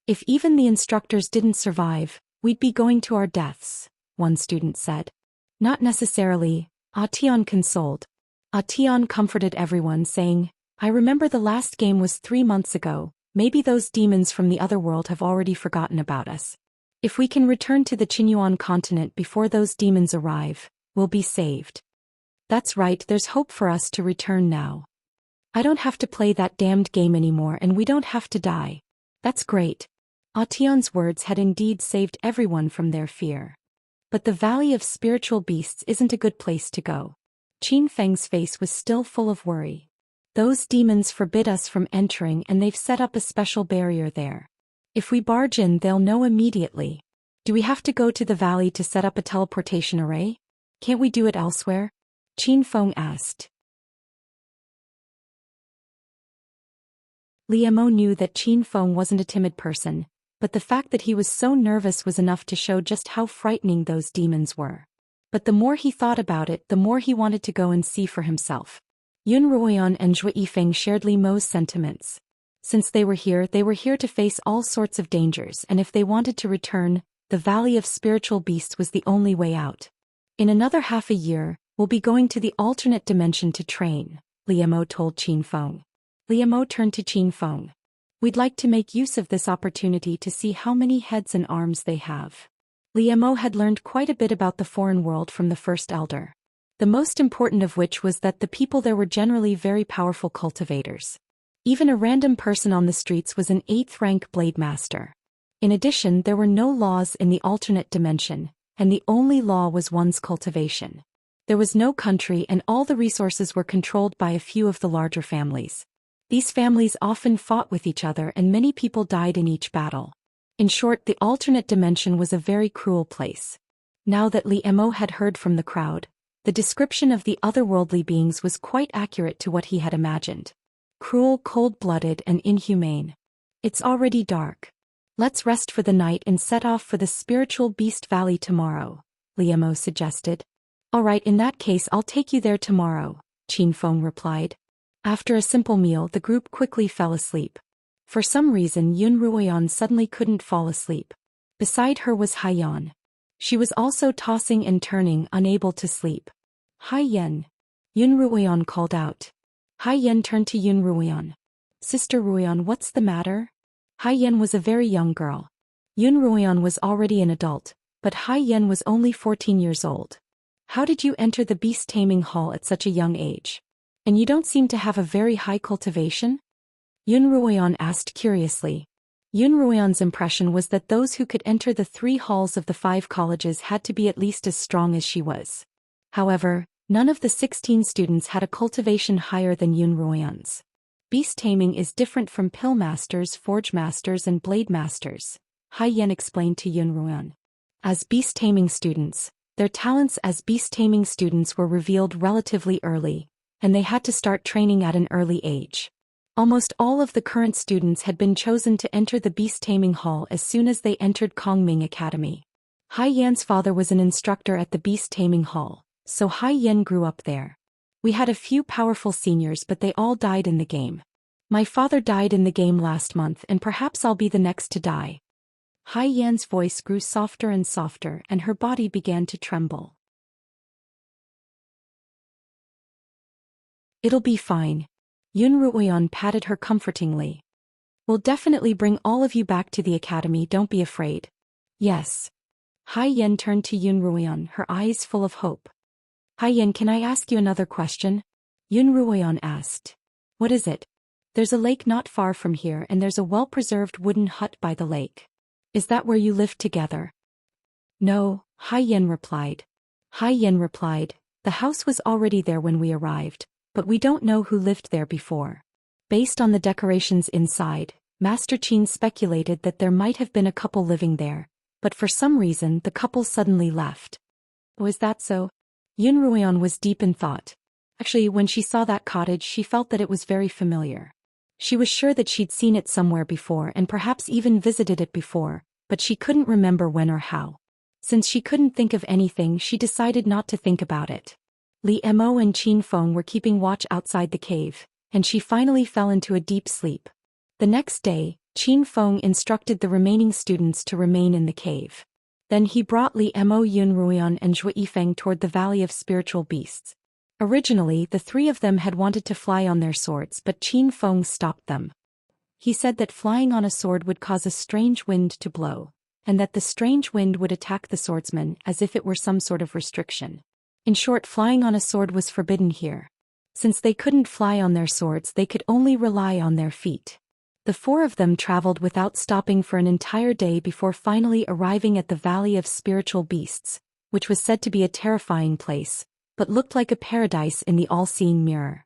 If even the instructors didn't survive, we'd be going to our deaths, one student said. Not necessarily, Atian consoled. Atian comforted everyone, saying, I remember the last game was 3 months ago. Maybe those demons from the other world have already forgotten about us. If we can return to the Qinyuan continent before those demons arrive, we'll be saved. That's right, there's hope for us to return now. I don't have to play that damned game anymore and we don't have to die. That's great. Atian's words had indeed saved everyone from their fear. But the Valley of Spiritual Beasts isn't a good place to go. Qin Feng's face was still full of worry. Those demons forbid us from entering and they've set up a special barrier there. If we barge in, they'll know immediately. Do we have to go to the valley to set up a teleportation array? Can't we do it elsewhere? Qin Feng asked. Liemo knew that Qin Feng wasn't a timid person, but the fact that he was so nervous was enough to show just how frightening those demons were. But the more he thought about it, the more he wanted to go and see for himself. Yun Ruoyan and Zhou Yifeng shared Li Mo's sentiments. Since they were here to face all sorts of dangers, and if they wanted to return, the Valley of Spiritual Beasts was the only way out. In another half a year, we'll be going to the alternate dimension to train, Li Mo told Qin Feng. Li Mo turned to Qin Feng. We'd like to make use of this opportunity to see how many heads and arms they have. Li Mo had learned quite a bit about the foreign world from the first elder. The most important of which was that the people there were generally very powerful cultivators. Even a random person on the streets was an 8th rank blade master. In addition, there were no laws in the alternate dimension, and the only law was one's cultivation. There was no country, and all the resources were controlled by a few of the larger families. These families often fought with each other, and many people died in each battle. In short, the alternate dimension was a very cruel place. Now that Li Mo had heard from the crowd, the description of the otherworldly beings was quite accurate to what he had imagined. Cruel, cold-blooded, and inhumane. It's already dark. Let's rest for the night and set off for the Spiritual Beast Valley tomorrow, Li Mo suggested. All right, in that case I'll take you there tomorrow, Qin Feng replied. After a simple meal, the group quickly fell asleep. For some reason, Yun Ruoyan suddenly couldn't fall asleep. Beside her was Hai Yan. She was also tossing and turning, unable to sleep. Hai Yan. Yun Ruoyan called out. Hai Yan turned to Yun Ruoyan. Sister Ruoyan, what's the matter? Hai Yan was a very young girl. Yun Ruoyan was already an adult, but Hai Yan was only 14 years old. How did you enter the beast taming hall at such a young age? And you don't seem to have a very high cultivation? Yun Ruoyan asked curiously. Yun Ruoyan's impression was that those who could enter the 3 halls of the 5 colleges had to be at least as strong as she was. However, none of the 16 students had a cultivation higher than Yun Ruoyan's. Beast taming is different from pill masters, forge masters, and blade masters, Hai Yan explained to Yun Ruoyan. As beast taming students, their talents as beast taming students were revealed relatively early, and they had to start training at an early age. Almost all of the current students had been chosen to enter the beast taming hall as soon as they entered Kongming Academy. Hai Yan's father was an instructor at the beast taming hall, so Hai Yan grew up there. We had a few powerful seniors, but they all died in the game. My father died in the game last month, and perhaps I'll be the next to die. Hai Yan's voice grew softer and softer, and her body began to tremble. It'll be fine. Yun Ruoyan patted her comfortingly. We'll definitely bring all of you back to the academy, don't be afraid. Yes. Hai Yan turned to Yun Ruoyan, her eyes full of hope. Hai Yan, can I ask you another question? Yun Ruoyan asked. What is it? There's a lake not far from here, and there's a well-preserved wooden hut by the lake. Is that where you lived together? No, Hai Yan replied. Hai Yan replied, the house was already there when we arrived, but we don't know who lived there before. Based on the decorations inside, Master Qin speculated that there might have been a couple living there, but for some reason the couple suddenly left. Was that so? Yun Ruoyan was deep in thought. Actually, when she saw that cottage, she felt that it was very familiar. She was sure that she'd seen it somewhere before and perhaps even visited it before, but she couldn't remember when or how. Since she couldn't think of anything, she decided not to think about it. Li Mo and Qin Feng were keeping watch outside the cave, and she finally fell into a deep sleep. The next day, Qin Feng instructed the remaining students to remain in the cave. Then he brought Li Mo, Yun Ruoyan, and Zhou Yifeng toward the Valley of Spiritual Beasts. Originally, the 3 of them had wanted to fly on their swords, but Qin Feng stopped them. He said that flying on a sword would cause a strange wind to blow, and that the strange wind would attack the swordsman as if it were some sort of restriction. In short, flying on a sword was forbidden here. Since they couldn't fly on their swords, they could only rely on their feet. The 4 of them traveled without stopping for an entire day before finally arriving at the Valley of Spiritual Beasts, which was said to be a terrifying place, but looked like a paradise in the all-seeing mirror.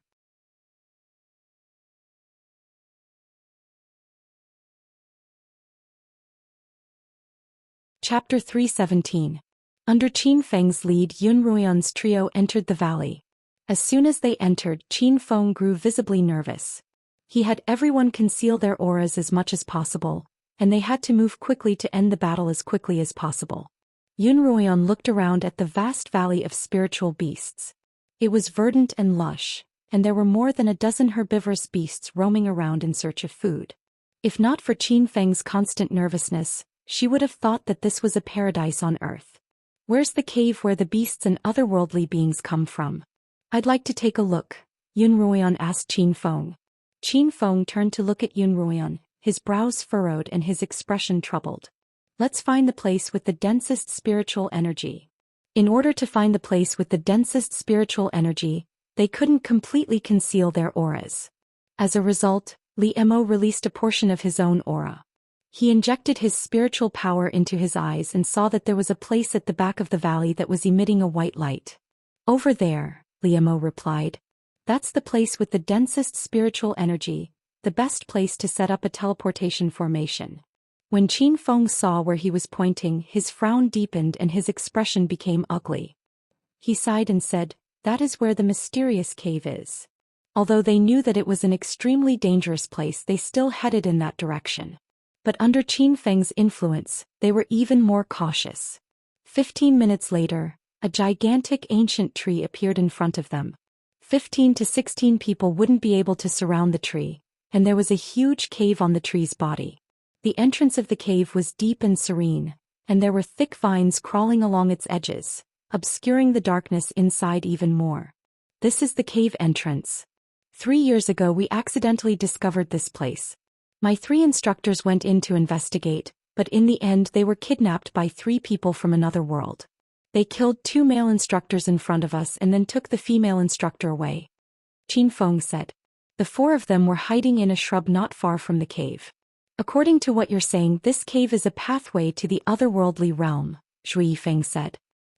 Chapter 317. Under Qin Feng's lead, Yun Ruoyan's trio entered the valley. As soon as they entered, Qin Feng grew visibly nervous. He had everyone conceal their auras as much as possible, and they had to move quickly to end the battle as quickly as possible. Yunruoyan looked around at the vast valley of spiritual beasts. It was verdant and lush, and there were more than a dozen herbivorous beasts roaming around in search of food. If not for Qin Feng's constant nervousness, she would have thought that this was a paradise on earth. Where's the cave where the beasts and otherworldly beings come from? I'd like to take a look, Yunruoyan asked Qin Feng. Qin Feng turned to look at Yunruoyan, his brows furrowed and his expression troubled. Let's find the place with the densest spiritual energy. In order to find the place with the densest spiritual energy, they couldn't completely conceal their auras. As a result, Li Mo released a portion of his own aura. He injected his spiritual power into his eyes and saw that there was a place at the back of the valley that was emitting a white light. Over there, Li Mo replied. That's the place with the densest spiritual energy, the best place to set up a teleportation formation. When Qin Feng saw where he was pointing, his frown deepened and his expression became ugly. He sighed and said, "That is where the mysterious cave is." Although they knew that it was an extremely dangerous place, they still headed in that direction. But under Qin Feng's influence, they were even more cautious. 15 minutes later, a gigantic ancient tree appeared in front of them. 15 to 16 people wouldn't be able to surround the tree, and there was a huge cave on the tree's body. The entrance of the cave was deep and serene, and there were thick vines crawling along its edges, obscuring the darkness inside even more. This is the cave entrance. 3 years ago we accidentally discovered this place. My 3 instructors went in to investigate, but in the end they were kidnapped by 3 people from another world. They killed 2 male instructors in front of us and then took the female instructor away. Qin Feng said. The 4 of them were hiding in a shrub not far from the cave. According to what you're saying, this cave is a pathway to the otherworldly realm, Zhou Yifeng said.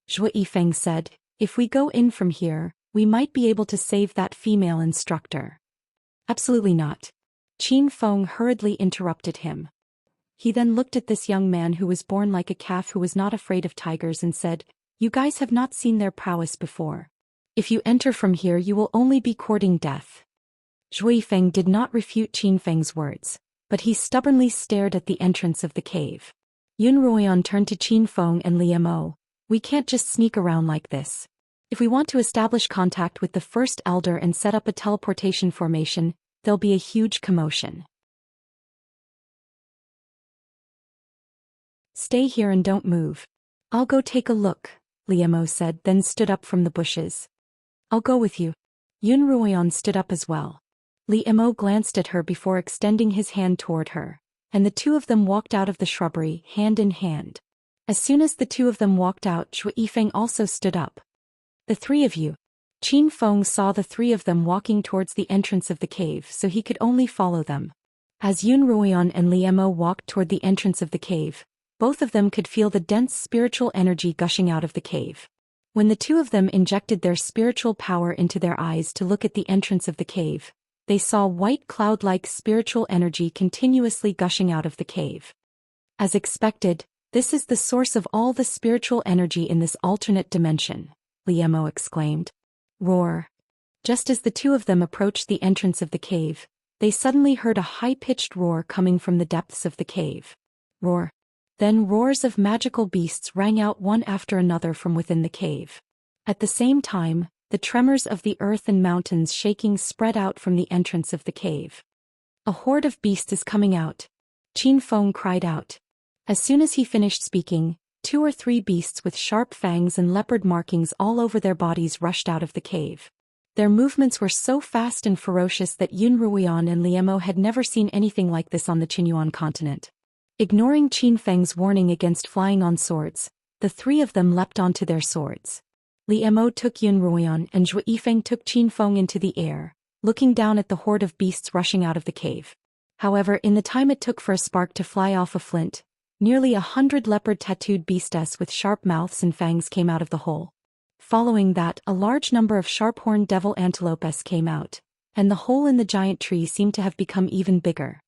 Zhou Yifeng said, if we go in from here, we might be able to save that female instructor. Absolutely not. Qin Feng hurriedly interrupted him. He then looked at this young man who was born like a calf who was not afraid of tigers and said, you guys have not seen their prowess before. If you enter from here you will only be courting death. Zhou Yifeng did not refute Qin Feng's words, but he stubbornly stared at the entrance of the cave. Yunruoyan turned to Qin Feng and Li Mo. We can't just sneak around like this. If we want to establish contact with the first elder and set up a teleportation formation, there'll be a huge commotion. Stay here and don't move. I'll go take a look, Li Mo said, then stood up from the bushes. I'll go with you. Yunruoyan stood up as well. Li Mo glanced at her before extending his hand toward her, and the 2 of them walked out of the shrubbery, hand in hand. As soon as the 2 of them walked out, Zhou Yifeng also stood up. The 3 of you. Qin Feng saw the 3 of them walking towards the entrance of the cave, so he could only follow them. As Yunruoyan and Li Mo walked toward the entrance of the cave, both of them could feel the dense spiritual energy gushing out of the cave. When the 2 of them injected their spiritual power into their eyes to look at the entrance of the cave, they saw white cloud-like spiritual energy continuously gushing out of the cave. As expected, this is the source of all the spiritual energy in this alternate dimension, Li Mo exclaimed. Roar. Just as the 2 of them approached the entrance of the cave, they suddenly heard a high-pitched roar coming from the depths of the cave. Roar. Then roars of magical beasts rang out one after another from within the cave. At the same time, the tremors of the earth and mountains shaking spread out from the entrance of the cave. A horde of beasts is coming out. Qin Feng cried out. As soon as he finished speaking, 2 or 3 beasts with sharp fangs and leopard markings all over their bodies rushed out of the cave. Their movements were so fast and ferocious that Yunruoyan and Li Mo had never seen anything like this on the Qinyuan continent. Ignoring Qin Feng's warning against flying on swords, the 3 of them leapt onto their swords. Li Mo took Yunruoyan and Zhou Yifeng took Qin Feng into the air, looking down at the horde of beasts rushing out of the cave. However, in the time it took for a spark to fly off a flint, nearly 100 leopard-tattooed beastes with sharp mouths and fangs came out of the hole. Following that, a large number of sharp-horned devil antelopes came out, and the hole in the giant tree seemed to have become even bigger.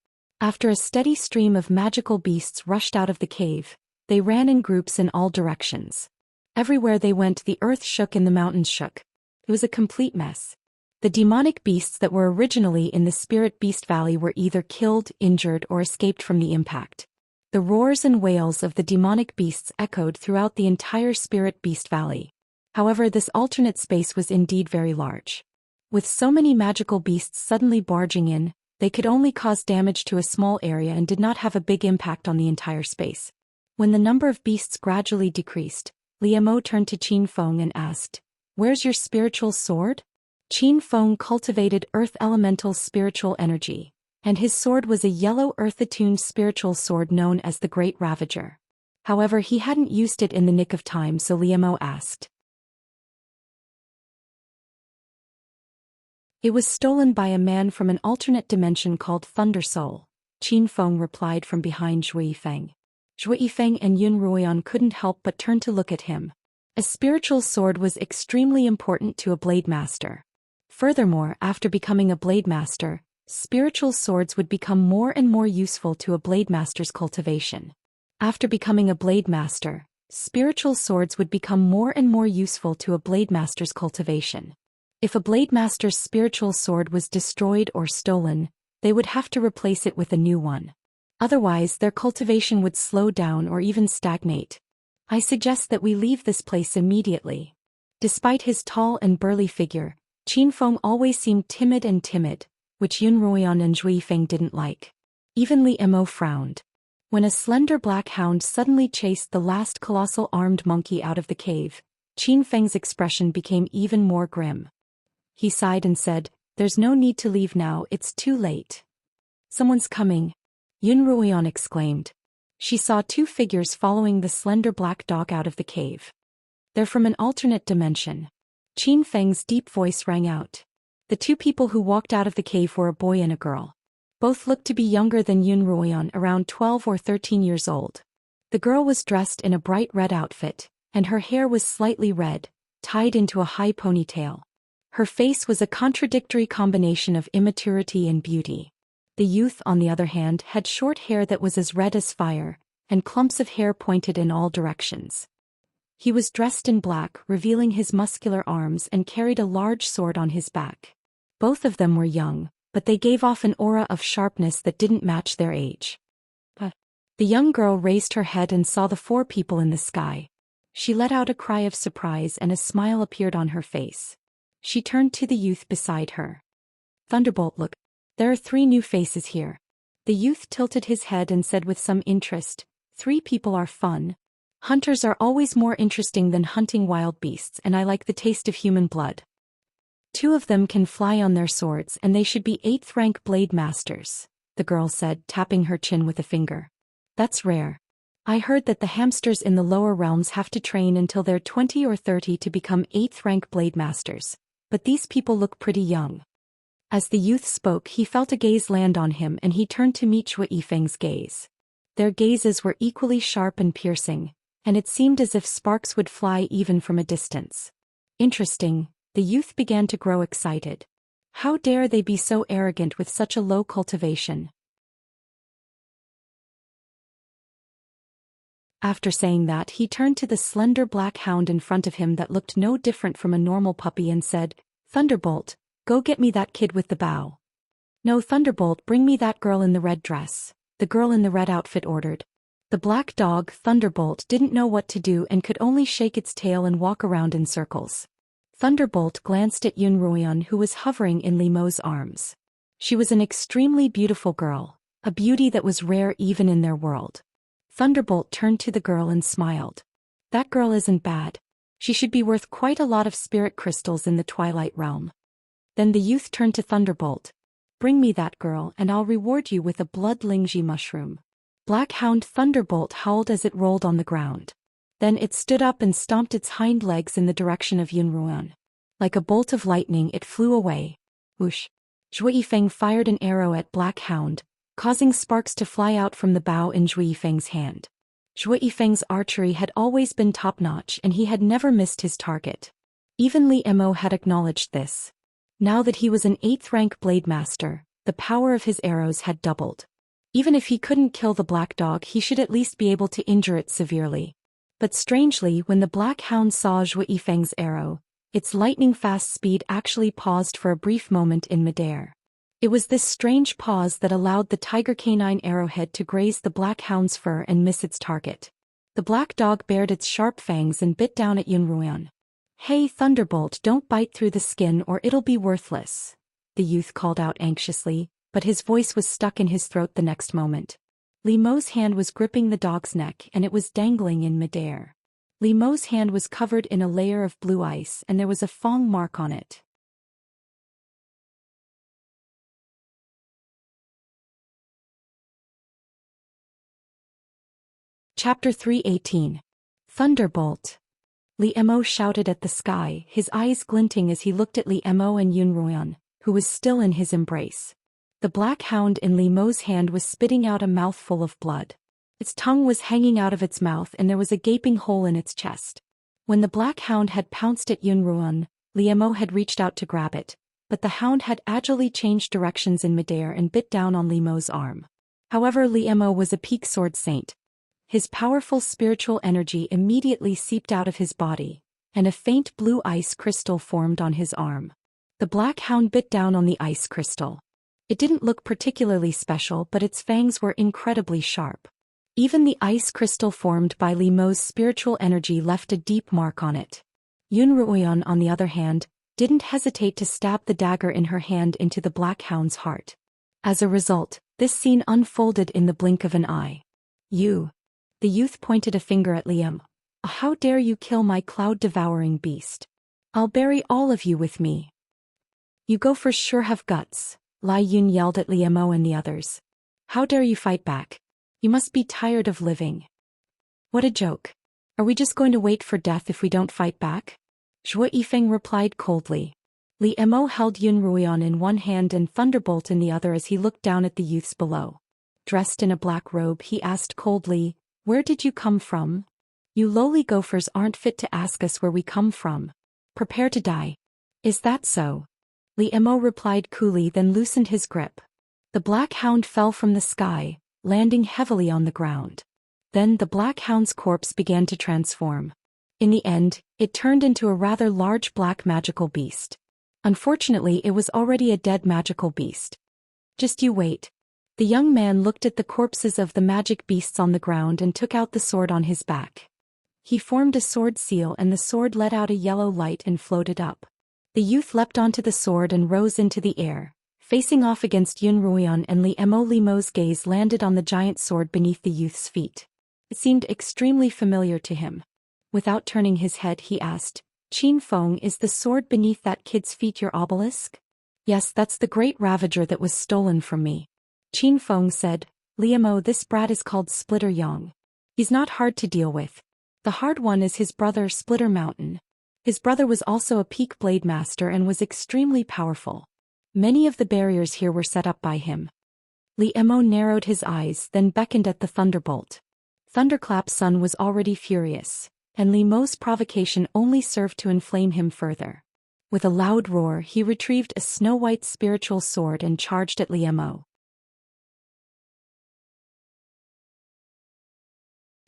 After a steady stream of magical beasts rushed out of the cave, they ran in groups in all directions. Everywhere they went, the earth shook and the mountains shook. It was a complete mess. The demonic beasts that were originally in the Spirit Beast Valley were either killed, injured, or escaped from the impact. The roars and wails of the demonic beasts echoed throughout the entire Spirit Beast Valley. However, this alternate space was indeed very large. With so many magical beasts suddenly barging in, they could only cause damage to a small area and did not have a big impact on the entire space. When the number of beasts gradually decreased, Liu Mo turned to Qin Feng and asked, "Where's your spiritual sword?" Qin Feng cultivated Earth Elemental spiritual energy, and his sword was a yellow earth-attuned spiritual sword known as the Great Ravager. However, he hadn't used it in the nick of time, so Liu Mo asked. "It was stolen by a man from an alternate dimension called Thunder Soul," Qin Feng replied from behind Zhou Yifeng. Zhou Yifeng and Yun Ruoyan couldn't help but turn to look at him. A spiritual sword was extremely important to a blade master. Furthermore, after becoming a blade master, spiritual swords would become more and more useful to a blade master's cultivation. After becoming a blade master, spiritual swords would become more and more useful to a blade master's cultivation. If a blade master's spiritual sword was destroyed or stolen, they would have to replace it with a new one. Otherwise, their cultivation would slow down or even stagnate. "I suggest that we leave this place immediately." Despite his tall and burly figure, Qin Feng always seemed timid, which Yun Ruoyan and Zhou Yifeng didn't like. Even Li Mo frowned. When a slender black hound suddenly chased the last colossal armed monkey out of the cave, Qin Feng's expression became even more grim. He sighed and said, "There's no need to leave now, it's too late." "Someone's coming," Yun Ruoyan exclaimed. She saw two figures following the slender black dog out of the cave. "They're from an alternate dimension." Qin Feng's deep voice rang out. The two people who walked out of the cave were a boy and a girl. Both looked to be younger than Yun Ruoyan, around 12 or 13 years old. The girl was dressed in a bright red outfit, and her hair was slightly red, tied into a high ponytail. Her face was a contradictory combination of immaturity and beauty. The youth, on the other hand, had short hair that was as red as fire, and clumps of hair pointed in all directions. He was dressed in black, revealing his muscular arms, and carried a large sword on his back. Both of them were young, but they gave off an aura of sharpness that didn't match their age. The young girl raised her head and saw the four people in the sky. She let out a cry of surprise and a smile appeared on her face. She turned to the youth beside her. "Thunderbolt, look. There are 3 new faces here." The youth tilted his head and said with some interest, "3 people are fun. Hunters are always more interesting than hunting wild beasts, and I like the taste of human blood. 2 of them can fly on their swords and they should be 8th rank blade masters," the girl said, tapping her chin with a finger. "That's rare. I heard that the hamsters in the lower realms have to train until they're 20 or 30 to become 8th rank blade masters, but these people look pretty young." As the youth spoke, he felt a gaze land on him and he turned to meet Zhou Yifeng's gaze. Their gazes were equally sharp and piercing, and it seemed as if sparks would fly even from a distance. Interesting, the youth began to grow excited. How dare they be so arrogant with such a low cultivation? After saying that, he turned to the slender black hound in front of him that looked no different from a normal puppy and said, "Thunderbolt, go get me that kid with the bow." "No, Thunderbolt, bring me that girl in the red dress," the girl in the red outfit ordered. The black dog, Thunderbolt, didn't know what to do and could only shake its tail and walk around in circles. Thunderbolt glanced at Yun Ruoyan, who was hovering in Li Mo's arms. She was an extremely beautiful girl, a beauty that was rare even in their world. Thunderbolt turned to the girl and smiled. "That girl isn't bad. She should be worth quite a lot of spirit crystals in the Twilight Realm." Then the youth turned to Thunderbolt. "Bring me that girl and I'll reward you with a blood lingji mushroom." Black Hound Thunderbolt howled as it rolled on the ground. Then it stood up and stomped its hind legs in the direction of Yun Ruoyan. Like a bolt of lightning, it flew away. Whoosh! Zhou Yifeng fired an arrow at Black Hound, causing sparks to fly out from the bow in Zhou Yifeng's hand. Zhou Yifeng's archery had always been top-notch and he had never missed his target. Even Li Mo had acknowledged this. Now that he was an 8th rank blade master, the power of his arrows had doubled. Even if he couldn't kill the black dog, he should at least be able to injure it severely. But strangely, when the black hound saw Zhou Yifeng's arrow, its lightning-fast speed actually paused for a brief moment in midair. It was this strange pause that allowed the tiger canine arrowhead to graze the black hound's fur and miss its target. The black dog bared its sharp fangs and bit down at Yunruoyan. "Hey, Thunderbolt, don't bite through the skin or it'll be worthless," the youth called out anxiously, but his voice was stuck in his throat the next moment. Li Mo's hand was gripping the dog's neck and it was dangling in midair. Li Mo's hand was covered in a layer of blue ice and there was a fang mark on it. Chapter 318. Thunderbolt. Li Mo shouted at the sky, his eyes glinting as he looked at Li Mo and Yunruoyan, who was still in his embrace. The black hound in Li Mo's hand was spitting out a mouthful of blood. Its tongue was hanging out of its mouth and there was a gaping hole in its chest. When the black hound had pounced at Yunruoyan, Li Mo had reached out to grab it, but the hound had agilely changed directions in midair and bit down on Li Mo's arm. However, Li Mo was a peak sword saint. His powerful spiritual energy immediately seeped out of his body, and a faint blue ice crystal formed on his arm. The black hound bit down on the ice crystal. It didn't look particularly special, but its fangs were incredibly sharp. Even the ice crystal formed by Li Mo's spiritual energy left a deep mark on it. Yunruoyan, on the other hand, didn't hesitate to stab the dagger in her hand into the black hound's heart. As a result, this scene unfolded in the blink of an eye. "You." The youth pointed a finger at Liam. "How dare you kill my cloud-devouring beast? I'll bury all of you with me." "You gophers sure have guts," Lai Yun yelled at Liamo and the others. "How dare you fight back? You must be tired of living." "What a joke. Are we just going to wait for death if we don't fight back?" Zhou Yifeng replied coldly. Li Mo held Yunruoyan in one hand and Thunderbolt in the other as he looked down at the youths below. Dressed in a black robe, he asked coldly, "Where did you come from? You lowly gophers aren't fit to ask us where we come from. Prepare to die." "Is that so?" Li Mo replied coolly, then loosened his grip. The black hound fell from the sky, landing heavily on the ground. Then the black hound's corpse began to transform. In the end, it turned into a rather large black magical beast. Unfortunately, it was already a dead magical beast. "Just you wait." The young man looked at the corpses of the magic beasts on the ground and took out the sword on his back. He formed a sword seal and the sword let out a yellow light and floated up. The youth leapt onto the sword and rose into the air, facing off against Yunruoyan and Li Mo's gaze landed on the giant sword beneath the youth's feet. It seemed extremely familiar to him. Without turning his head, he asked, "Qin Feng, is the sword beneath that kid's feet your obelisk?" "Yes, that's the great ravager that was stolen from me." Qin Feng said, "Liamo, this brat is called Splitter Yang. He's not hard to deal with. The hard one is his brother Splitter Mountain. His brother was also a peak blade master and was extremely powerful. Many of the barriers here were set up by him." Liamo narrowed his eyes, then beckoned at the Thunderbolt. Thunderclap's son was already furious, and Li Mo's provocation only served to inflame him further. With a loud roar, he retrieved a snow-white spiritual sword and charged at Liamo.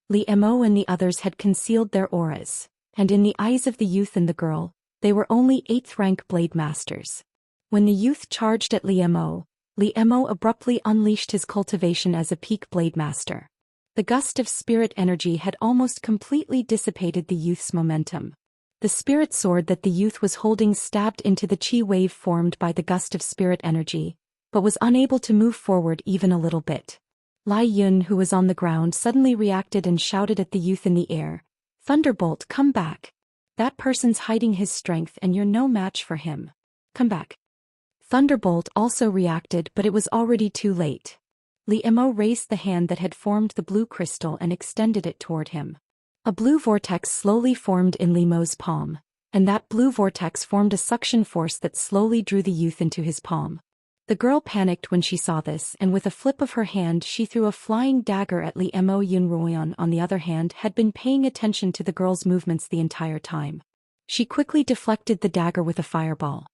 Li Mo and the others had concealed their auras, and in the eyes of the youth and the girl, they were only 8th rank blade masters. When the youth charged at Li Mo abruptly unleashed his cultivation as a peak blade master. The gust of spirit energy had almost completely dissipated the youth's momentum. The spirit sword that the youth was holding stabbed into the chi wave formed by the gust of spirit energy, but was unable to move forward even a little bit. Lai Yun, who was on the ground, suddenly reacted and shouted at the youth in the air, "Thunderbolt, come back. That person's hiding his strength and you're no match for him. Come back." Thunderbolt also reacted, but it was already too late. Li Mo raised the hand that had formed the blue crystal and extended it toward him. A blue vortex slowly formed in Li Mo's palm, and that blue vortex formed a suction force that slowly drew the youth into his palm. The girl panicked when she saw this, and with a flip of her hand she threw a flying dagger at Li Mo. Yunruoyan, on the other hand, had been paying attention to the girl's movements the entire time. She quickly deflected the dagger with a fireball.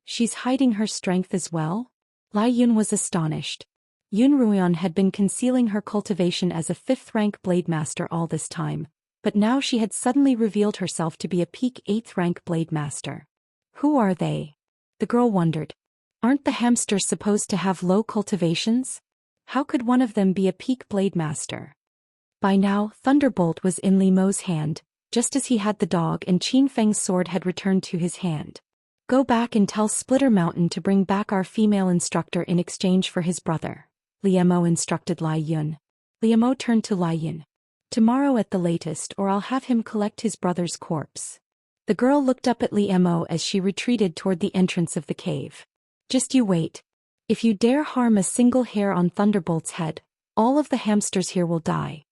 "She's hiding her strength as well?" Lai Yun was astonished. Yunruoyan had been concealing her cultivation as a 5th rank blade master all this time, but now she had suddenly revealed herself to be a peak 8th rank blade master. "Who are they?" the girl wondered. Aren't the hamsters supposed to have low cultivations? How could one of them be a peak blade master? By now, Thunderbolt was in Li Mo's hand, just as he had the dog, and Qin Feng's sword had returned to his hand. Go back and tell Splitter Mountain to bring back our female instructor in exchange for his brother, Li Mo instructed Lai Yun. Li Mo turned to Lai Yun. Tomorrow at the latest, or I'll have him collect his brother's corpse. The girl looked up at Li Mo as she retreated toward the entrance of the cave. Just you wait. If you dare harm a single hair on Thunderbolt's head, all of the hamsters here will die.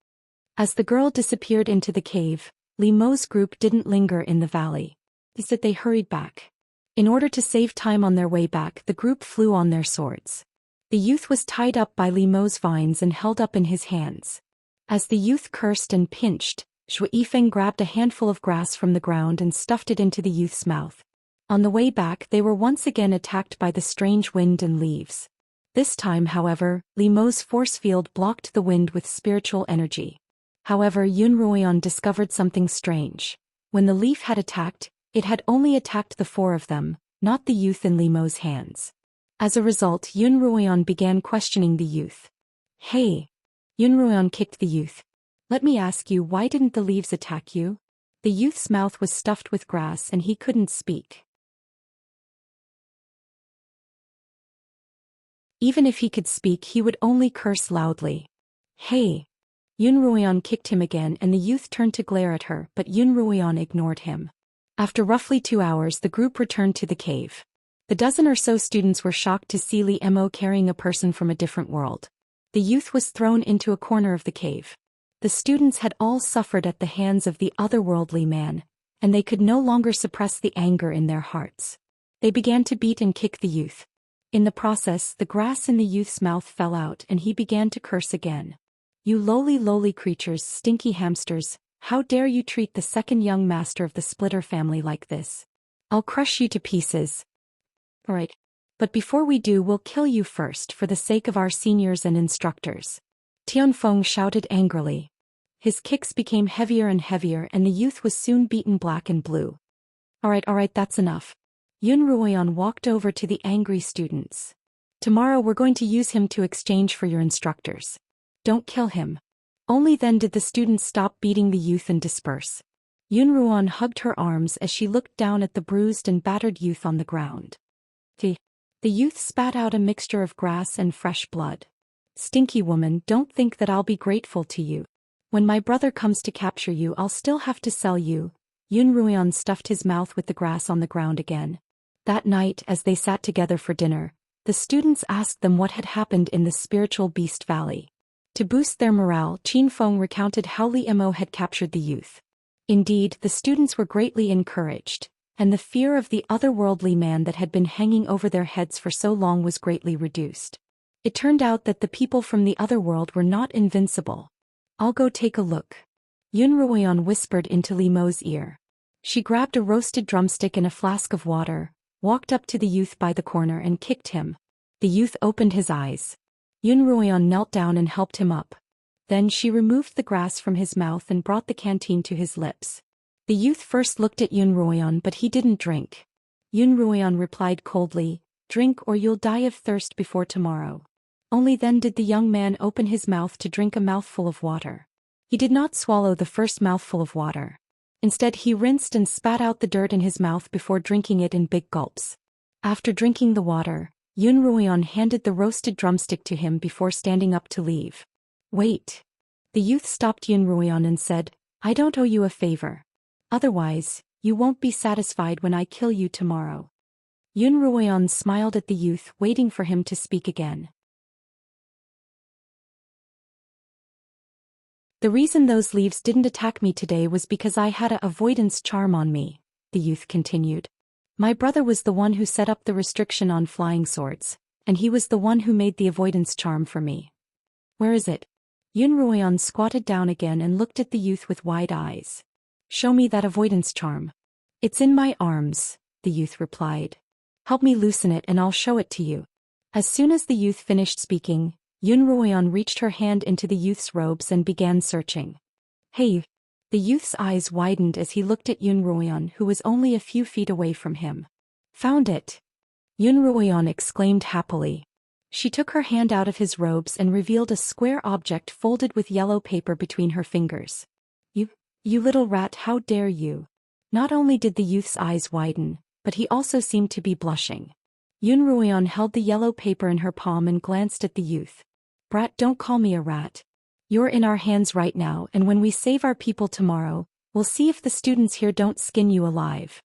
As the girl disappeared into the cave, Li Mo's group didn't linger in the valley. Instead they hurried back. In order to save time on their way back, the group flew on their swords. The youth was tied up by Li Mo's vines and held up in his hands. As the youth cursed and pinched, Zhou Yifeng grabbed a handful of grass from the ground and stuffed it into the youth's mouth. On the way back they were once again attacked by the strange wind and leaves. This time, however, Li Mo's force field blocked the wind with spiritual energy. However, Yun Ruoyan discovered something strange. When the leaf had attacked, it had only attacked the four of them, not the youth in Li Mo's hands. As a result, Yun Ruoyan began questioning the youth. Hey! Yun Ruoyan kicked the youth. Let me ask you, why didn't the leaves attack you? The youth's mouth was stuffed with grass and he couldn't speak. Even if he could speak, he would only curse loudly. Hey! Yun Ruoyan kicked him again and the youth turned to glare at her, but Yun Ruoyan ignored him. After roughly 2 hours, the group returned to the cave. The dozen or so students were shocked to see Li Mo carrying a person from a different world. The youth was thrown into a corner of the cave. The students had all suffered at the hands of the otherworldly man, and they could no longer suppress the anger in their hearts. They began to beat and kick the youth. In the process, the grass in the youth's mouth fell out and he began to curse again. You lowly creatures, stinky hamsters, how dare you treat the second young master of the Splitter family like this? I'll crush you to pieces. Alright. But before we do, we'll kill you first for the sake of our seniors and instructors. Tianfeng shouted angrily. His kicks became heavier and heavier and the youth was soon beaten black and blue. Alright, that's enough. Yun Ruoyan walked over to the angry students. Tomorrow we're going to use him to exchange for your instructors. Don't kill him. Only then did the students stop beating the youth and disperse. Yun Ruoyan hugged her arms as she looked down at the bruised and battered youth on the ground. The youth spat out a mixture of grass and fresh blood. Stinky woman, don't think that I'll be grateful to you. When my brother comes to capture you, I'll still have to sell you. Yun Ruoyan stuffed his mouth with the grass on the ground again. That night, as they sat together for dinner, the students asked them what had happened in the spiritual beast valley. To boost their morale, Qin Feng recounted how Li Mo had captured the youth. Indeed, the students were greatly encouraged, and the fear of the otherworldly man that had been hanging over their heads for so long was greatly reduced. It turned out that the people from the other world were not invincible. I'll go take a look. Yun Ruoyan whispered into Li Mo's ear. She grabbed a roasted drumstick and a flask of water, walked up to the youth by the corner and kicked him. The youth opened his eyes. Yun Ruoyan knelt down and helped him up. Then she removed the grass from his mouth and brought the canteen to his lips. The youth first looked at Yun Ruoyan, but he didn't drink. Yun Ruoyan replied coldly, "Drink or you'll die of thirst before tomorrow." Only then did the young man open his mouth to drink a mouthful of water. He did not swallow the first mouthful of water. Instead, he rinsed and spat out the dirt in his mouth before drinking it in big gulps. After drinking the water, Yun Ruoyan handed the roasted drumstick to him before standing up to leave. Wait. The youth stopped Yun Ruoyan and said, I don't owe you a favor. Otherwise, you won't be satisfied when I kill you tomorrow. Yun Ruoyan smiled at the youth, waiting for him to speak again. The reason those leaves didn't attack me today was because I had a avoidance charm on me, the youth continued. My brother was the one who set up the restriction on flying swords, and he was the one who made the avoidance charm for me. Where is it? Yun Ruoyan squatted down again and looked at the youth with wide eyes. Show me that avoidance charm. It's in my arms, the youth replied. Help me loosen it and I'll show it to you. As soon as the youth finished speaking, Yun Ruoyan reached her hand into the youth's robes and began searching. Hey! The youth's eyes widened as he looked at Yun Ruoyan, who was only a few feet away from him. Found it! Yun Ruoyan exclaimed happily. She took her hand out of his robes and revealed a square object folded with yellow paper between her fingers. You little rat, how dare you? Not only did the youth's eyes widen, but he also seemed to be blushing. Yun Ruoyan held the yellow paper in her palm and glanced at the youth. Brat, don't call me a rat. You're in our hands right now, and when we save our people tomorrow, we'll see if the students here don't skin you alive.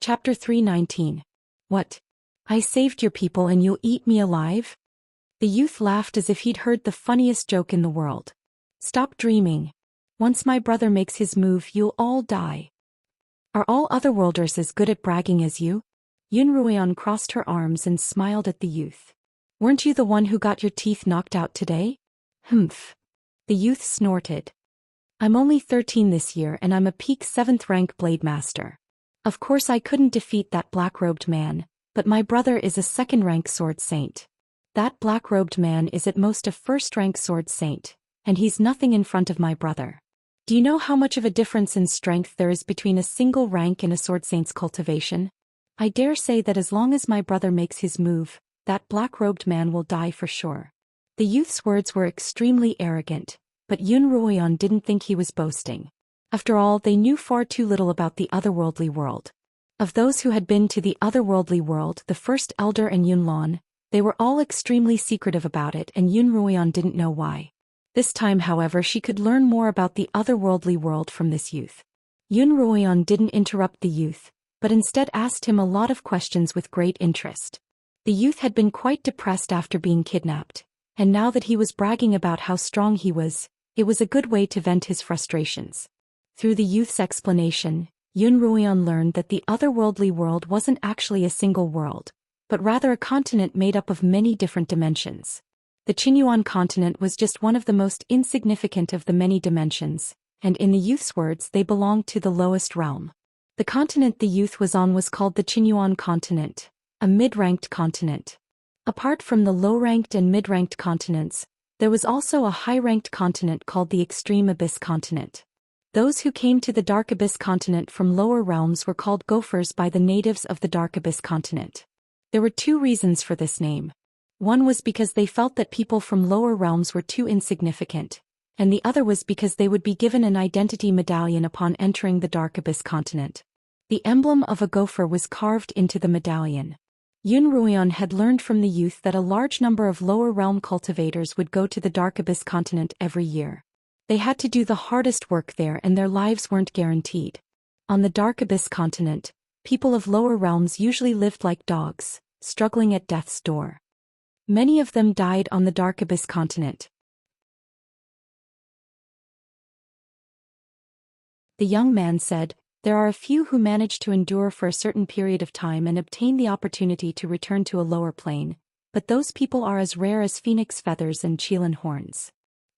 Chapter 319. What? I saved your people and you'll eat me alive? The youth laughed as if he'd heard the funniest joke in the world. Stop dreaming. Once my brother makes his move, you'll all die. Are all otherworlders as good at bragging as you? Yun Ruoyan crossed her arms and smiled at the youth. Weren't you the one who got your teeth knocked out today? Humph. The youth snorted. I'm only 13 this year and I'm a peak 7th rank blade master. Of course I couldn't defeat that black-robed man, but my brother is a 2nd rank sword saint. That black-robed man is at most a 1st rank sword saint, and he's nothing in front of my brother. Do you know how much of a difference in strength there is between a single rank and a sword saint's cultivation? I dare say that as long as my brother makes his move, that black-robed man will die for sure. The youth's words were extremely arrogant, but Yun Ruoyan didn't think he was boasting. After all, they knew far too little about the otherworldly world. Of those who had been to the otherworldly world, the first elder and Yun Lan, they were all extremely secretive about it, and Yun Ruoyan didn't know why. This time, however, she could learn more about the otherworldly world from this youth. Yun Ruoyan didn't interrupt the youth, but instead asked him a lot of questions with great interest. The youth had been quite depressed after being kidnapped, and now that he was bragging about how strong he was, it was a good way to vent his frustrations. Through the youth's explanation, Yun Ruoyan learned that the otherworldly world wasn't actually a single world, but rather a continent made up of many different dimensions. The Qinyuan continent was just one of the most insignificant of the many dimensions, and in the youth's words, they belonged to the lowest realm. The continent the youth was on was called the Qinyuan continent, a mid-ranked continent. Apart from the low-ranked and mid-ranked continents, there was also a high-ranked continent called the Extreme Abyss continent. Those who came to the Dark Abyss continent from lower realms were called gophers by the natives of the Dark Abyss continent. There were 2 reasons for this name. One was because they felt that people from lower realms were too insignificant, and the other was because they would be given an identity medallion upon entering the Dark Abyss continent. The emblem of a gopher was carved into the medallion. Yun Ruoyan had learned from the youth that a large number of lower realm cultivators would go to the Dark Abyss continent every year. They had to do the hardest work there and their lives weren't guaranteed. On the Dark Abyss continent, people of lower realms usually lived like dogs, struggling at death's door. Many of them died on the Dark Abyss continent. The young man said, there are a few who manage to endure for a certain period of time and obtain the opportunity to return to a lower plane, but those people are as rare as phoenix feathers and qilin horns.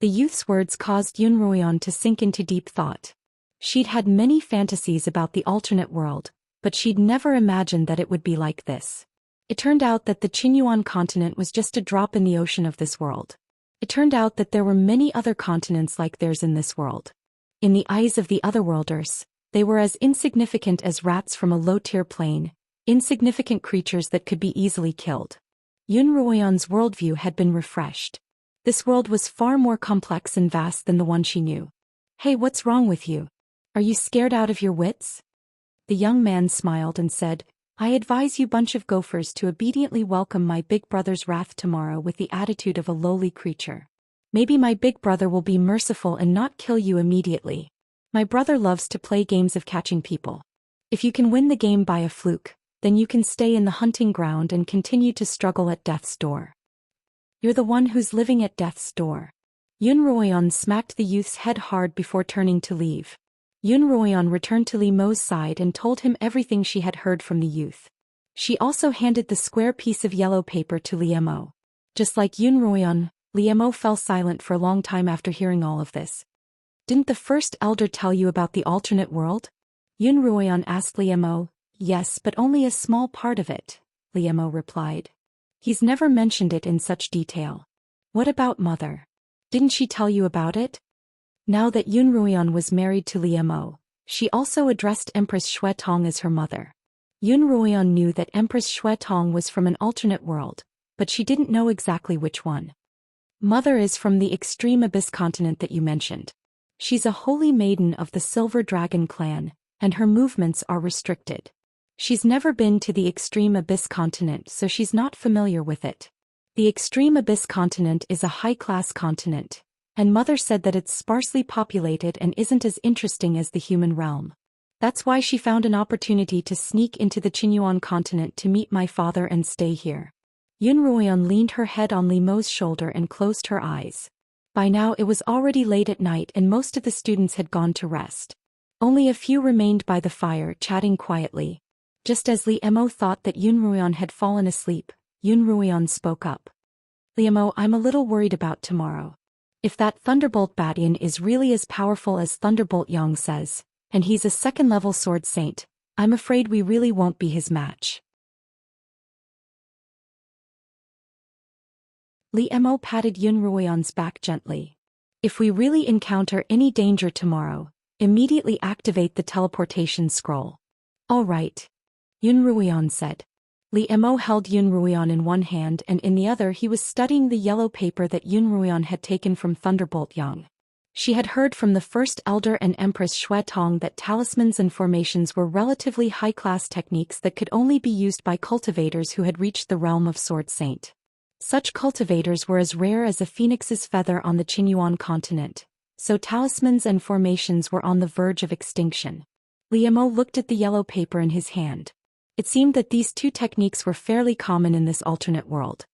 The youth's words caused Yun Ruoyan to sink into deep thought. She'd had many fantasies about the alternate world, but she'd never imagined that it would be like this. It turned out that the Qinyuan continent was just a drop in the ocean of this world. It turned out that there were many other continents like theirs in this world. In the eyes of the otherworlders, they were as insignificant as rats from a low-tier plane, insignificant creatures that could be easily killed. Yun Ruoyan's worldview had been refreshed. This world was far more complex and vast than the one she knew. Hey, what's wrong with you? Are you scared out of your wits? The young man smiled and said, I advise you bunch of gophers to obediently welcome my big brother's wrath tomorrow with the attitude of a lowly creature. Maybe my big brother will be merciful and not kill you immediately. My brother loves to play games of catching people. If you can win the game by a fluke, then you can stay in the hunting ground and continue to struggle at death's door. You're the one who's living at death's door. Yun Ruoyan smacked the youth's head hard before turning to leave. Yun Ruoyan returned to Li Mo's side and told him everything she had heard from the youth. She also handed the square piece of yellow paper to Li Mo. Just like Yun Ruoyan, Li Mo fell silent for a long time after hearing all of this. Didn't the first elder tell you about the alternate world? Yun Ruoyan asked Li Mo. Yes, but only a small part of it, Li Mo replied. He's never mentioned it in such detail. What about Mother? Didn't she tell you about it? Now that Yun Ruian was married to Li Mo, she also addressed Empress Xue Tong as her mother. Yun Ruian knew that Empress Xue Tong was from an alternate world, but she didn't know exactly which one. Mother is from the extreme abyss continent that you mentioned. She's a holy maiden of the Silver Dragon clan, and her movements are restricted. She's never been to the extreme abyss continent, so she's not familiar with it. The extreme abyss continent is a high-class continent, and Mother said that it's sparsely populated and isn't as interesting as the human realm. That's why she found an opportunity to sneak into the Qinyuan continent to meet my father and stay here. Yun Ruian leaned her head on Li Mo's shoulder and closed her eyes. By now it was already late at night and most of the students had gone to rest. Only a few remained by the fire chatting quietly. Just as Li Mo thought that Yun Ruian had fallen asleep, Yun Ruian spoke up. Li Mo, I'm a little worried about tomorrow. If that Thunderbolt Batian is really as powerful as Thunderbolt Yang says, and he's a second-level sword saint, I'm afraid we really won't be his match. Li Mo patted Yun Ruian's back gently. If we really encounter any danger tomorrow, immediately activate the teleportation scroll. All right. Yun Ruian said. Li Mo held Yun Ruian in one hand and in the other he was studying the yellow paper that Yun Ruian had taken from Thunderbolt Yang. She had heard from the First Elder and Empress Xue Tong that talismans and formations were relatively high-class techniques that could only be used by cultivators who had reached the realm of Sword Saint. Such cultivators were as rare as a phoenix's feather on the Qinyuan continent, so talismans and formations were on the verge of extinction. Li Mo looked at the yellow paper in his hand. It seemed that these two techniques were fairly common in this alternate world.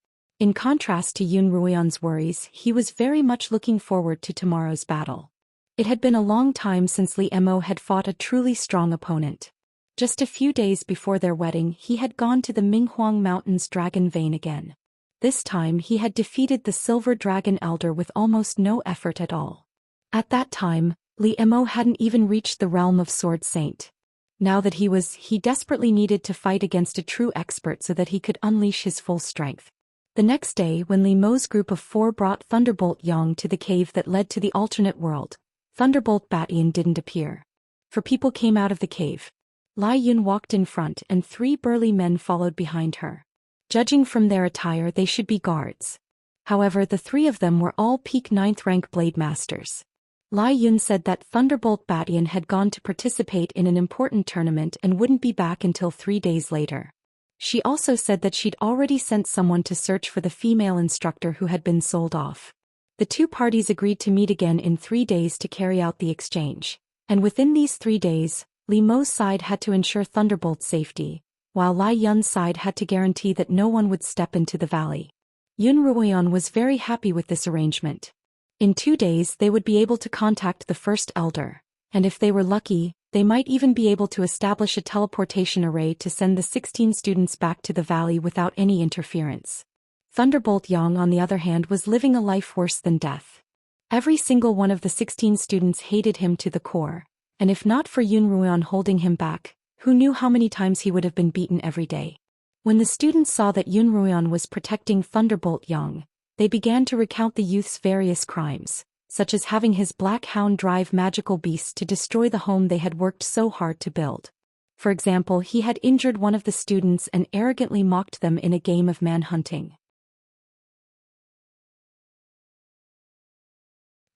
In contrast to Yun Ruian's worries, he was very much looking forward to tomorrow's battle. It had been a long time since Li Mo had fought a truly strong opponent. Just a few days before their wedding, he had gone to the Minghuang Mountains Dragon Vein again. This time he had defeated the Silver Dragon Elder with almost no effort at all. At that time, Li Mo hadn't even reached the realm of Sword Saint. Now that he desperately needed to fight against a true expert so that he could unleash his full strength. The next day when Li Mo's group of 4 brought Thunderbolt Yang to the cave that led to the alternate world, Thunderbolt Batian didn't appear. 4 people came out of the cave. Lai Yun walked in front and 3 burly men followed behind her. Judging from their attire they should be guards. However, the 3 of them were all peak 9th rank blade masters. Lai Yun said that Thunderbolt Batian had gone to participate in an important tournament and wouldn't be back until 3 days later. She also said that she'd already sent someone to search for the female instructor who had been sold off. The 2 parties agreed to meet again in 3 days to carry out the exchange, and within these 3 days, Li Mo's side had to ensure Thunderbolt's safety, while Lai Yun's side had to guarantee that no one would step into the valley. Yun Ruian was very happy with this arrangement. In 2 days they would be able to contact the First Elder, and if they were lucky, they might even be able to establish a teleportation array to send the 16 students back to the valley without any interference. Thunderbolt Yang, on the other hand, was living a life worse than death. Every single one of the 16 students hated him to the core, and if not for Yun Ruian holding him back, who knew how many times he would have been beaten every day. When the students saw that Yun Ruian was protecting Thunderbolt Yang, they began to recount the youth's various crimes, such as having his Black Hound drive magical beasts to destroy the home they had worked so hard to build. For example, he had injured one of the students and arrogantly mocked them in a game of manhunting.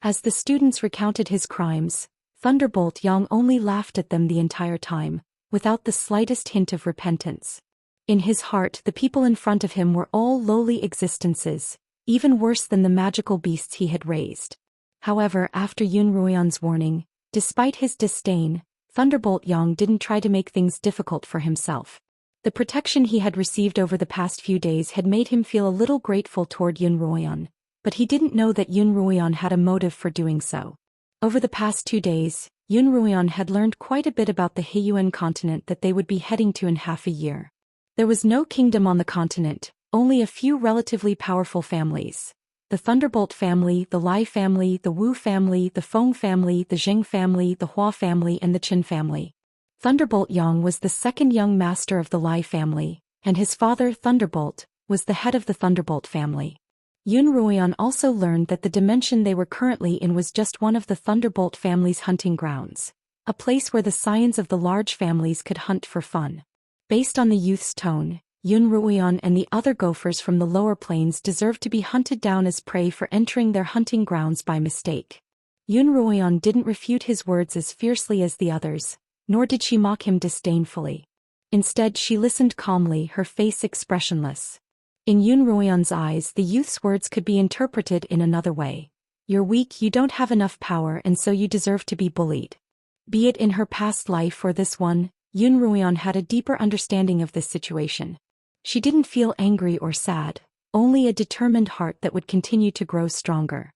As the students recounted his crimes, Thunderbolt Yang only laughed at them the entire time, without the slightest hint of repentance. In his heart, the people in front of him were all lowly existences, even worse than the magical beasts he had raised. However, after Yun Ruian's warning, despite his disdain, Thunderbolt Yang didn't try to make things difficult for himself. The protection he had received over the past few days had made him feel a little grateful toward Yun Ruian, but he didn't know that Yun Ruian had a motive for doing so. Over the past 2 days, Yun Ruian had learned quite a bit about the Heiyuan continent that they would be heading to in half a year. There was no kingdom on the continent, only a few relatively powerful families. The Thunderbolt family, the Lai family, the Wu family, the Feng family, the Jing family, the Hua family and the Qin family. Thunderbolt Yang was the second young master of the Lai family, and his father, Thunderbolt, was the head of the Thunderbolt family. Yun Ruoyan also learned that the dimension they were currently in was just one of the Thunderbolt family's hunting grounds, a place where the scions of the large families could hunt for fun. Based on the youth's tone, Yun Ruoyan and the other gophers from the lower plains deserved to be hunted down as prey for entering their hunting grounds by mistake. Yun Ruoyan didn't refute his words as fiercely as the others, nor did she mock him disdainfully. Instead, she listened calmly, her face expressionless. In Yun Ruoyan's eyes, the youth's words could be interpreted in another way. You're weak, you don't have enough power, and so you deserve to be bullied. Be it in her past life or this one, Yun Ruoyan had a deeper understanding of this situation. She didn't feel angry or sad, only a determined heart that would continue to grow stronger.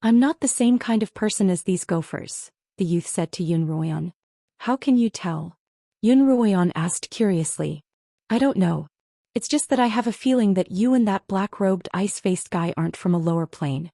I'm not the same kind of person as these gophers, the youth said to Yun Ruoyan. How can you tell? Yun Ruoyan asked curiously. I don't know. It's just that I have a feeling that you and that black-robed ice-faced guy aren't from a lower plane.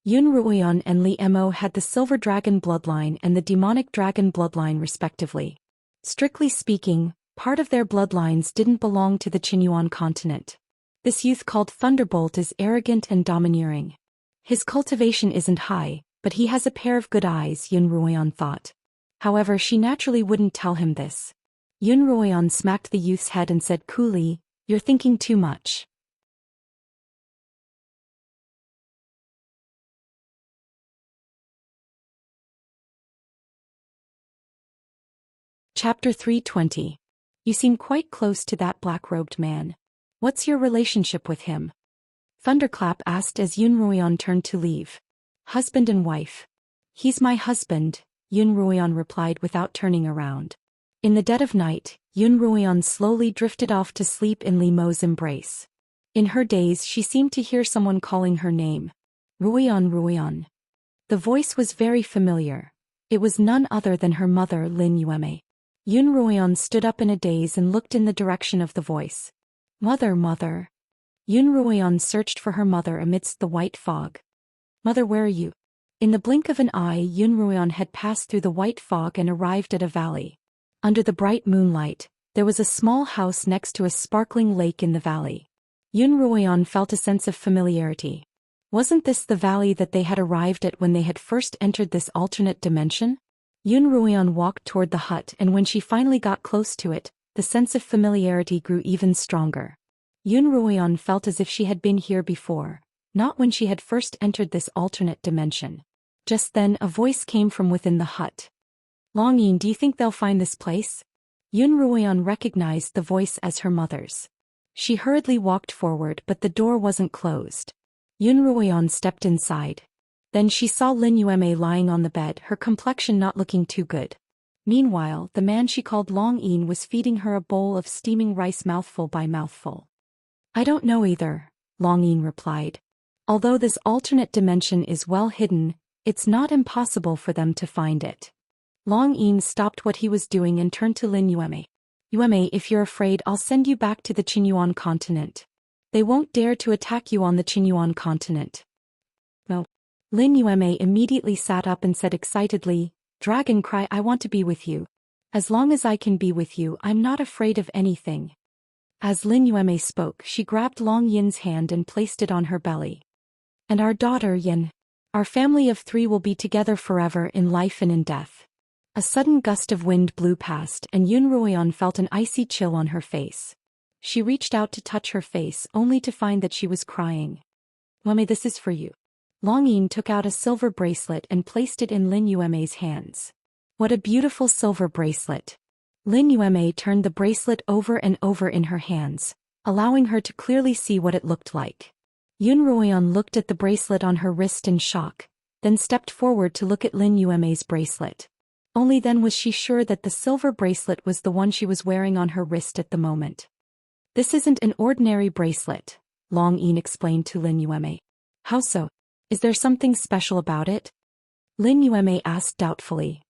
Yun Ruoyan and Li Mo had the Silver Dragon bloodline and the Demonic Dragon bloodline respectively. Strictly speaking, part of their bloodlines didn't belong to the Qinyuan continent. This youth called Thunderbolt is arrogant and domineering. His cultivation isn't high, but he has a pair of good eyes, Yun Ruoyan thought. However, she naturally wouldn't tell him this. Yun Ruoyan smacked the youth's head and said coolly, "You're thinking too much." Chapter 320. You seem quite close to that black-robed man. What's your relationship with him? Thunderclap asked as Yun Ruoyan turned to leave. Husband and wife. He's my husband, Yun Ruoyan replied without turning around. In the dead of night, Yun Ruoyan slowly drifted off to sleep in Li Mo's embrace. In her daze she seemed to hear someone calling her name. Ruoyan, Ruoyan. The voice was very familiar. It was none other than her mother, Lin Yueme. Yun Ruoyan stood up in a daze and looked in the direction of the voice. Mother, mother. Yun Ruoyan searched for her mother amidst the white fog. Mother, where are you? In the blink of an eye, Yun Ruoyan had passed through the white fog and arrived at a valley. Under the bright moonlight, there was a small house next to a sparkling lake in the valley. Yun Ruoyan felt a sense of familiarity. Wasn't this the valley that they had arrived at when they had first entered this alternate dimension? Yun Ruoyan walked toward the hut, and when she finally got close to it, the sense of familiarity grew even stronger. Yun Ruoyan felt as if she had been here before, not when she had first entered this alternate dimension. Just then a voice came from within the hut. Longyin, do you think they'll find this place? Yun Ruoyan recognized the voice as her mother's. She hurriedly walked forward, but the door wasn't closed. Yun Ruoyan stepped inside. Then she saw Lin Yueme lying on the bed, her complexion not looking too good. Meanwhile, the man she called Longyin was feeding her a bowl of steaming rice mouthful by mouthful. I don't know either, Longyin replied. Although this alternate dimension is well hidden, it's not impossible for them to find it. Longyin stopped what he was doing and turned to Lin Yueme. Yueme, if you're afraid, I'll send you back to the Qinyuan continent. They won't dare to attack you on the Qinyuan continent. No. Lin Yueme immediately sat up and said excitedly, Dragon Cry, I want to be with you. As long as I can be with you, I'm not afraid of anything. As Lin Yueme spoke, she grabbed Long Yin's hand and placed it on her belly. And our daughter Yin. Our family of 3 will be together forever in life and in death. A sudden gust of wind blew past and Yun Ruoyan felt an icy chill on her face. She reached out to touch her face only to find that she was crying. Yueme, this is for you. Longyin took out a silver bracelet and placed it in Lin Yueme's hands. What a beautiful silver bracelet. Lin Yueme turned the bracelet over and over in her hands, allowing her to clearly see what it looked like. Yun Ruoyan looked at the bracelet on her wrist in shock, then stepped forward to look at Lin Yueme's bracelet. Only then was she sure that the silver bracelet was the one she was wearing on her wrist at the moment. This isn't an ordinary bracelet, Longyin explained to Lin Yueme. How so? Is there something special about it? Lin Yueme asked doubtfully.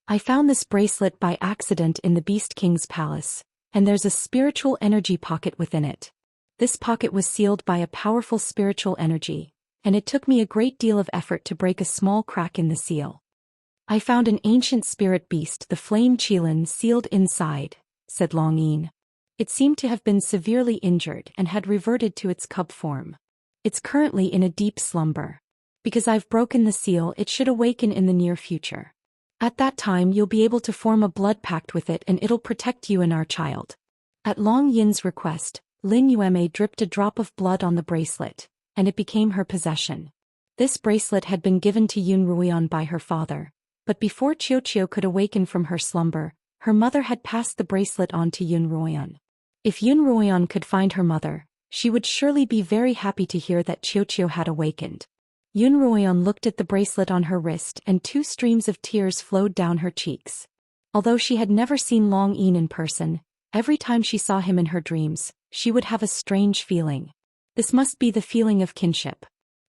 I found this bracelet by accident in the Beast King's palace, and there's a spiritual energy pocket within it. This pocket was sealed by a powerful spiritual energy, and it took me a great deal of effort to break a small crack in the seal. I found an ancient spirit beast, the Flame Qilin, sealed inside, said Longyin. It seemed to have been severely injured and had reverted to its cub form. It's currently in a deep slumber. Because I've broken the seal, it should awaken in the near future. At that time you'll be able to form a blood pact with it and it'll protect you and our child. At Long Yin's request, Lin Yueme dripped a drop of blood on the bracelet, and it became her possession. This bracelet had been given to Yun Ruoyan by her father, but before Qiuqiu could awaken from her slumber, her mother had passed the bracelet on to Yun Ruoyan. If Yun Ruoyan could find her mother, she would surely be very happy to hear that Qiuqiu had awakened. Yun Ruoyan looked at the bracelet on her wrist and 2 streams of tears flowed down her cheeks. Although she had never seen Long Yin in person, every time she saw him in her dreams, she would have a strange feeling. This must be the feeling of kinship.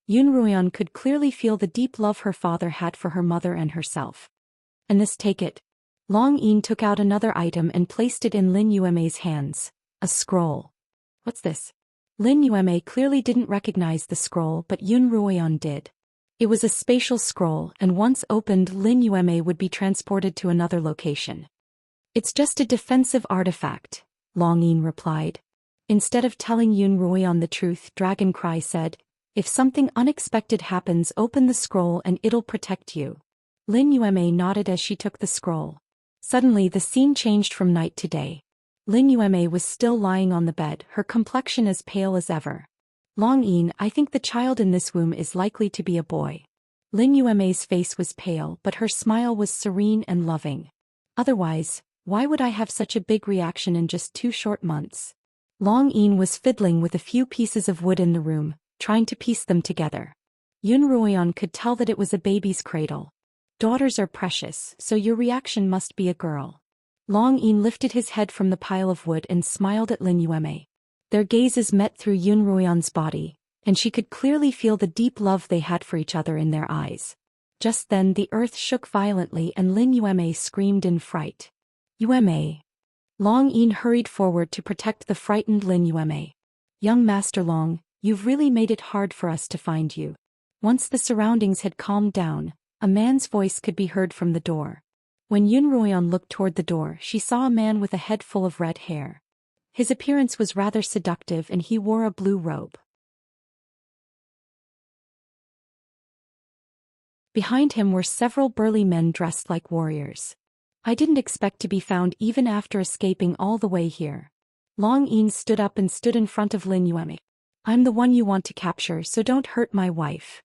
Yun Ruoyan could clearly feel the deep love her father had for her mother and herself. And this, take it. Long Yin took out another item and placed it in Lin Yueme's hands. A scroll. What's this? Lin Yueme clearly didn't recognize the scroll, but Yun Ruoyan did. It was a spatial scroll, and once opened, Lin Yueme would be transported to another location. It's just a defensive artifact, Long Yin replied. Instead of telling Yun Ruoyan the truth, Dragon Cry said, if something unexpected happens, open the scroll and it'll protect you. Lin Yueme nodded as she took the scroll. Suddenly the scene changed from night to day. Lin Yueme was still lying on the bed, her complexion as pale as ever. Long Yin, I think the child in this womb is likely to be a boy. Lin Yueme's face was pale, but her smile was serene and loving. Otherwise, why would I have such a big reaction in just 2 short months? Long Yin was fiddling with a few pieces of wood in the room, trying to piece them together. Yun Ruoyan could tell that it was a baby's cradle. Daughters are precious, so your reaction must be a girl. Long Yin lifted his head from the pile of wood and smiled at Lin Yueme. Their gazes met through Yun Ruoyan's body, and she could clearly feel the deep love they had for each other in their eyes. Just then the earth shook violently and Lin Yueme screamed in fright. Yueme! Long Yin hurried forward to protect the frightened Lin Yueme. Young Master Long, you've really made it hard for us to find you. Once the surroundings had calmed down, a man's voice could be heard from the door. When Yun Ruoyan looked toward the door, she saw a man with a head full of red hair. His appearance was rather seductive and he wore a blue robe. Behind him were several burly men dressed like warriors. I didn't expect to be found even after escaping all the way here. Long Yin stood up and stood in front of Lin Yueme. I'm the one you want to capture, so don't hurt my wife.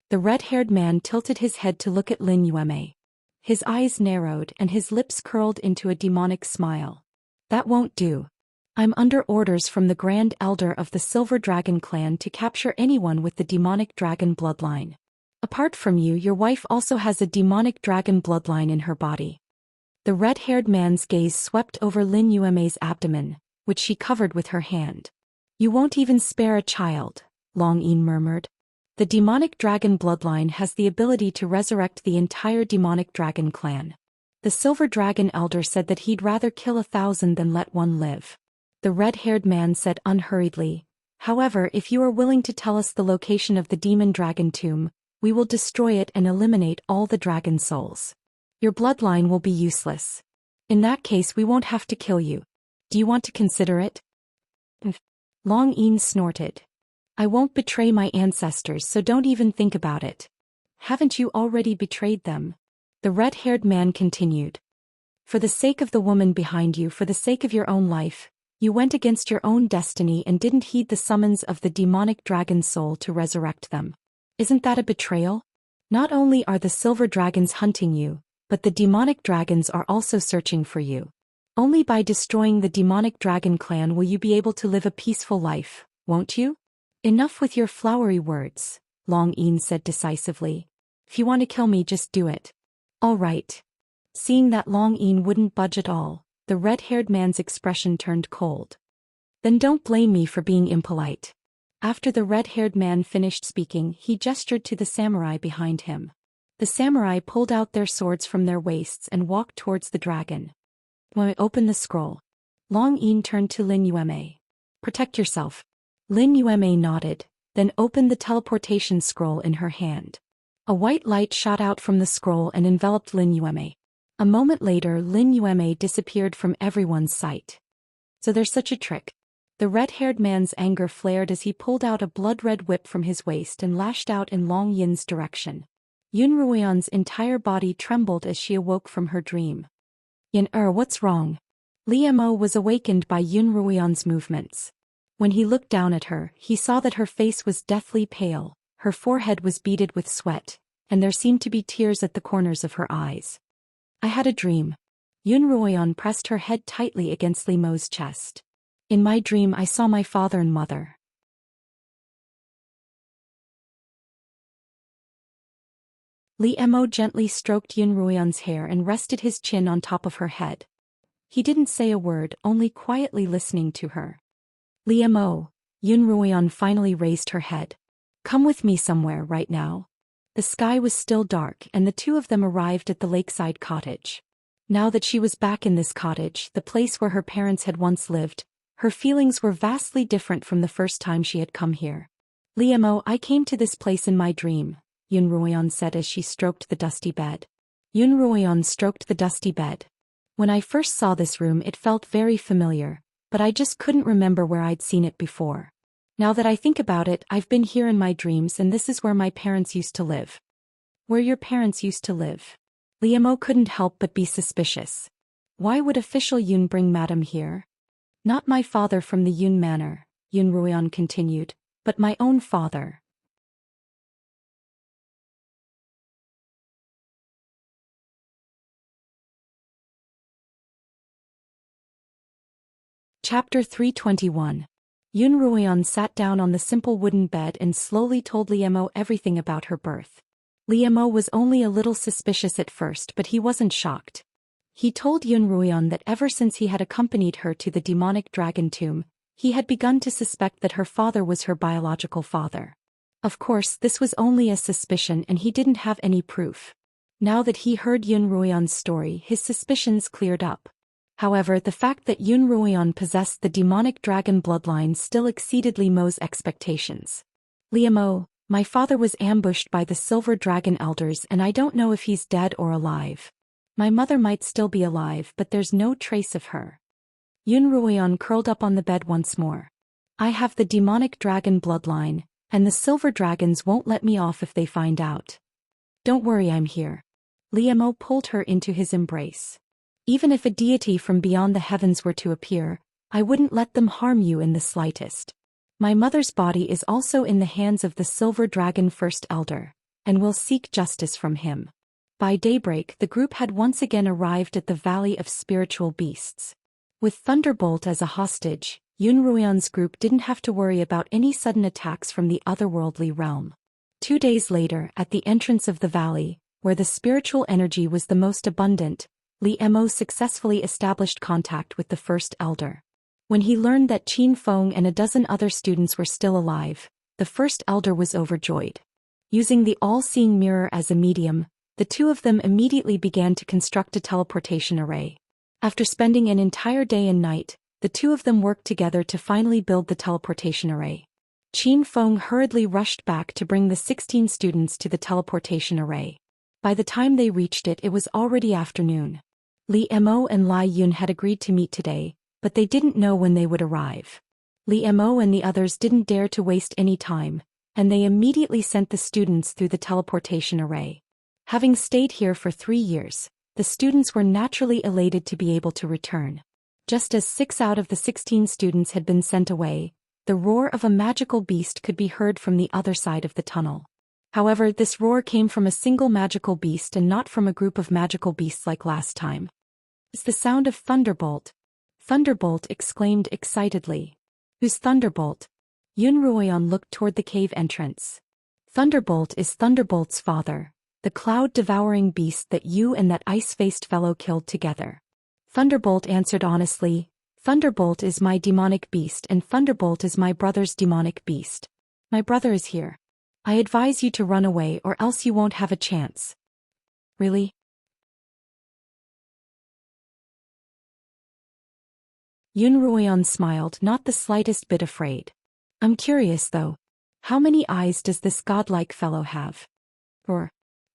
The red-haired man tilted his head to look at Lin Yueme. His eyes narrowed and his lips curled into a demonic smile. That won't do. I'm under orders from the Grand Elder of the Silver Dragon clan to capture anyone with the demonic dragon bloodline. Apart from you, your wife also has a demonic dragon bloodline in her body. The red-haired man's gaze swept over Lin Yueme's abdomen, which she covered with her hand. You won't even spare a child, Long Yin murmured. The demonic dragon bloodline has the ability to resurrect the entire demonic dragon clan. The Silver Dragon Elder said that he'd rather kill 1,000 than let one live. The red-haired man said unhurriedly, however, if you are willing to tell us the location of the demon dragon tomb, we will destroy it and eliminate all the dragon souls. Your bloodline will be useless. In that case, we won't have to kill you. Do you want to consider it? Long Yin snorted. I won't betray my ancestors, so don't even think about it. Haven't you already betrayed them? The red-haired man continued. For the sake of the woman behind you, for the sake of your own life, you went against your own destiny and didn't heed the summons of the demonic dragon soul to resurrect them. Isn't that a betrayal? Not only are the silver dragons hunting you, but the demonic dragons are also searching for you. Only by destroying the demonic dragon clan will you be able to live a peaceful life, won't you? Enough with your flowery words, Long Yin said decisively. If you want to kill me, just do it. All right. Seeing that Long Yin wouldn't budge at all, the red-haired man's expression turned cold. Then don't blame me for being impolite. After the red-haired man finished speaking, he gestured to the samurai behind him. The samurai pulled out their swords from their waists and walked towards the dragon. When I open the scroll, Long Yin turned to Lin Yueme. Protect yourself. Lin Yueme nodded, then opened the teleportation scroll in her hand. A white light shot out from the scroll and enveloped Lin Yueme. A moment later, Lin Yueme disappeared from everyone's sight. So there's such a trick. The red-haired man's anger flared as he pulled out a blood-red whip from his waist and lashed out in Long Yin's direction. Yun Ruoyan's entire body trembled as she awoke from her dream. What's wrong? Li Mo was awakened by Yun Ruoyan's movements. When he looked down at her, he saw that her face was deathly pale, her forehead was beaded with sweat, and there seemed to be tears at the corners of her eyes. I had a dream. Yun Ruoyan pressed her head tightly against Li Mo's chest. In my dream I saw my father and mother. Li Mo gently stroked Yun Ruoyan's hair and rested his chin on top of her head. He didn't say a word, only quietly listening to her. Li Mo, Yun Ruoyan finally raised her head. Come with me somewhere right now. The sky was still dark and the two of them arrived at the lakeside cottage. Now that she was back in this cottage, the place where her parents had once lived, her feelings were vastly different from the first time she had come here. Li Mo, I came to this place in my dream, Yun Ruoyan said as she stroked the dusty bed. Yun Ruoyan stroked the dusty bed. When I first saw this room it felt very familiar, but I just couldn't remember where I'd seen it before. Now that I think about it, I've been here in my dreams and this is where my parents used to live. Where your parents used to live? Li Mo couldn't help but be suspicious. Why would official Yun bring Madam here? Not my father from the Yun manor, Yun Ruoyan continued, but my own father. Chapter 321. Yun Ruoyan sat down on the simple wooden bed and slowly told Li Mo everything about her birth. Li Mo was only a little suspicious at first, but he wasn't shocked. He told Yun Ruoyan that ever since he had accompanied her to the demonic dragon tomb, he had begun to suspect that her father was her biological father. Of course, this was only a suspicion and he didn't have any proof. Now that he heard Yun Ruoyan's story, his suspicions cleared up. However, the fact that Yun Ruoyan possessed the demonic dragon bloodline still exceeded Li Mo's expectations. Li Mo, my father was ambushed by the silver dragon elders and I don't know if he's dead or alive. My mother might still be alive, but there's no trace of her. Yun Ruoyan curled up on the bed once more. I have the demonic dragon bloodline, and the silver dragons won't let me off if they find out. Don't worry, I'm here. Li Mo pulled her into his embrace. Even if a deity from beyond the heavens were to appear, I wouldn't let them harm you in the slightest. My mother's body is also in the hands of the silver dragon first elder, and will seek justice from him. By daybreak the group had once again arrived at the Valley of Spiritual Beasts. With Thunderbolt as a hostage, Yun Ruoyan's group didn't have to worry about any sudden attacks from the otherworldly realm. 2 days later, at the entrance of the valley, where the spiritual energy was the most abundant, Li Mo successfully established contact with the First Elder. When he learned that Qin Feng and a dozen other students were still alive, the First Elder was overjoyed. Using the all-seeing mirror as a medium, the two of them immediately began to construct a teleportation array. After spending an entire day and night, the two of them worked together to finally build the teleportation array. Qin Feng hurriedly rushed back to bring the 16 students to the teleportation array. By the time they reached it, it was already afternoon. Li Mo and Lai Yun had agreed to meet today, but they didn't know when they would arrive. Li Mo and the others didn't dare to waste any time, and they immediately sent the students through the teleportation array. Having stayed here for 3 years, the students were naturally elated to be able to return. Just as 6 out of the 16 students had been sent away, the roar of a magical beast could be heard from the other side of the tunnel. However, this roar came from a single magical beast and not from a group of magical beasts like last time. It's the sound of Thunderbolt. Thunderbolt exclaimed excitedly. Who's Thunderbolt? Yun Ruoyan looked toward the cave entrance. Thunderbolt is Thunderbolt's father, the cloud-devouring beast that you and that ice-faced fellow killed together. Thunderbolt answered honestly, Thunderbolt is my demonic beast and Thunderbolt is my brother's demonic beast. My brother is here. I advise you to run away or else you won't have a chance. Really? Yun Ruoyan smiled, not the slightest bit afraid. I'm curious though. How many eyes does this godlike fellow have?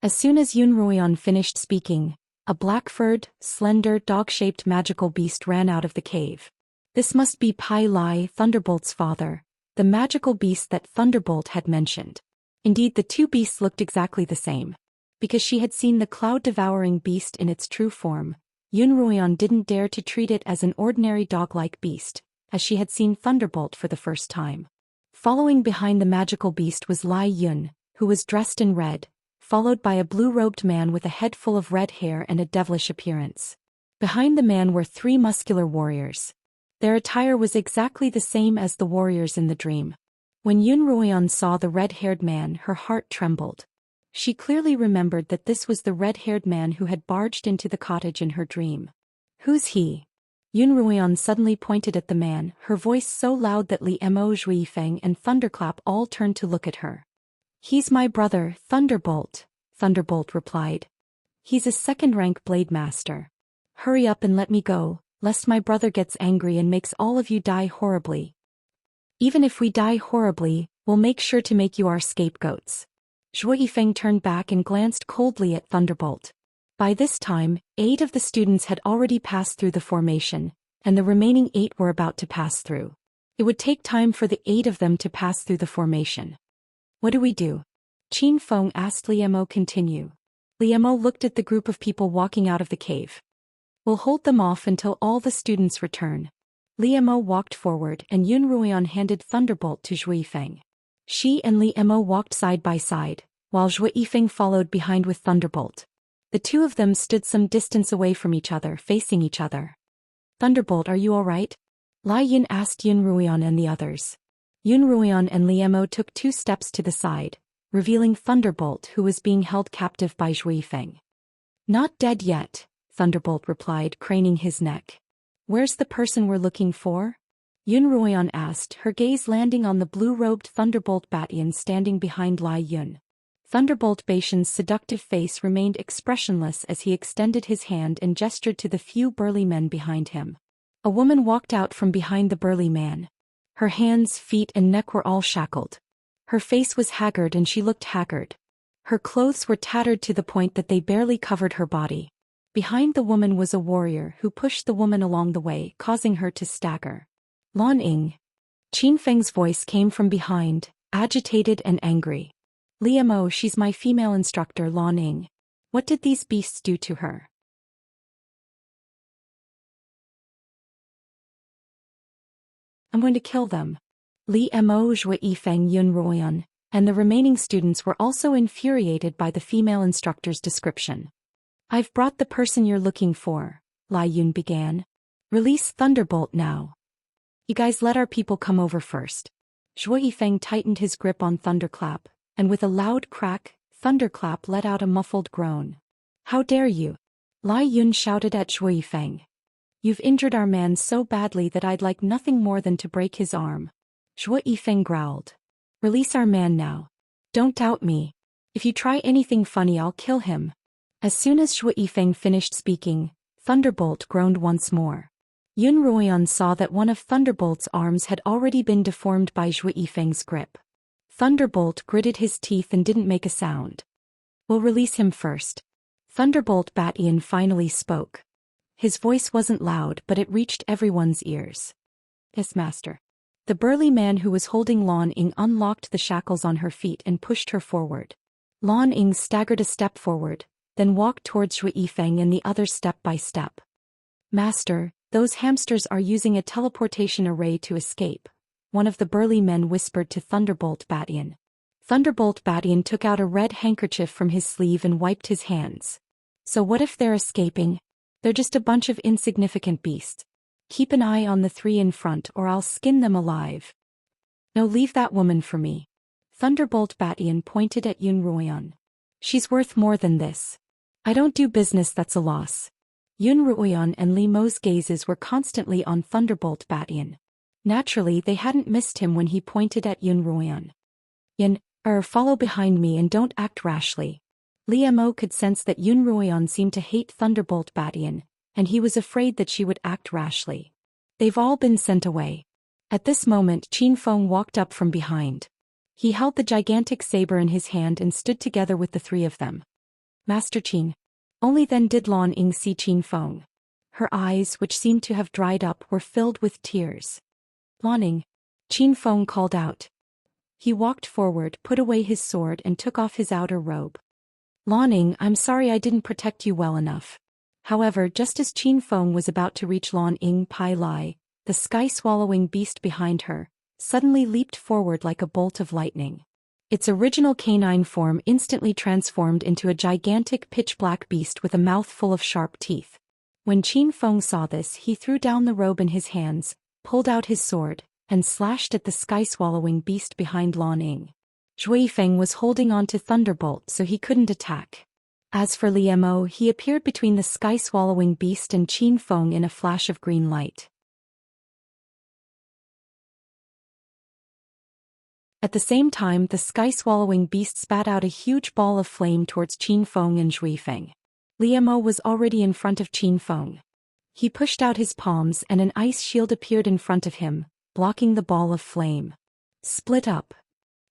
As soon as Yun Ruoyan finished speaking, a black-furred, slender, dog-shaped magical beast ran out of the cave. This must be Pai Lai, Thunderbolt's father, the magical beast that Thunderbolt had mentioned. Indeed, the two beasts looked exactly the same. Because she had seen the cloud-devouring beast in its true form, Yun Ruoyan didn't dare to treat it as an ordinary dog-like beast, as she had seen Thunderbolt for the first time. Following behind the magical beast was Lai Yun, who was dressed in red, followed by a blue-robed man with a head full of red hair and a devilish appearance. Behind the man were 3 muscular warriors. Their attire was exactly the same as the warriors in the dream. When Yun Ruoyan saw the red-haired man, her heart trembled. She clearly remembered that this was the red-haired man who had barged into the cottage in her dream. Who's he? Yun Ruoyan suddenly pointed at the man, her voice so loud that Li Mo, Zhou Yifeng and Thunderclap all turned to look at her. He's my brother, Thunderbolt, Thunderbolt replied. He's a second-rank blade master. Hurry up and let me go, lest my brother gets angry and makes all of you die horribly. Even if we die horribly, we'll make sure to make you our scapegoats. Zhou Yifeng turned back and glanced coldly at Thunderbolt. By this time, 8 of the students had already passed through the formation, and the remaining 8 were about to pass through. It would take time for the 8 of them to pass through the formation. What do we do? Qin Feng asked Li Mo. Continue. Li Mo looked at the group of people walking out of the cave. We'll hold them off until all the students return. Li Mo walked forward and Yun Ruoyan handed Thunderbolt to Zhou Yifeng. She and Li Mo walked side by side, while Zhou Yifeng followed behind with Thunderbolt. The two of them stood some distance away from each other, facing each other. Thunderbolt, are you all right? Lai Yin asked Yun Ruoyan and the others. Yun Ruoyan and Li Mo took 2 steps to the side, revealing Thunderbolt, who was being held captive by Zhou Yifeng. Not dead yet, Thunderbolt replied, craning his neck. Where's the person we're looking for? Yun Ruoyan asked, her gaze landing on the blue-robed Thunderbolt Batian standing behind Lai Yun. Thunderbolt Batian's seductive face remained expressionless as he extended his hand and gestured to the few burly men behind him. A woman walked out from behind the burly man. Her hands, feet and neck were all shackled. Her face was haggard and she looked haggard. Her clothes were tattered to the point that they barely covered her body. Behind the woman was a warrior who pushed the woman along the way, causing her to stagger. Lan Ying. Qin Feng's voice came from behind, agitated and angry. Li Mo, she's my female instructor, Lan Ying. What did these beasts do to her? I'm going to kill them. Li Mo, Zhou Yifeng, Yun Ruoyan, and the remaining students were also infuriated by the female instructor's description. I've brought the person you're looking for, Lai Yun began. Release Thunderbolt now. You guys let our people come over first. Zhou Yifeng tightened his grip on Thunderclap, and with a loud crack, Thunderclap let out a muffled groan. How dare you? Lai Yun shouted at Zhou Yifeng. You've injured our man so badly that I'd like nothing more than to break his arm. Zhou Yifeng growled. Release our man now. Don't doubt me. If you try anything funny, I'll kill him. As soon as Zhou Yifeng finished speaking, Thunderbolt groaned once more. Yun Ruoyan saw that one of Thunderbolt's arms had already been deformed by Zhou Yifeng's grip. Thunderbolt gritted his teeth and didn't make a sound. We'll release him first. Thunderbolt Batian finally spoke. His voice wasn't loud, but it reached everyone's ears. Yes, master. The burly man who was holding Lan Ying unlocked the shackles on her feet and pushed her forward. Lan Ying staggered a step forward, then walked towards Zhou Yifeng and the others step by step. Master, those hamsters are using a teleportation array to escape, one of the burly men whispered to Thunderbolt Batian. Thunderbolt Batian took out a red handkerchief from his sleeve and wiped his hands. So what if they're escaping? They're just a bunch of insignificant beasts. Keep an eye on the 3 in front or I'll skin them alive. No, leave that woman for me. Thunderbolt Batian pointed at Yun Ruoyan. She's worth more than this. I don't do business that's a loss. Yun Ruoyan and Li Mo's gazes were constantly on Thunderbolt Batian. Naturally, they hadn't missed him when he pointed at Yun Ruoyan. Follow behind me and don't act rashly. Li Mo could sense that Yun Ruoyan seemed to hate Thunderbolt Batian, and he was afraid that she would act rashly. They've all been sent away. At this moment, Qin Feng walked up from behind. He held the gigantic saber in his hand and stood together with the 3 of them. Master Qin. Only then did Lan Ying see Qin Feng. Her eyes, which seemed to have dried up, were filled with tears. Lanning, Qin Feng called out. He walked forward, put away his sword and took off his outer robe. Lanning, I'm sorry I didn't protect you well enough. However, just as Qin Feng was about to reach Lanning Pai Lai, the sky-swallowing beast behind her suddenly leaped forward like a bolt of lightning. Its original canine form instantly transformed into a gigantic pitch-black beast with a mouth full of sharp teeth. When Qin Feng saw this, he threw down the robe in his hands, pulled out his sword, and slashed at the sky-swallowing beast behind Lanning. Zhou Xian was holding on to Thunderbolt so he couldn't attack. As for Liu Mo, he appeared between the sky-swallowing beast and Qin Feng in a flash of green light. At the same time, the sky-swallowing beast spat out a huge ball of flame towards Qin Feng and Zhou Xian. Liu Mo was already in front of Qin Feng. He pushed out his palms and an ice shield appeared in front of him, blocking the ball of flame. Split up.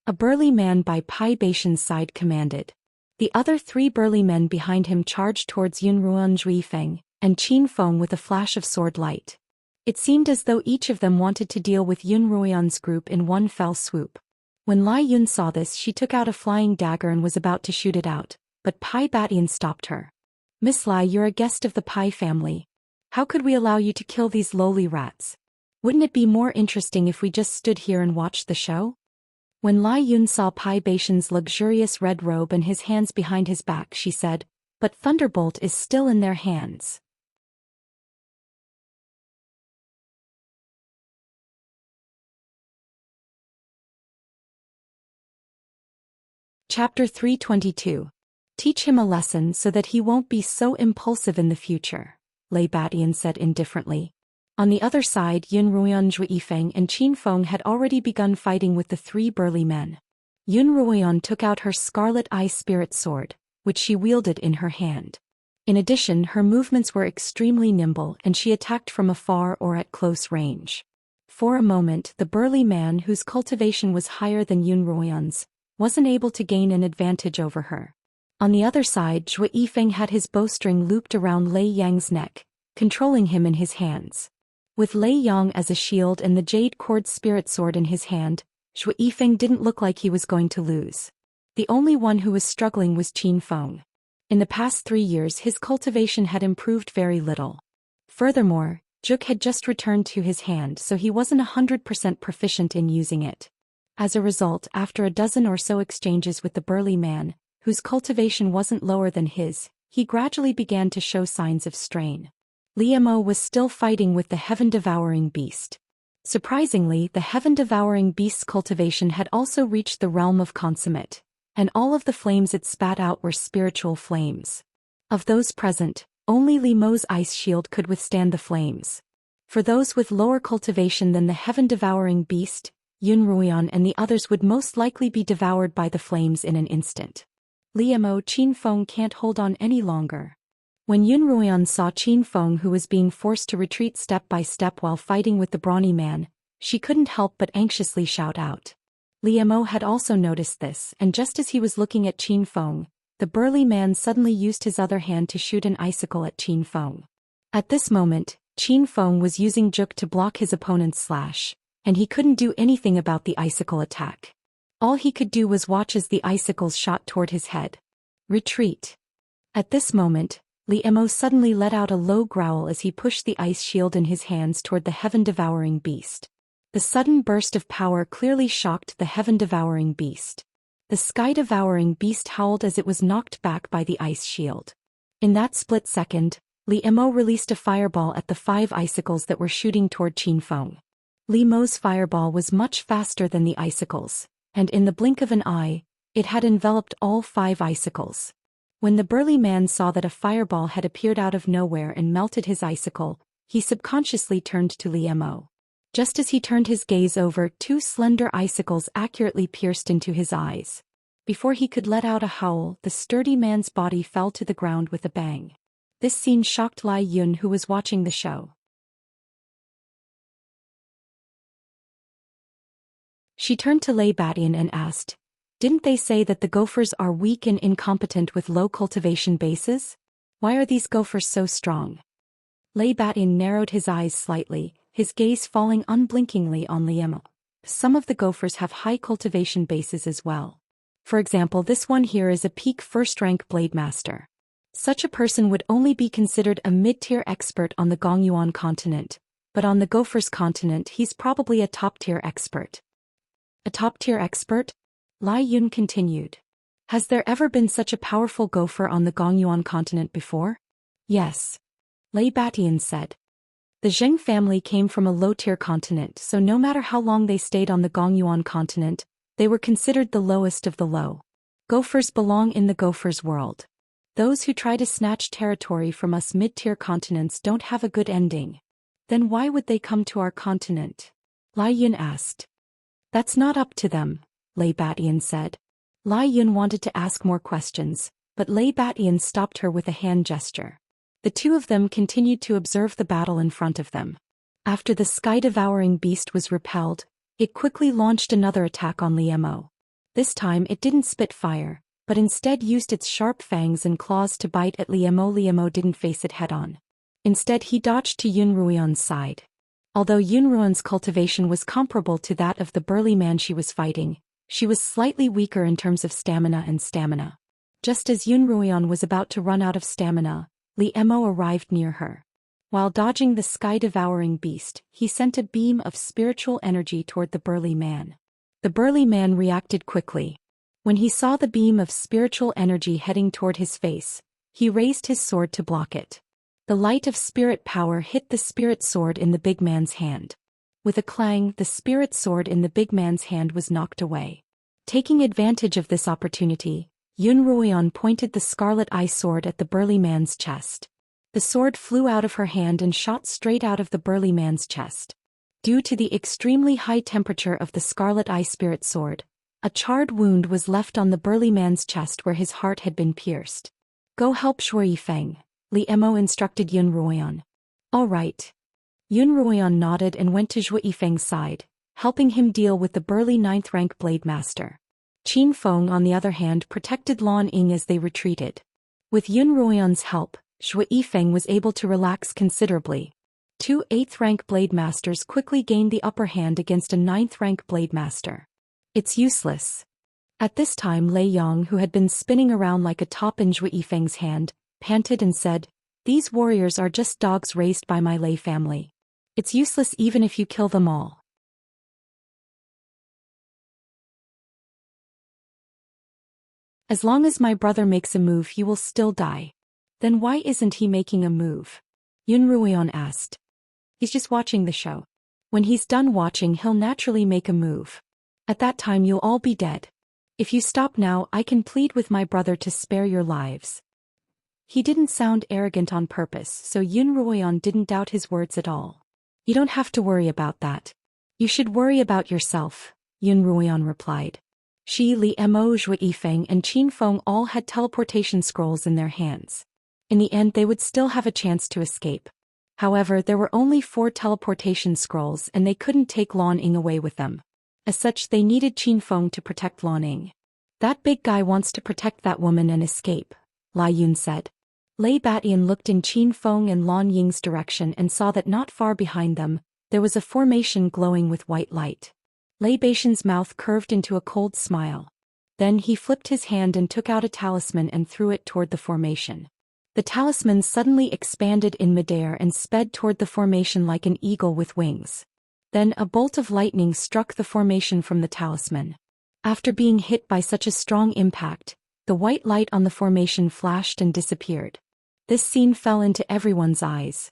A burly man by Pai Baishan's side commanded. The other 3 burly men behind him charged towards Yunruan, Zhou Xian, and Qin Feng with a flash of sword light. It seemed as though each of them wanted to deal with Yunruan's group in one fell swoop. When Lai Yun saw this, she took out a flying dagger and was about to shoot it out, but Pai Batian stopped her. Miss Lai, you're a guest of the Pai family. How could we allow you to kill these lowly rats? Wouldn't it be more interesting if we just stood here and watched the show? When Lai Yun saw Pai Baishan's luxurious red robe and his hands behind his back, she said, but Thunderbolt is still in their hands. Chapter 322. Teach him a lesson so that he won't be so impulsive in the future, Lei Batian said indifferently. On the other side, Yunruan, Zhou Xian and Qin Feng had already begun fighting with the 3 burly men. Yunruan took out her scarlet eye spirit sword, which she wielded in her hand. In addition, her movements were extremely nimble and she attacked from afar or at close range. For a moment, the burly man, whose cultivation was higher than Yunruan's, wasn't able to gain an advantage over her. On the other side, Zhou Xian had his bowstring looped around Lei Yang's neck, controlling him in his hands. With Lei Yang as a shield and the jade cord spirit sword in his hand, Zhou Xian didn't look like he was going to lose. The only one who was struggling was Qin Feng. In the past 3 years his cultivation had improved very little. Furthermore, Juk had just returned to his hand so he wasn't 100% proficient in using it. As a result, after a dozen or so exchanges with the burly man, whose cultivation wasn't lower than his, he gradually began to show signs of strain. Liu Mo was still fighting with the heaven-devouring beast. Surprisingly, the heaven-devouring beast's cultivation had also reached the realm of consummate, and all of the flames it spat out were spiritual flames. Of those present, only Liu Mo's ice shield could withstand the flames. For those with lower cultivation than the heaven-devouring beast, Yunruan and the others would most likely be devoured by the flames in an instant. Liu Mo, Qin Feng can't hold on any longer. When Yunruan saw Qin Feng, who was being forced to retreat step by step while fighting with the brawny man, she couldn't help but anxiously shout out. Liu Mo had also noticed this, and just as he was looking at Qin Feng, the burly man suddenly used his other hand to shoot an icicle at Qin Feng. At this moment, Qin Feng was using Juk to block his opponent's slash, and he couldn't do anything about the icicle attack. All he could do was watch as the icicles shot toward his head. Retreat. At this moment, Liu Mo suddenly let out a low growl as he pushed the ice shield in his hands toward the heaven-devouring beast. The sudden burst of power clearly shocked the heaven-devouring beast. The sky-devouring beast howled as it was knocked back by the ice shield. In that split second, Liu Mo released a fireball at the 5 icicles that were shooting toward Qin Feng. Liu Mo's fireball was much faster than the icicles, and in the blink of an eye, it had enveloped all 5 icicles. When the burly man saw that a fireball had appeared out of nowhere and melted his icicle, he subconsciously turned to Liu Mo. Just as he turned his gaze over, 2 slender icicles accurately pierced into his eyes. Before he could let out a howl, the sturdy man's body fell to the ground with a bang. This scene shocked Lai Yun, who was watching the show. She turned to Lei Batian and asked, "Didn't they say that the gophers are weak and incompetent with low cultivation bases? Why are these gophers so strong?" Lei Batian narrowed his eyes slightly, his gaze falling unblinkingly on Liemo. Some of the gophers have high cultivation bases as well. For example, this one here is a peak first-rank blade master. Such a person would only be considered a mid-tier expert on the Gongyuan continent, but on the Gophers continent he's probably a top-tier expert. A top-tier expert? Lai Yun continued. Has there ever been such a powerful gopher on the Gongyuan continent before? Yes. Lei Batian said. The Zheng family came from a low-tier continent, so no matter how long they stayed on the Gongyuan continent, they were considered the lowest of the low. Gophers belong in the gophers world. Those who try to snatch territory from us mid-tier continents don't have a good ending. Then why would they come to our continent? Lai Yun asked. That's not up to them, Lei Batian said. Lai Yun wanted to ask more questions, but Lei Batian stopped her with a hand gesture. The two of them continued to observe the battle in front of them. After the sky-devouring beast was repelled, it quickly launched another attack on Liemo. This time it didn't spit fire, but instead used its sharp fangs and claws to bite at Liemo. Liemo didn't face it head-on. Instead he dodged to Yun Ruoyan's side. Although Yun Ruoyan's cultivation was comparable to that of the burly man she was fighting, she was slightly weaker in terms of stamina. Just as Yun Ruoyan was about to run out of stamina, Liemo arrived near her. While dodging the sky-devouring beast, he sent a beam of spiritual energy toward the burly man. The burly man reacted quickly. When he saw the beam of spiritual energy heading toward his face, he raised his sword to block it. The light of spirit power hit the spirit sword in the big man's hand. With a clang, the spirit sword in the big man's hand was knocked away. Taking advantage of this opportunity, Yun Ruoyan pointed the scarlet eye sword at the burly man's chest. The sword flew out of her hand and shot straight out of the burly man's chest. Due to the extremely high temperature of the scarlet eye spirit sword, a charred wound was left on the burly man's chest where his heart had been pierced. Go help Zhou Yifeng, Liemo instructed Yun Ruoyan. All right. Yun Ruoyan nodded and went to Zhou Yifeng's side, helping him deal with the burly 9th-rank blade master. Qin Feng on the other hand protected Lan Ying as they retreated. With Yun Ruoyan's help, Zhou Yifeng was able to relax considerably. Two 8th-rank blade masters quickly gained the upper hand against a 9th-rank blade master. It's useless. At this time Lei Yang, who had been spinning around like a top in Zhou Yifeng's hand, panted and said, "These warriors are just dogs raised by my Lei family. It's useless even if you kill them all." As long as my brother makes a move he will still die. Then why isn't he making a move? Yun Ruoyan asked. He's just watching the show. When he's done watching he'll naturally make a move. At that time you'll all be dead. If you stop now I can plead with my brother to spare your lives. He didn't sound arrogant on purpose, so Yun Ruoyan didn't doubt his words at all. You don't have to worry about that. You should worry about yourself, Yun Ruoyan replied. Shi Liemo, Zhou Yifeng and Qin Feng all had teleportation scrolls in their hands. In the end they would still have a chance to escape. However, there were only 4 teleportation scrolls and they couldn't take Lan Ying away with them. As such they needed Qin Feng to protect Lan Ying. That big guy wants to protect that woman and escape, Lai Yun said. Lei Batian looked in Qin Feng and Lan Ying's direction and saw that not far behind them, there was a formation glowing with white light. Lei Batian's mouth curved into a cold smile. Then he flipped his hand and took out a talisman and threw it toward the formation. The talisman suddenly expanded in midair and sped toward the formation like an eagle with wings. Then a bolt of lightning struck the formation from the talisman. After being hit by such a strong impact, the white light on the formation flashed and disappeared. This scene fell into everyone's eyes.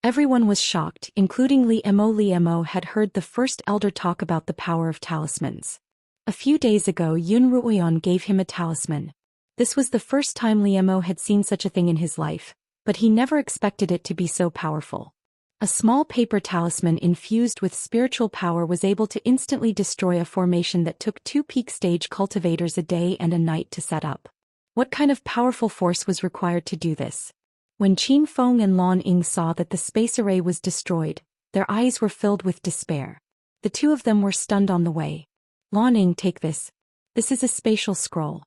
Everyone was shocked, including Liemo. Liemo had heard the first elder talk about the power of talismans. A few days ago Yun Ruoyan gave him a talisman. This was the first time Liemo had seen such a thing in his life, but he never expected it to be so powerful. A small paper talisman infused with spiritual power was able to instantly destroy a formation that took 2 peak stage cultivators a day and a night to set up. What kind of powerful force was required to do this? When Qin Feng and Lan Ying saw that the space array was destroyed, their eyes were filled with despair. The two of them were stunned on the way. Lan Ying, take this. This is a spatial scroll.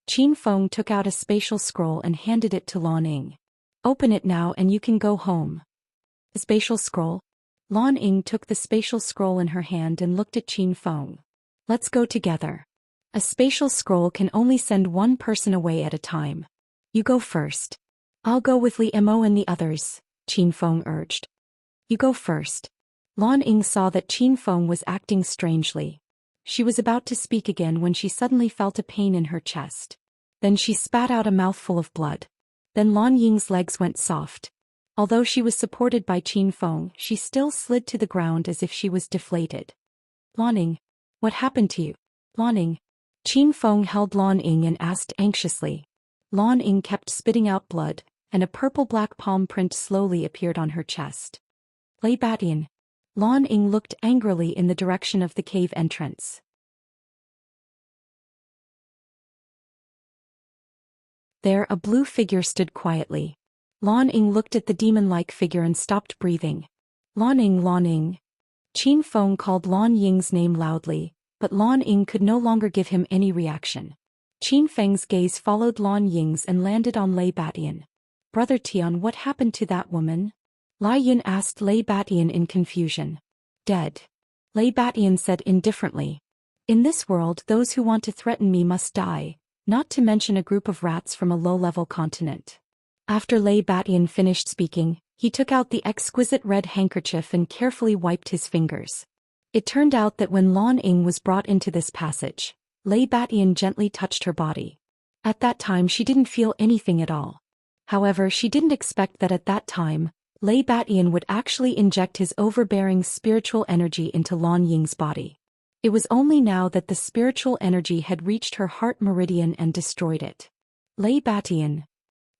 Qin Feng took out a spatial scroll and handed it to Lan Ying. Open it now and you can go home, The spatial scroll. Lan Ying took the spatial scroll in her hand and looked at Qin Feng. Let's go together. A spatial scroll can only send one person away at a time. You go first. I'll go with Li Mo and the others, Qin Feng urged. You go first. Lan Ying saw that Qin Feng was acting strangely. She was about to speak again when she suddenly felt a pain in her chest. Then she spat out a mouthful of blood. Then Lan Ying's legs went soft. Although she was supported by Qin Feng, she still slid to the ground as if she was deflated. Lan Ying, what happened to you? Lan Ying. Qin Feng held Lan Ying and asked anxiously. Lan Ying kept spitting out blood, and a purple-black palm print slowly appeared on her chest. Lei Batian. Lan Ying looked angrily in the direction of the cave entrance. There a blue figure stood quietly. Lan Ying looked at the demon-like figure and stopped breathing. Lan Ying, Lan Ying. Qin Feng called Lan Ying's name loudly, but Lan Ying could no longer give him any reaction. Qin Feng's gaze followed Lan Ying's and landed on Lei Batian. Brother Tian, what happened to that woman? Lai Yun asked Lei Batian in confusion. Dead. Lei Batian said indifferently. In this world, those who want to threaten me must die, not to mention a group of rats from a low-level continent. After Lei Batian finished speaking, he took out the exquisite red handkerchief and carefully wiped his fingers. It turned out that when Lan Ying was brought into this passage, Lei Batian gently touched her body. At that time she didn't feel anything at all. However, she didn't expect that at that time, Lei Batian would actually inject his overbearing spiritual energy into Lan Ying's body. It was only now that the spiritual energy had reached her heart meridian and destroyed it. Lei Batian.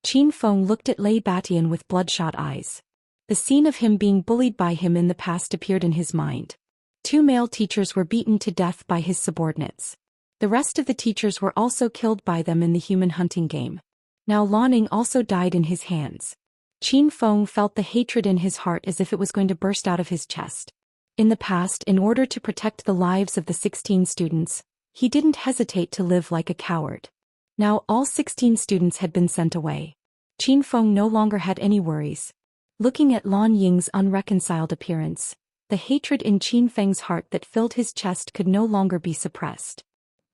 Qin Feng looked at Lei Batian with bloodshot eyes. The scene of him being bullied by him in the past appeared in his mind. 2 male teachers were beaten to death by his subordinates. The rest of the teachers were also killed by them in the human hunting game. Now Lan Ying also died in his hands. Qin Feng felt the hatred in his heart as if it was going to burst out of his chest. In the past, in order to protect the lives of the 16 students, he didn't hesitate to live like a coward. Now all 16 students had been sent away. Qin Feng no longer had any worries. Looking at Lan Ying's unreconciled appearance, the hatred in Qin Feng's heart that filled his chest could no longer be suppressed.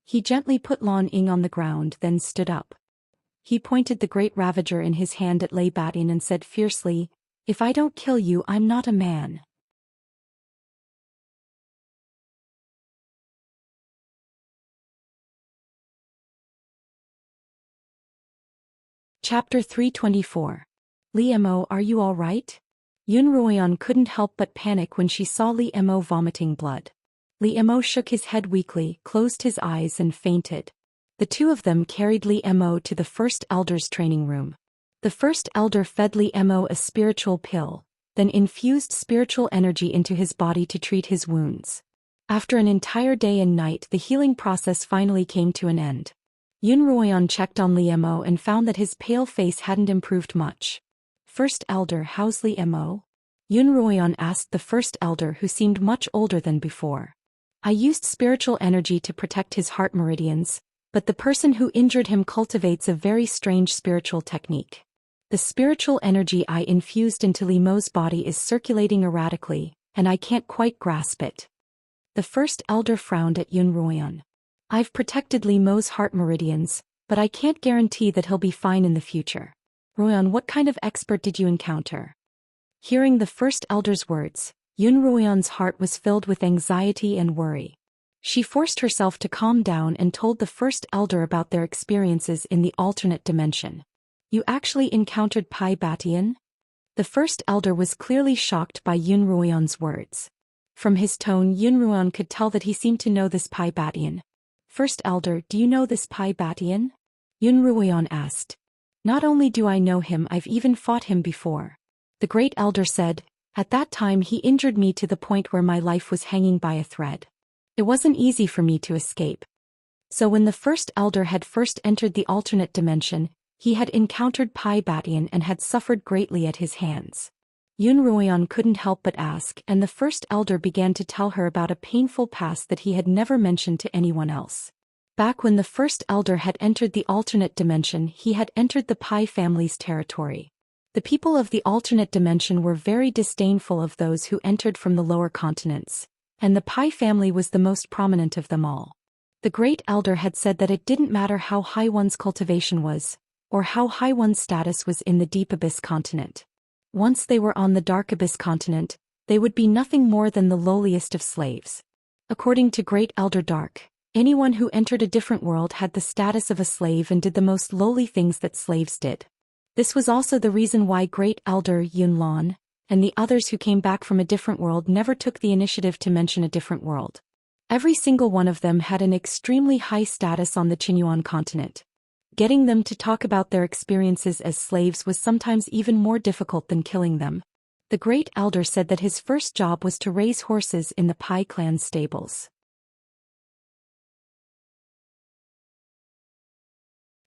He gently put Lan Ying on the ground, then stood up. He pointed the great ravager in his hand at Lei Batian and said fiercely, "If I don't kill you, I'm not a man." Chapter 324. Li Mo, are you all right? Yun Ruoyan couldn't help but panic when she saw Li Mo vomiting blood. Li Mo shook his head weakly, closed his eyes and fainted. The 2 of them carried Li Mo to the first elder's training room. The first elder fed Li Mo a spiritual pill, then infused spiritual energy into his body to treat his wounds. After an entire day and night, the healing process finally came to an end. Yun Ruoyan checked on Li Mo and found that his pale face hadn't improved much. First elder, how's Li Mo? Yun Ruoyan asked the first elder, who seemed much older than before. I used spiritual energy to protect his heart meridians, but the person who injured him cultivates a very strange spiritual technique. The spiritual energy I infused into Li Mo's body is circulating erratically, and I can't quite grasp it. The first elder frowned at Yun Ruoyan. I've protected Li Mo's heart meridians, but I can't guarantee that he'll be fine in the future. Ruoyan, what kind of expert did you encounter? Hearing the first elder's words, Yun Ruoyan's heart was filled with anxiety and worry. She forced herself to calm down and told the first elder about their experiences in the alternate dimension. You actually encountered Pai Batian? The first elder was clearly shocked by Yun Ruoyan's words. From his tone, Yun Ruoyan could tell that he seemed to know this Pai Batian. First elder, do you know this Pai Batian? Yun Ruoyan asked. Not only do I know him, I've even fought him before. The great elder said, at that time he injured me to the point where my life was hanging by a thread. It wasn't easy for me to escape. So when the first elder had first entered the alternate dimension, he had encountered Pai Batian and had suffered greatly at his hands. Yun Ruoyan couldn't help but ask, and the first elder began to tell her about a painful past that he had never mentioned to anyone else. Back when the first elder had entered the alternate dimension, he had entered the Pai family's territory. The people of the alternate dimension were very disdainful of those who entered from the lower continents, and the Pi family was the most prominent of them all. The Great Elder had said that it didn't matter how high one's cultivation was, or how high one's status was in the Deep Abyss continent. Once they were on the Dark Abyss continent, they would be nothing more than the lowliest of slaves. According to Great Elder Dark, anyone who entered a different world had the status of a slave and did the most lowly things that slaves did. This was also the reason why Great Elder Yunlan and the others who came back from a different world never took the initiative to mention a different world. Every single one of them had an extremely high status on the Qinyuan continent. Getting them to talk about their experiences as slaves was sometimes even more difficult than killing them. The Great Elder said that his first job was to raise horses in the Pi clan's stables.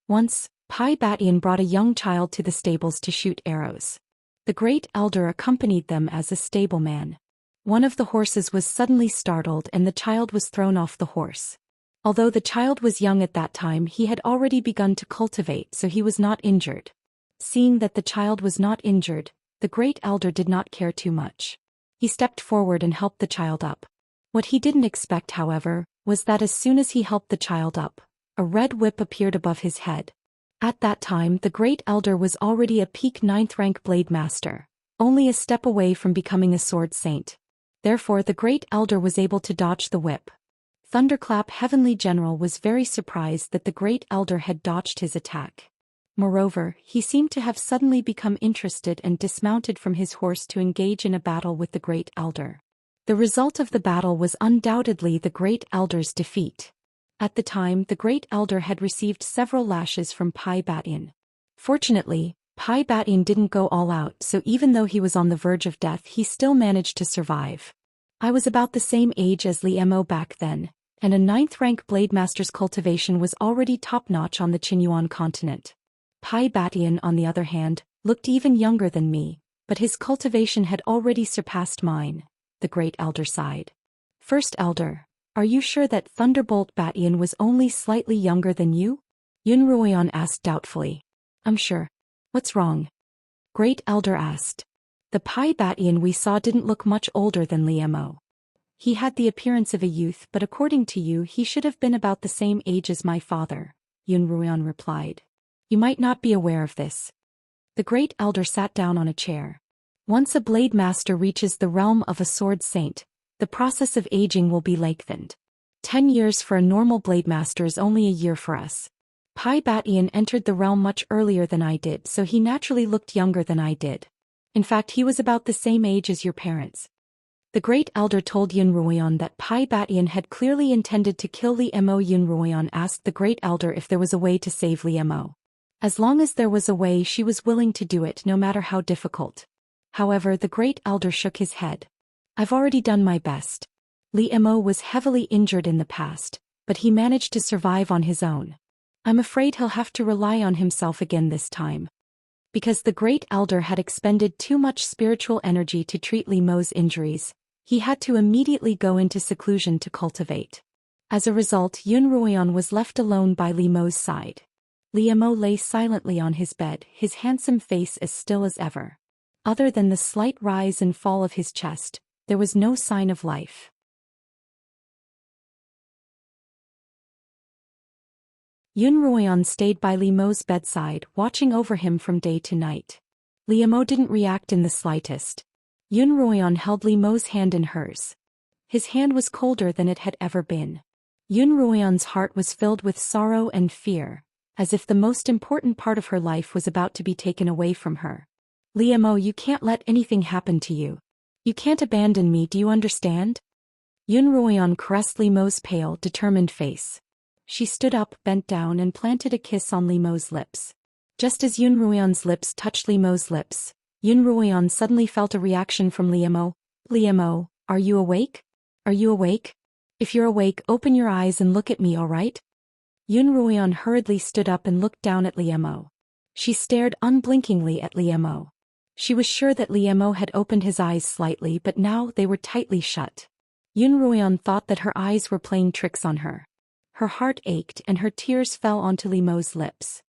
Once, Pi Batian brought a young child to the stables to shoot arrows. The Great Elder accompanied them as a stableman. One of the horses was suddenly startled and the child was thrown off the horse. Although the child was young at that time, he had already begun to cultivate, so he was not injured. Seeing that the child was not injured, the Great Elder did not care too much. He stepped forward and helped the child up. What he didn't expect, however, was that as soon as he helped the child up, a red whip appeared above his head. At that time, the Great Elder was already a peak 9th rank blade master, only a step away from becoming a sword saint. Therefore the Great Elder was able to dodge the whip. Thunderclap Heavenly General was very surprised that the Great Elder had dodged his attack. Moreover, he seemed to have suddenly become interested and dismounted from his horse to engage in a battle with the Great Elder. The result of the battle was undoubtedly the Great Elder's defeat. At the time, the Great Elder had received several lashes from Pi Batian. Fortunately, Pi Batian didn't go all out, so even though he was on the verge of death, he still managed to survive. I was about the same age as Li Mo back then, and a 9th rank blade master's cultivation was already top-notch on the Qinyuan continent. Pi Batian, on the other hand, looked even younger than me, but his cultivation had already surpassed mine. The Great Elder sighed. First Elder, are you sure that Thunderbolt Batian was only slightly younger than you? Yun Ruoyan asked doubtfully. I'm sure. What's wrong? Great Elder asked. The Pi Batian we saw didn't look much older than Li Mo. He had the appearance of a youth, but according to you he should have been about the same age as my father, Yun Ruoyan replied. You might not be aware of this. The Great Elder sat down on a chair. Once a blade master reaches the realm of a sword saint, the process of aging will be lengthened. 10 years for a normal blade master is only a year for us. Pi Batian entered the realm much earlier than I did, so he naturally looked younger than I did. In fact, he was about the same age as your parents. The Great Elder told Yun Ruoyan that Pi Batian had clearly intended to kill Li Mo. Yun Ruoyan asked the Great Elder if there was a way to save Li Mo. As long as there was a way, she was willing to do it, no matter how difficult. However, the Great Elder shook his head. I've already done my best. Li Mo was heavily injured in the past, but he managed to survive on his own. I'm afraid he'll have to rely on himself again this time. Because the Great Elder had expended too much spiritual energy to treat Li Mo's injuries, he had to immediately go into seclusion to cultivate. As a result, Yun Ruoyan was left alone by Li Mo's side. Li Mo lay silently on his bed, his handsome face as still as ever. Other than the slight rise and fall of his chest, there was no sign of life. Yun Ruoyan stayed by Li Mo's bedside, watching over him from day to night. Li Mo didn't react in the slightest. Yun Ruoyan held Li Mo's hand in hers. His hand was colder than it had ever been. Yun Ruoyan's heart was filled with sorrow and fear, as if the most important part of her life was about to be taken away from her. Li Mo, you can't let anything happen to you. You can't abandon me, do you understand? Yun Ruoyan caressed Li Mo's pale, determined face. She stood up, bent down and planted a kiss on Li Mo's lips. Just as Yun Ruoyan's lips touched Li Mo's lips, Yun Ruoyan suddenly felt a reaction from Li Mo. Li Mo, are you awake? Are you awake? If you're awake, open your eyes and look at me, all right? Yun Ruoyan hurriedly stood up and looked down at Li Mo. She stared unblinkingly at Li Mo. She was sure that Li Mo had opened his eyes slightly, but now they were tightly shut. Yun Ruoyan thought that her eyes were playing tricks on her. Her heart ached and her tears fell onto Li Mo's lips.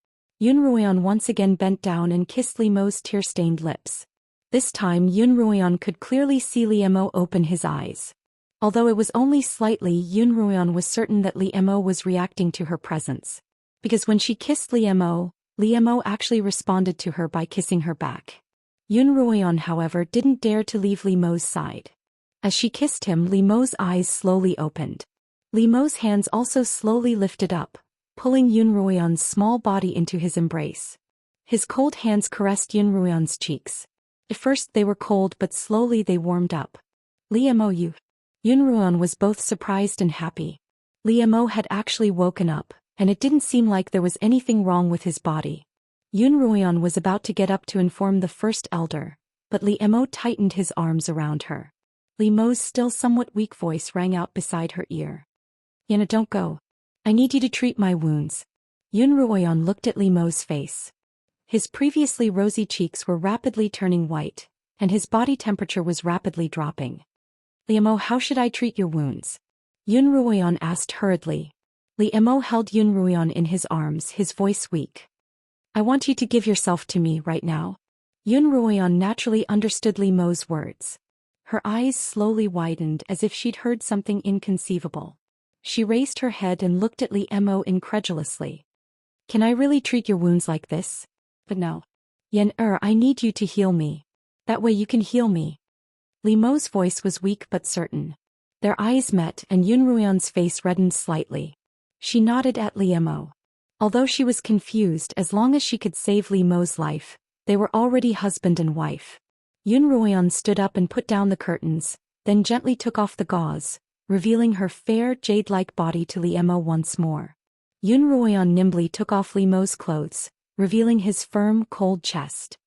Yun Ruoyan once again bent down and kissed Li Mo's tear-stained lips. This time Yun Ruoyan could clearly see Li Mo open his eyes. Although it was only slightly, Yun Ruoyan was certain that Li Mo was reacting to her presence. Because when she kissed Li Mo actually responded to her by kissing her back. Yun Ruoyan, however, didn't dare to leave Li Mo's side. As she kissed him, Li Mo's eyes slowly opened. Li Mo's hands also slowly lifted up, pulling Yun Ruoyan's small body into his embrace. His cold hands caressed Yun Ruoyan's cheeks. At first they were cold, but slowly they warmed up. Li Mo, you. Yun Ruoyan was both surprised and happy. Li Mo had actually woken up, and it didn't seem like there was anything wrong with his body. Yun Ruoyan was about to get up to inform the first elder, but Li Mo tightened his arms around her. Li Mo's still somewhat weak voice rang out beside her ear. Yana, don't go. I need you to treat my wounds. Yun Ruoyan looked at Li Mo's face. His previously rosy cheeks were rapidly turning white, and his body temperature was rapidly dropping. Li Mo, how should I treat your wounds? Yun Ruoyan asked hurriedly. Li Mo held Yun Ruoyan in his arms, his voice weak. I want you to give yourself to me right now. Yun Ruoyan naturally understood Li Mo's words. Her eyes slowly widened as if she'd heard something inconceivable. She raised her head and looked at Li Mo incredulously. Can I really treat your wounds like this? But no. I need you to heal me. That way you can heal me. Li Mo's voice was weak but certain. Their eyes met and Yun Ruoyan's face reddened slightly. She nodded at Li Mo. Although she was confused, as long as she could save Li Mo's life, they were already husband and wife. Yun Ruoyan stood up and put down the curtains, then gently took off the gauze, revealing her fair jade-like body to Li Mo once more. Yun Ruoyan nimbly took off Li Mo's clothes, revealing his firm, cold chest.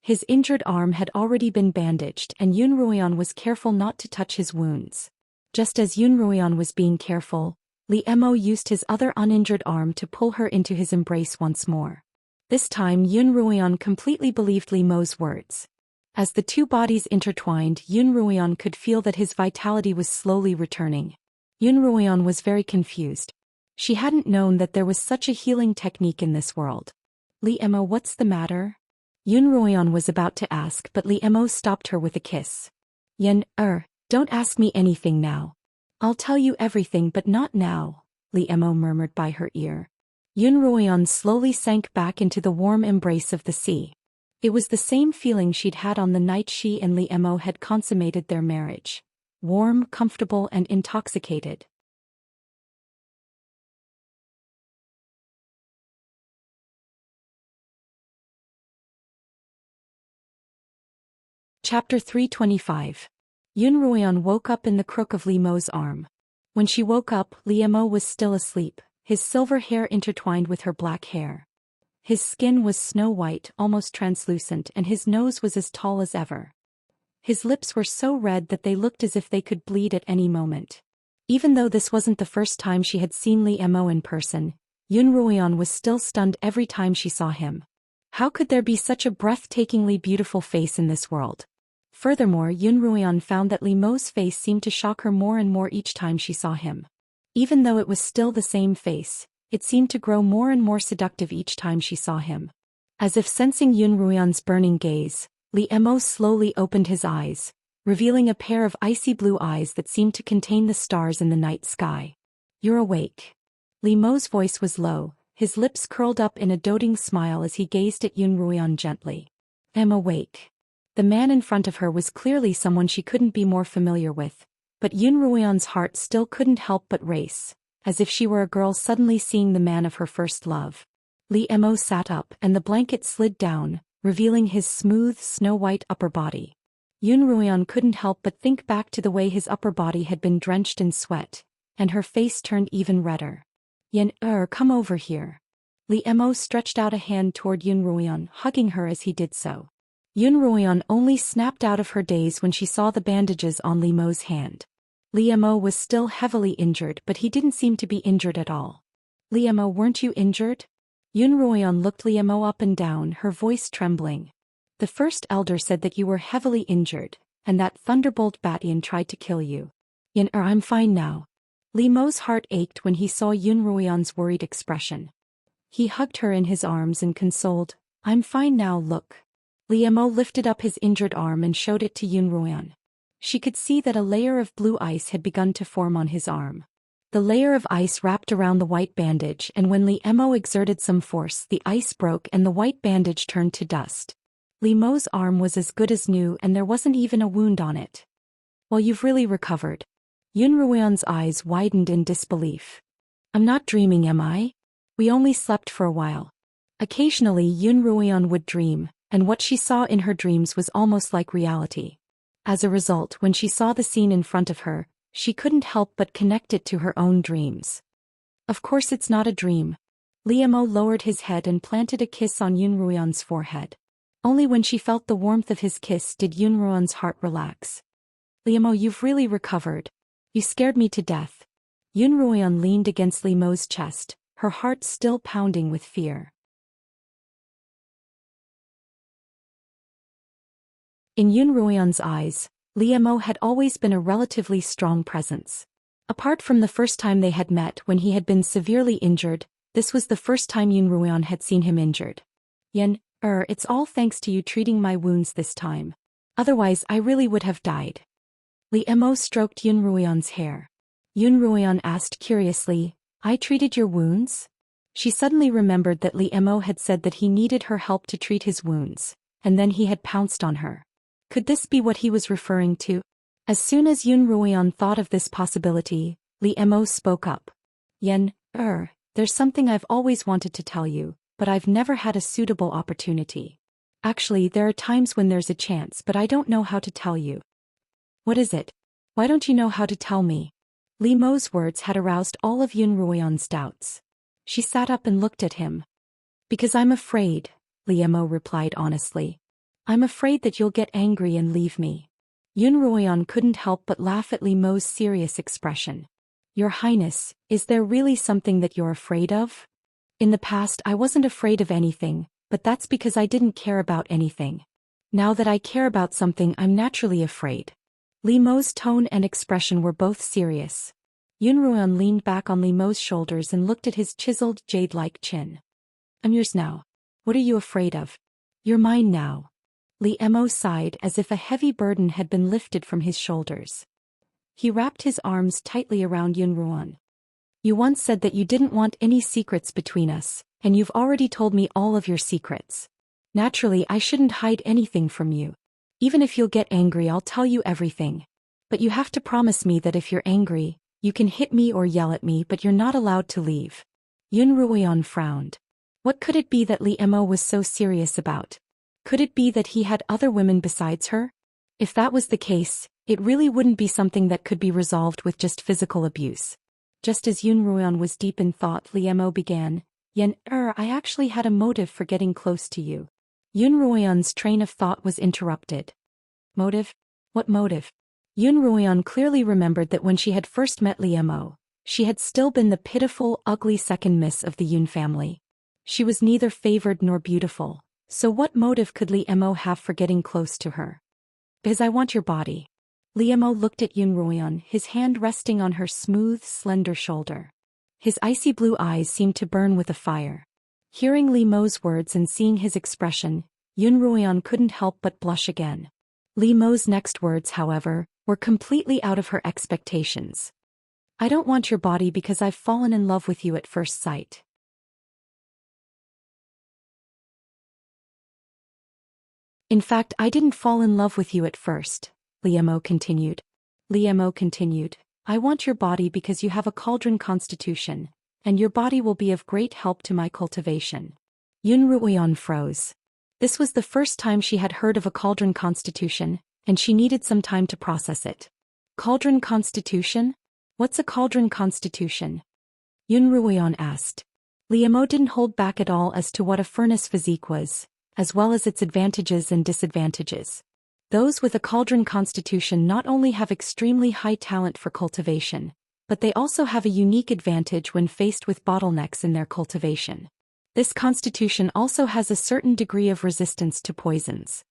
His injured arm had already been bandaged and Yun Ruoyan was careful not to touch his wounds. Just as Yun Ruoyan was being careful, Li Mo used his other uninjured arm to pull her into his embrace once more. This time Yun Ruoyan completely believed Li Mo's words. As the two bodies intertwined, Yun Ruoyan could feel that his vitality was slowly returning. Yun Ruoyan was very confused. She hadn't known that there was such a healing technique in this world. Li Mo, what's the matter? Yun Ruoyan was about to ask, but Li Mo stopped her with a kiss. Don't ask me anything now. I'll tell you everything, but not now, Li Mo murmured by her ear. Yun Ruoyan slowly sank back into the warm embrace of the sea. It was the same feeling she'd had on the night she and Li Mo had consummated their marriage. Warm, comfortable, and intoxicated. Chapter 325. Yun Ruoyan woke up in the crook of Li Mo's arm. When she woke up, Li Mo was still asleep, his silver hair intertwined with her black hair. His skin was snow-white, almost translucent, and his nose was as tall as ever. His lips were so red that they looked as if they could bleed at any moment. Even though this wasn't the first time she had seen Li Mo in person, Yun Ruoyan was still stunned every time she saw him. How could there be such a breathtakingly beautiful face in this world? Furthermore, Yun Ruoyan found that Li Mo's face seemed to shock her more and more each time she saw him. Even though it was still the same face, it seemed to grow more and more seductive each time she saw him. As if sensing Yun Ruoyan's burning gaze, Li Mo slowly opened his eyes, revealing a pair of icy blue eyes that seemed to contain the stars in the night sky. You're awake. Li Mo's voice was low, his lips curled up in a doting smile as he gazed at Yun Ruoyan gently. I'm awake. The man in front of her was clearly someone she couldn't be more familiar with, but Yun Ruoyan's heart still couldn't help but race, as if she were a girl suddenly seeing the man of her first love. Li Mo sat up and the blanket slid down, revealing his smooth, snow-white upper body. Yun Ruoyan couldn't help but think back to the way his upper body had been drenched in sweat, and her face turned even redder. Come over here. Li Mo stretched out a hand toward Yun Ruoyan, hugging her as he did so. Yun Ruoyan only snapped out of her daze when she saw the bandages on Li Mo's hand. Li Mo was still heavily injured, but he didn't seem to be injured at all. Li Mo, weren't you injured? Yun Ruoyan looked Li Mo up and down, her voice trembling. The first elder said that you were heavily injured, and that Thunderbolt Batian tried to kill you. I'm fine now. Li Mo's heart ached when he saw Yun Ruoyan's worried expression. He hugged her in his arms and consoled, "I'm fine now, look." Li Mo lifted up his injured arm and showed it to Yun Ruoyan. She could see that a layer of blue ice had begun to form on his arm. The layer of ice wrapped around the white bandage, and when Li Mo exerted some force, the ice broke and the white bandage turned to dust. Li Mo's arm was as good as new and there wasn't even a wound on it. "Well, you've really recovered." Yun Ruoyan's eyes widened in disbelief. "I'm not dreaming, am I? We only slept for a while." Occasionally Yun Ruoyan would dream, and what she saw in her dreams was almost like reality. As a result, when she saw the scene in front of her, she couldn't help but connect it to her own dreams. "Of course it's not a dream." Li Mo lowered his head and planted a kiss on Yun Ruoyan's forehead. Only when she felt the warmth of his kiss did Yun Ruoyan's heart relax. "Li Mo, you've really recovered. You scared me to death." Yun Ruoyan leaned against Li Mo's chest, her heart still pounding with fear. In Yun Ruoyan's eyes, Li Mo had always been a relatively strong presence. Apart from the first time they had met when he had been severely injured, this was the first time Yun Ruoyan had seen him injured. It's all thanks to you treating my wounds this time. Otherwise I really would have died." Li Mo stroked Yun Ruoyan's hair. Yun Ruoyan asked curiously, "I treated your wounds?" She suddenly remembered that Li Mo had said that he needed her help to treat his wounds, and then he had pounced on her. Could this be what he was referring to? As soon as Yun Ruoyan thought of this possibility, Li Mo spoke up. There's something I've always wanted to tell you, but I've never had a suitable opportunity. Actually, there are times when there's a chance, but I don't know how to tell you." "What is it? Why don't you know how to tell me?" Li Mo's words had aroused all of Yun Ruoyan's doubts. She sat up and looked at him. "Because I'm afraid," Li Mo replied honestly. "I'm afraid that you'll get angry and leave me." Yun Ruoyan couldn't help but laugh at Li Mo's serious expression. "Your Highness, is there really something that you're afraid of?" "In the past I wasn't afraid of anything, but that's because I didn't care about anything. Now that I care about something, I'm naturally afraid." Li Mo's tone and expression were both serious. Yun Ruoyan leaned back on Li Mo's shoulders and looked at his chiseled, jade-like chin. "I'm yours now. What are you afraid of?" "You're mine now." Li Mo sighed as if a heavy burden had been lifted from his shoulders. He wrapped his arms tightly around Yun Ruoyan. "You once said that you didn't want any secrets between us, and you've already told me all of your secrets. Naturally, I shouldn't hide anything from you. Even if you'll get angry, I'll tell you everything. But you have to promise me that if you're angry, you can hit me or yell at me, but you're not allowed to leave." Yun Ruoyan frowned. What could it be that Li Mo was so serious about? Could it be that he had other women besides her? If that was the case, it really wouldn't be something that could be resolved with just physical abuse. Just as Yun Ruoyan was deep in thought, Li Mo began, I actually had a motive for getting close to you." Yun Ruoyan's train of thought was interrupted. "Motive? What motive?" Yun Ruoyan clearly remembered that when she had first met Li Mo, she had still been the pitiful, ugly second miss of the Yun family. She was neither favored nor beautiful. So what motive could Li Mo have for getting close to her? "Because I want your body." Li Mo looked at Yun Ruoyan, his hand resting on her smooth, slender shoulder. His icy blue eyes seemed to burn with a fire. Hearing Li Mo's words and seeing his expression, Yun Ruoyan couldn't help but blush again. Li Mo's next words, however, were completely out of her expectations. "I don't want your body because I've fallen in love with you at first sight." "In fact, I didn't fall in love with you at first," Li Mo continued. "I want your body because you have a cauldron constitution, and your body will be of great help to my cultivation." Yun Ruoyan froze. This was the first time she had heard of a cauldron constitution, and she needed some time to process it. "Cauldron constitution? What's a cauldron constitution?" Yun Ruoyan asked. Li Mo didn't hold back at all as to what a furnace physique was, as well as its advantages and disadvantages. Those with a cauldron constitution not only have extremely high talent for cultivation, but they also have a unique advantage when faced with bottlenecks in their cultivation. This constitution also has a certain degree of resistance to poisons.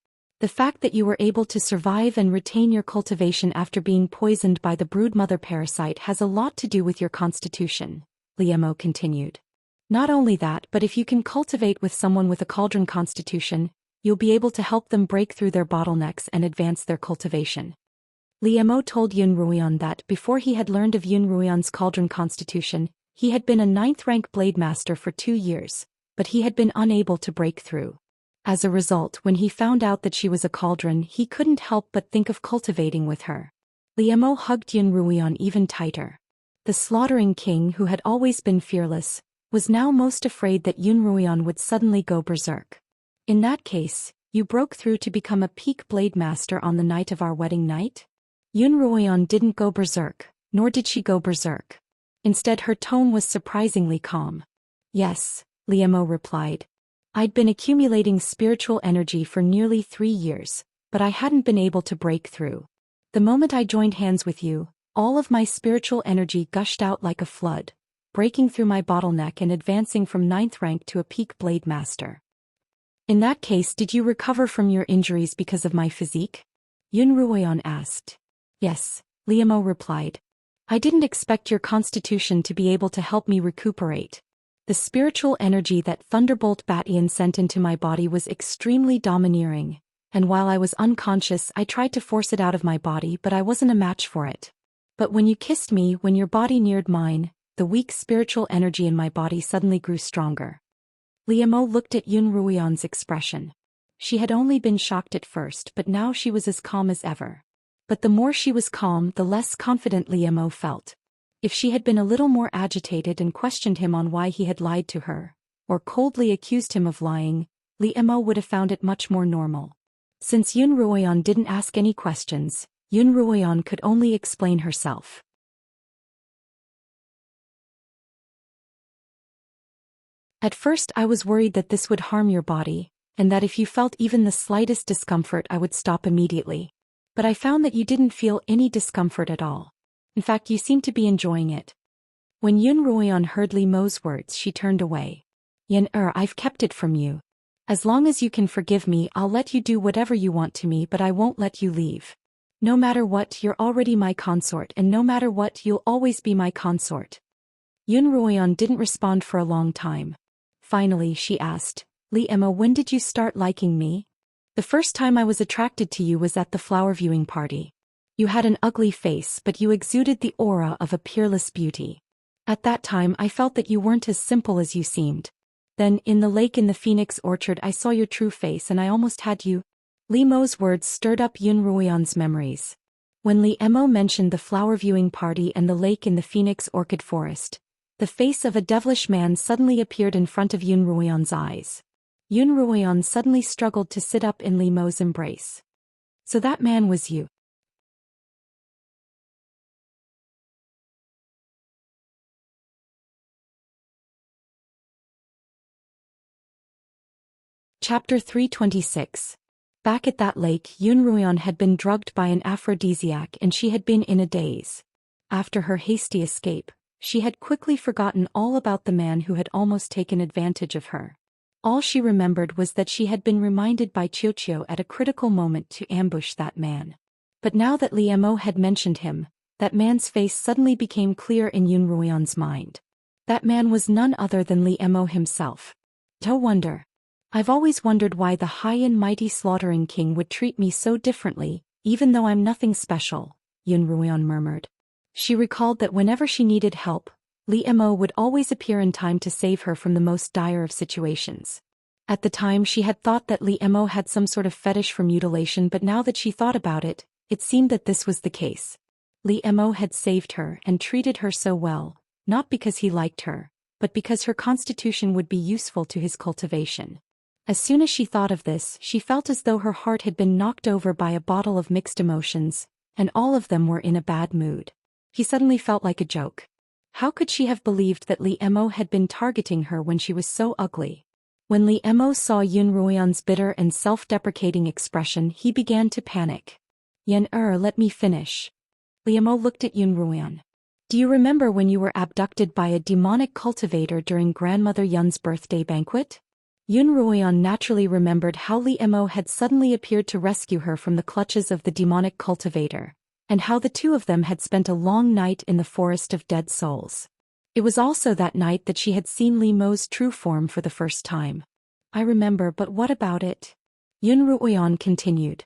The fact that you were able to survive and retain your cultivation after being poisoned by the broodmother parasite has a lot to do with your constitution, Liemo continued. Not only that, but if you can cultivate with someone with a cauldron constitution, you'll be able to help them break through their bottlenecks and advance their cultivation. Liemo told Yun Ruoyan that before he had learned of Yun Ruoyan's cauldron constitution, he had been a 9th-rank blade master for 2 years, but he had been unable to break through. As a result, when he found out that she was a cauldron, he couldn't help but think of cultivating with her. Liemo hugged Yun Ruoyan even tighter. The slaughtering king, who had always been fearless, was now most afraid that Yun Ruoyan would suddenly go berserk. In that case, you broke through to become a peak blade master on the night of our wedding night? Yun Ruoyan didn't go berserk, nor did she go berserk. Instead, her tone was surprisingly calm. Yes, Liemo replied. I'd been accumulating spiritual energy for nearly 3 years, but I hadn't been able to break through. The moment I joined hands with you, all of my spiritual energy gushed out like a flood, breaking through my bottleneck and advancing from 9th rank to a peak blade master. In that case, did you recover from your injuries because of my physique? Yun Ruoyan asked. Yes, Liemo replied. I didn't expect your constitution to be able to help me recuperate. The spiritual energy that Thunderbolt Batian sent into my body was extremely domineering, and while I was unconscious I tried to force it out of my body, but I wasn't a match for it. But when you kissed me, when your body neared mine, the weak spiritual energy in my body suddenly grew stronger. Liemo looked at Yun Ruoyan's expression. She had only been shocked at first, but now she was as calm as ever. But the more she was calm, the less confident Liemo felt. If she had been a little more agitated and questioned him on why he had lied to her, or coldly accused him of lying, Liemo would have found it much more normal. Since Yun Ruoyan didn't ask any questions, Yun Ruoyan could only explain herself. At first I was worried that this would harm your body, and that if you felt even the slightest discomfort I would stop immediately. But I found that you didn't feel any discomfort at all. In fact, you seemed to be enjoying it. When Yun Ruoyan heard Liemo's words, she turned away. I've kept it from you. As long as you can forgive me, I'll let you do whatever you want to me, but I won't let you leave. No matter what, you're already my consort, and no matter what, you'll always be my consort. Yun Ruoyan didn't respond for a long time. Finally, she asked, Liemo, when did you start liking me? The first time I was attracted to you was at the flower viewing party. You had an ugly face, but you exuded the aura of a peerless beauty. At that time I felt that you weren't as simple as you seemed. Then, in the lake in the Phoenix Orchard, I saw your true face and I almost had you. Liemo's words stirred up Yun Ruoyan's memories. When Liemo mentioned the flower viewing party and the lake in the Phoenix Orchid Forest, the face of a devilish man suddenly appeared in front of Yun Ruoyan's eyes. Yun Ruoyan suddenly struggled to sit up in Liemo's embrace. So that man was you. Chapter 326. Back at that lake, Yun Ruoyan had been drugged by an aphrodisiac and she had been in a daze. After her hasty escape, she had quickly forgotten all about the man who had almost taken advantage of her. All she remembered was that she had been reminded by Qiuqiu at a critical moment to ambush that man. But now that Liemo had mentioned him, that man's face suddenly became clear in Yun Ruoyan's mind. That man was none other than Liemo himself. No wonder. I've always wondered why the high and mighty slaughtering king would treat me so differently, even though I'm nothing special, Yun Ruoyan murmured. She recalled that whenever she needed help, Liemo would always appear in time to save her from the most dire of situations. At the time she had thought that Liemo had some sort of fetish for mutilation, but now that she thought about it, it seemed that this was the case. Liemo had saved her and treated her so well, not because he liked her, but because her constitution would be useful to his cultivation. As soon as she thought of this, she felt as though her heart had been knocked over by a bottle of mixed emotions, and all of them were in a bad mood. He suddenly felt like a joke. How could she have believed that Liemo had been targeting her when she was so ugly? When Liemo saw Yun Ruoyan's bitter and self-deprecating expression, he began to panic. Let me finish. Liemo looked at Yun Ruoyan. Do you remember when you were abducted by a demonic cultivator during Grandmother Yun's birthday banquet? Yun Ruoyan naturally remembered how Li Mo had suddenly appeared to rescue her from the clutches of the demonic cultivator, and how the two of them had spent a long night in the forest of dead souls. It was also that night that she had seen Li Mo's true form for the first time. I remember, but what about it? Yun Ruoyan continued.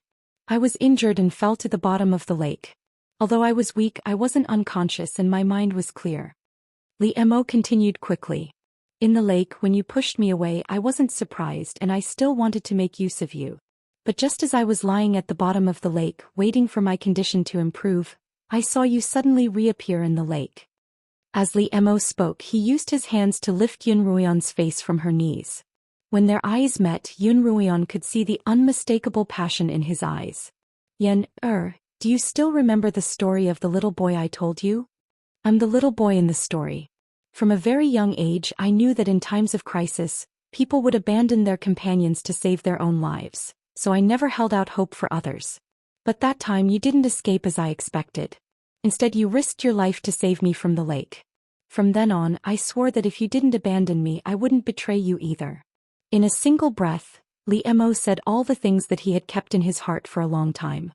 I was injured and fell to the bottom of the lake. Although I was weak, I wasn't unconscious and my mind was clear. Li Mo continued quickly. In the lake, when you pushed me away, I wasn't surprised and I still wanted to make use of you. But just as I was lying at the bottom of the lake, waiting for my condition to improve, I saw you suddenly reappear in the lake. As Li Mo spoke, he used his hands to lift Yun Ruoyan's face from her knees. When their eyes met, Yun Ruoyan could see the unmistakable passion in his eyes. Yen, do you still remember the story of the little boy I told you? I'm the little boy in the story. From a very young age, I knew that in times of crisis, people would abandon their companions to save their own lives, so I never held out hope for others. But that time you didn't escape as I expected. Instead, you risked your life to save me from the lake. From then on, I swore that if you didn't abandon me, I wouldn't betray you either. In a single breath, Li Mo said all the things that he had kept in his heart for a long time.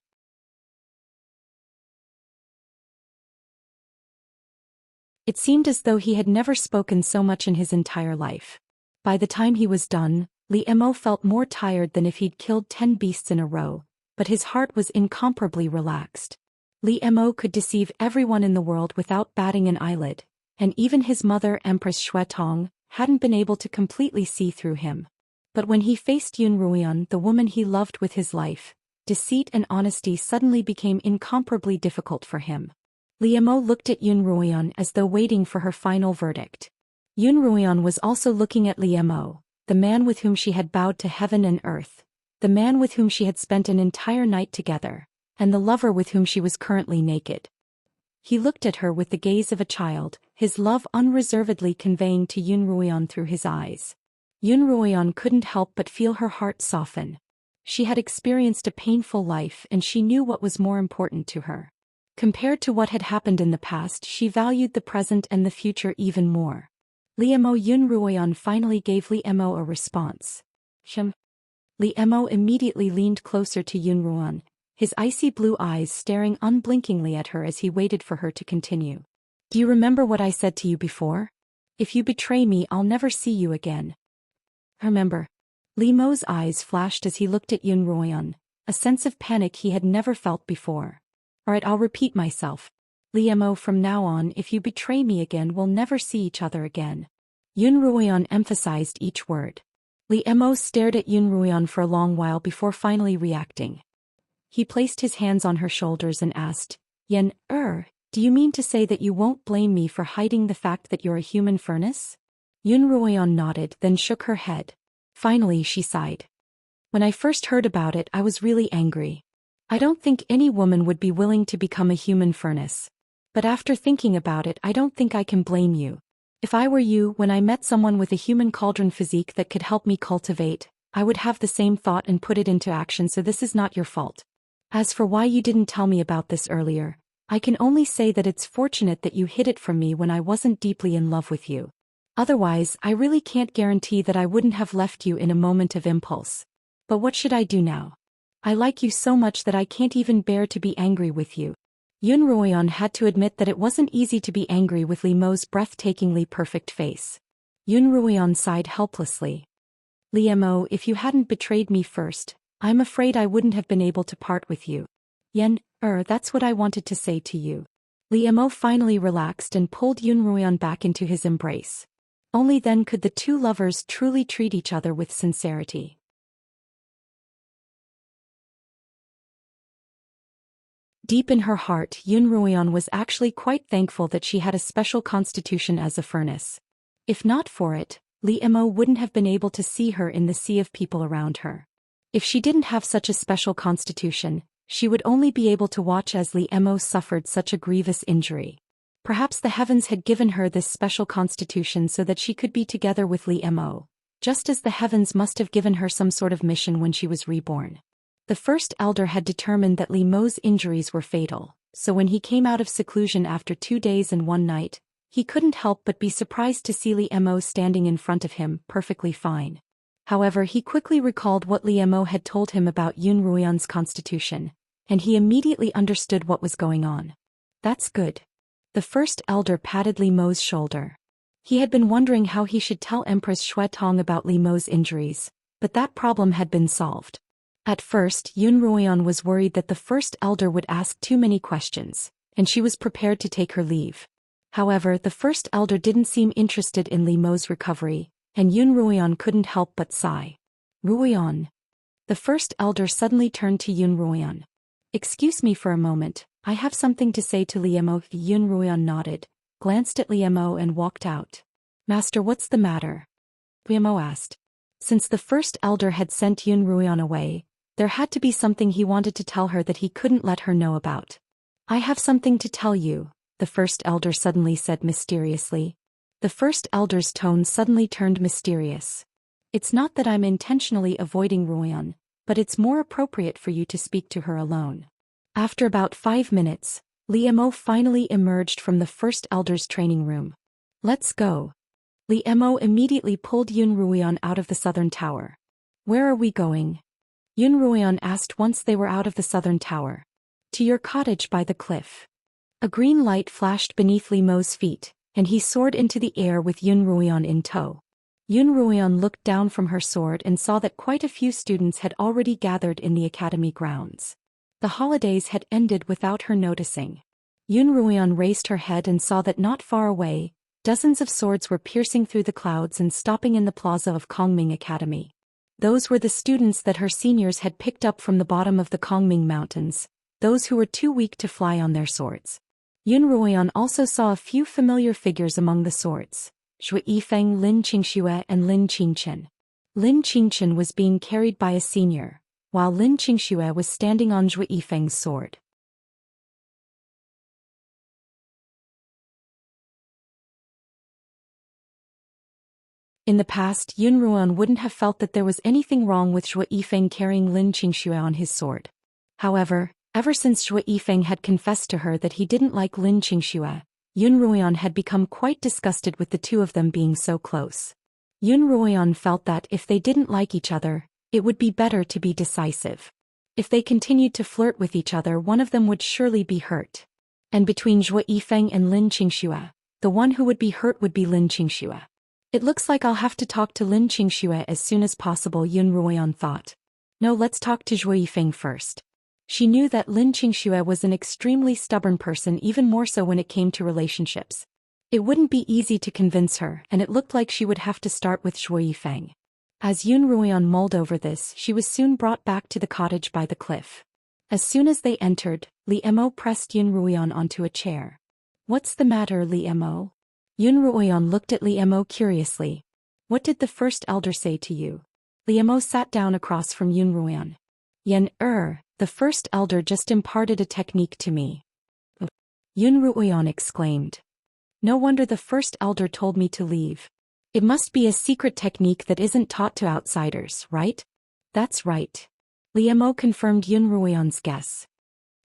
It seemed as though he had never spoken so much in his entire life. By the time he was done, Li Mo felt more tired than if he'd killed 10 beasts in a row, but his heart was incomparably relaxed. Li Mo could deceive everyone in the world without batting an eyelid, and even his mother, Empress Xuetong, hadn't been able to completely see through him. But when he faced Yun Ruoyan, the woman he loved with his life, deceit and honesty suddenly became incomparably difficult for him. Li Mo looked at Yun Ruoyan as though waiting for her final verdict. Yun Ruoyan was also looking at Li Mo, the man with whom she had bowed to heaven and earth, the man with whom she had spent an entire night together, and the lover with whom she was currently naked. He looked at her with the gaze of a child, his love unreservedly conveying to Yun Ruoyan through his eyes. Yun Ruoyan couldn't help but feel her heart soften. She had experienced a painful life and she knew what was more important to her. Compared to what had happened in the past, she valued the present and the future even more. Li Mo. Yun Ruoyan finally gave Li Mo a response. Li Mo immediately leaned closer to Yun Ruoyan, his icy blue eyes staring unblinkingly at her as he waited for her to continue. Do you remember what I said to you before? If you betray me, I'll never see you again. Remember? Li Mo's eyes flashed as he looked at Yun Ruoyan, a sense of panic he had never felt before. Alright, I'll repeat myself. Li Mo, from now on, if you betray me again, we'll never see each other again. Yun Ruoyan emphasized each word. Li Mo stared at Yun Ruoyan for a long while before finally reacting. He placed his hands on her shoulders and asked, Yen, do you mean to say that you won't blame me for hiding the fact that you're a human furnace? Yun Ruoyan nodded, then shook her head. Finally, she sighed. When I first heard about it, I was really angry. I don't think any woman would be willing to become a human furnace. But after thinking about it, I don't think I can blame you. If I were you, when I met someone with a human cauldron physique that could help me cultivate, I would have the same thought and put it into action, so this is not your fault. As for why you didn't tell me about this earlier, I can only say that it's fortunate that you hid it from me when I wasn't deeply in love with you. Otherwise, I really can't guarantee that I wouldn't have left you in a moment of impulse. But what should I do now? I like you so much that I can't even bear to be angry with you. Yun Ruoyan had to admit that it wasn't easy to be angry with Li Mo's breathtakingly perfect face. Yun Ruoyan sighed helplessly. Li Mo, if you hadn't betrayed me first, I'm afraid I wouldn't have been able to part with you. Yen, that's what I wanted to say to you. Li Mo finally relaxed and pulled Yun Ruoyan back into his embrace. Only then could the two lovers truly treat each other with sincerity. Deep in her heart, Yun Ruoyan was actually quite thankful that she had a special constitution as a furnace. If not for it, Li Mo wouldn't have been able to see her in the sea of people around her. If she didn't have such a special constitution, she would only be able to watch as Li Mo suffered such a grievous injury. Perhaps the heavens had given her this special constitution so that she could be together with Li Mo, just as the heavens must have given her some sort of mission when she was reborn. The first elder had determined that Li Mo's injuries were fatal, so when he came out of seclusion after 2 days and 1 night, he couldn't help but be surprised to see Li Mo standing in front of him, perfectly fine. However, he quickly recalled what Li Mo had told him about Yun Ruoyan's constitution, and he immediately understood what was going on. That's good. The first elder patted Li Mo's shoulder. He had been wondering how he should tell Empress Xue Tong about Li Mo's injuries, but that problem had been solved. At first, Yun Ruoyan was worried that the first elder would ask too many questions, and she was prepared to take her leave. However, the first elder didn't seem interested in Li Mo's recovery, and Yun Ruoyan couldn't help but sigh. Ruoyan. The first elder suddenly turned to Yun Ruoyan. Excuse me for a moment, I have something to say to Li Mo. Yun Ruoyan nodded, glanced at Li Mo and walked out. Master, what's the matter? Li Mo asked. Since the first elder had sent Yun Ruoyan away, there had to be something he wanted to tell her that he couldn't let her know about. I have something to tell you, the first elder suddenly said mysteriously. The first elder's tone suddenly turned mysterious. It's not that I'm intentionally avoiding Ruoyan, but it's more appropriate for you to speak to her alone. After about 5 minutes, Li Mo finally emerged from the first elder's training room. Let's go. Li Mo immediately pulled Yun Ruoyan out of the southern tower. Where are we going? Yun Ruoyan asked once they were out of the southern tower. To your cottage by the cliff. A green light flashed beneath Li Mo's feet, and he soared into the air with Yun Ruoyan in tow. Yun Ruoyan looked down from her sword and saw that quite a few students had already gathered in the academy grounds. The holidays had ended without her noticing. Yun Ruoyan raised her head and saw that not far away, dozens of swords were piercing through the clouds and stopping in the plaza of Kongming Academy. Those were the students that her seniors had picked up from the bottom of the Kongming Mountains, those who were too weak to fly on their swords. Yun Ruoyan also saw a few familiar figures among the swords: Zhou Yifeng, Lin Qingxue and Lin Qingchen. Lin Qingchen was being carried by a senior, while Lin Qingxue was standing on Zhou Yifeng's sword. In the past, Yun Ruoyan wouldn't have felt that there was anything wrong with Zhou Yifeng carrying Lin Qingxue on his sword. However, ever since Zhou Yifeng had confessed to her that he didn't like Lin Qingxue, Yun Ruoyan had become quite disgusted with the two of them being so close. Yun Ruoyan felt that if they didn't like each other, it would be better to be decisive. If they continued to flirt with each other, one of them would surely be hurt. And between Zhou Yifeng and Lin Qingxue, the one who would be hurt would be Lin Qingxue. It looks like I'll have to talk to Lin Qingxue as soon as possible, Yun Ruoyan thought. No, let's talk to Zhou Yifeng first. She knew that Lin Qingxue was an extremely stubborn person, even more so when it came to relationships. It wouldn't be easy to convince her, and it looked like she would have to start with Zhou Yifeng. As Yun Ruoyan mulled over this, she was soon brought back to the cottage by the cliff. As soon as they entered, Li Mo pressed Yun Ruoyan onto a chair. What's the matter, Li Mo? Yun Ruoyan looked at Li Mo curiously. What did the first elder say to you? Li Mo sat down across from Yun Ruoyan. The first elder just imparted a technique to me. Yun Ruoyan exclaimed. No wonder the first elder told me to leave. It must be a secret technique that isn't taught to outsiders, right? That's right. Li Mo confirmed Yun Ruoyan's guess.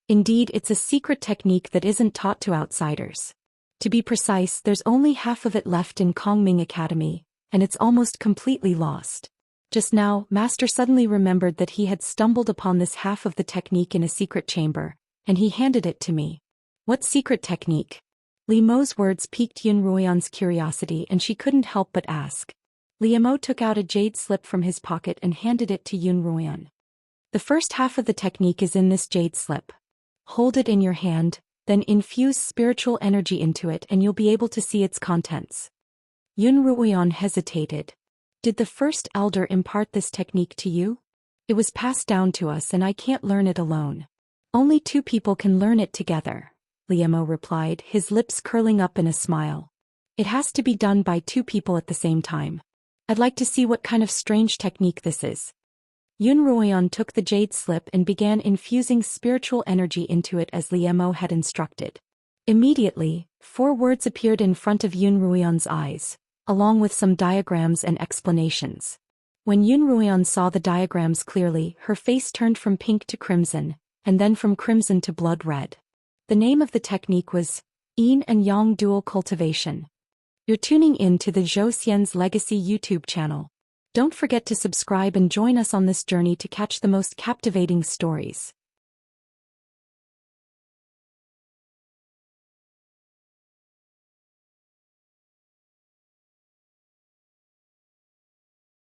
Indeed, it's a secret technique that isn't taught to outsiders. To be precise, there's only half of it left in Kongming Academy, and it's almost completely lost. Just now, Master suddenly remembered that he had stumbled upon this half of the technique in a secret chamber, and he handed it to me. What secret technique? Li Mo's words piqued Yun Ruoyan's curiosity, and she couldn't help but ask. Li Mo took out a jade slip from his pocket and handed it to Yun Ruoyan. The first half of the technique is in this jade slip. Hold it in your hand, then infuse spiritual energy into it and you'll be able to see its contents. Yun Ruoyan hesitated. Did the first elder impart this technique to you? It was passed down to us and I can't learn it alone. Only 2 people can learn it together, Li Mo replied, his lips curling up in a smile. It has to be done by 2 people at the same time. I'd like to see what kind of strange technique this is. Yun Ruoyan took the jade slip and began infusing spiritual energy into it as Li Mo had instructed. Immediately, 4 words appeared in front of Yun Ruoyan's eyes, along with some diagrams and explanations. When Yun Ruoyan saw the diagrams clearly, her face turned from pink to crimson, and then from crimson to blood red. The name of the technique was Yin and Yang Dual Cultivation. You're tuning in to the Zhou Xian's Legacy YouTube channel. Don't forget to subscribe and join us on this journey to catch the most captivating stories.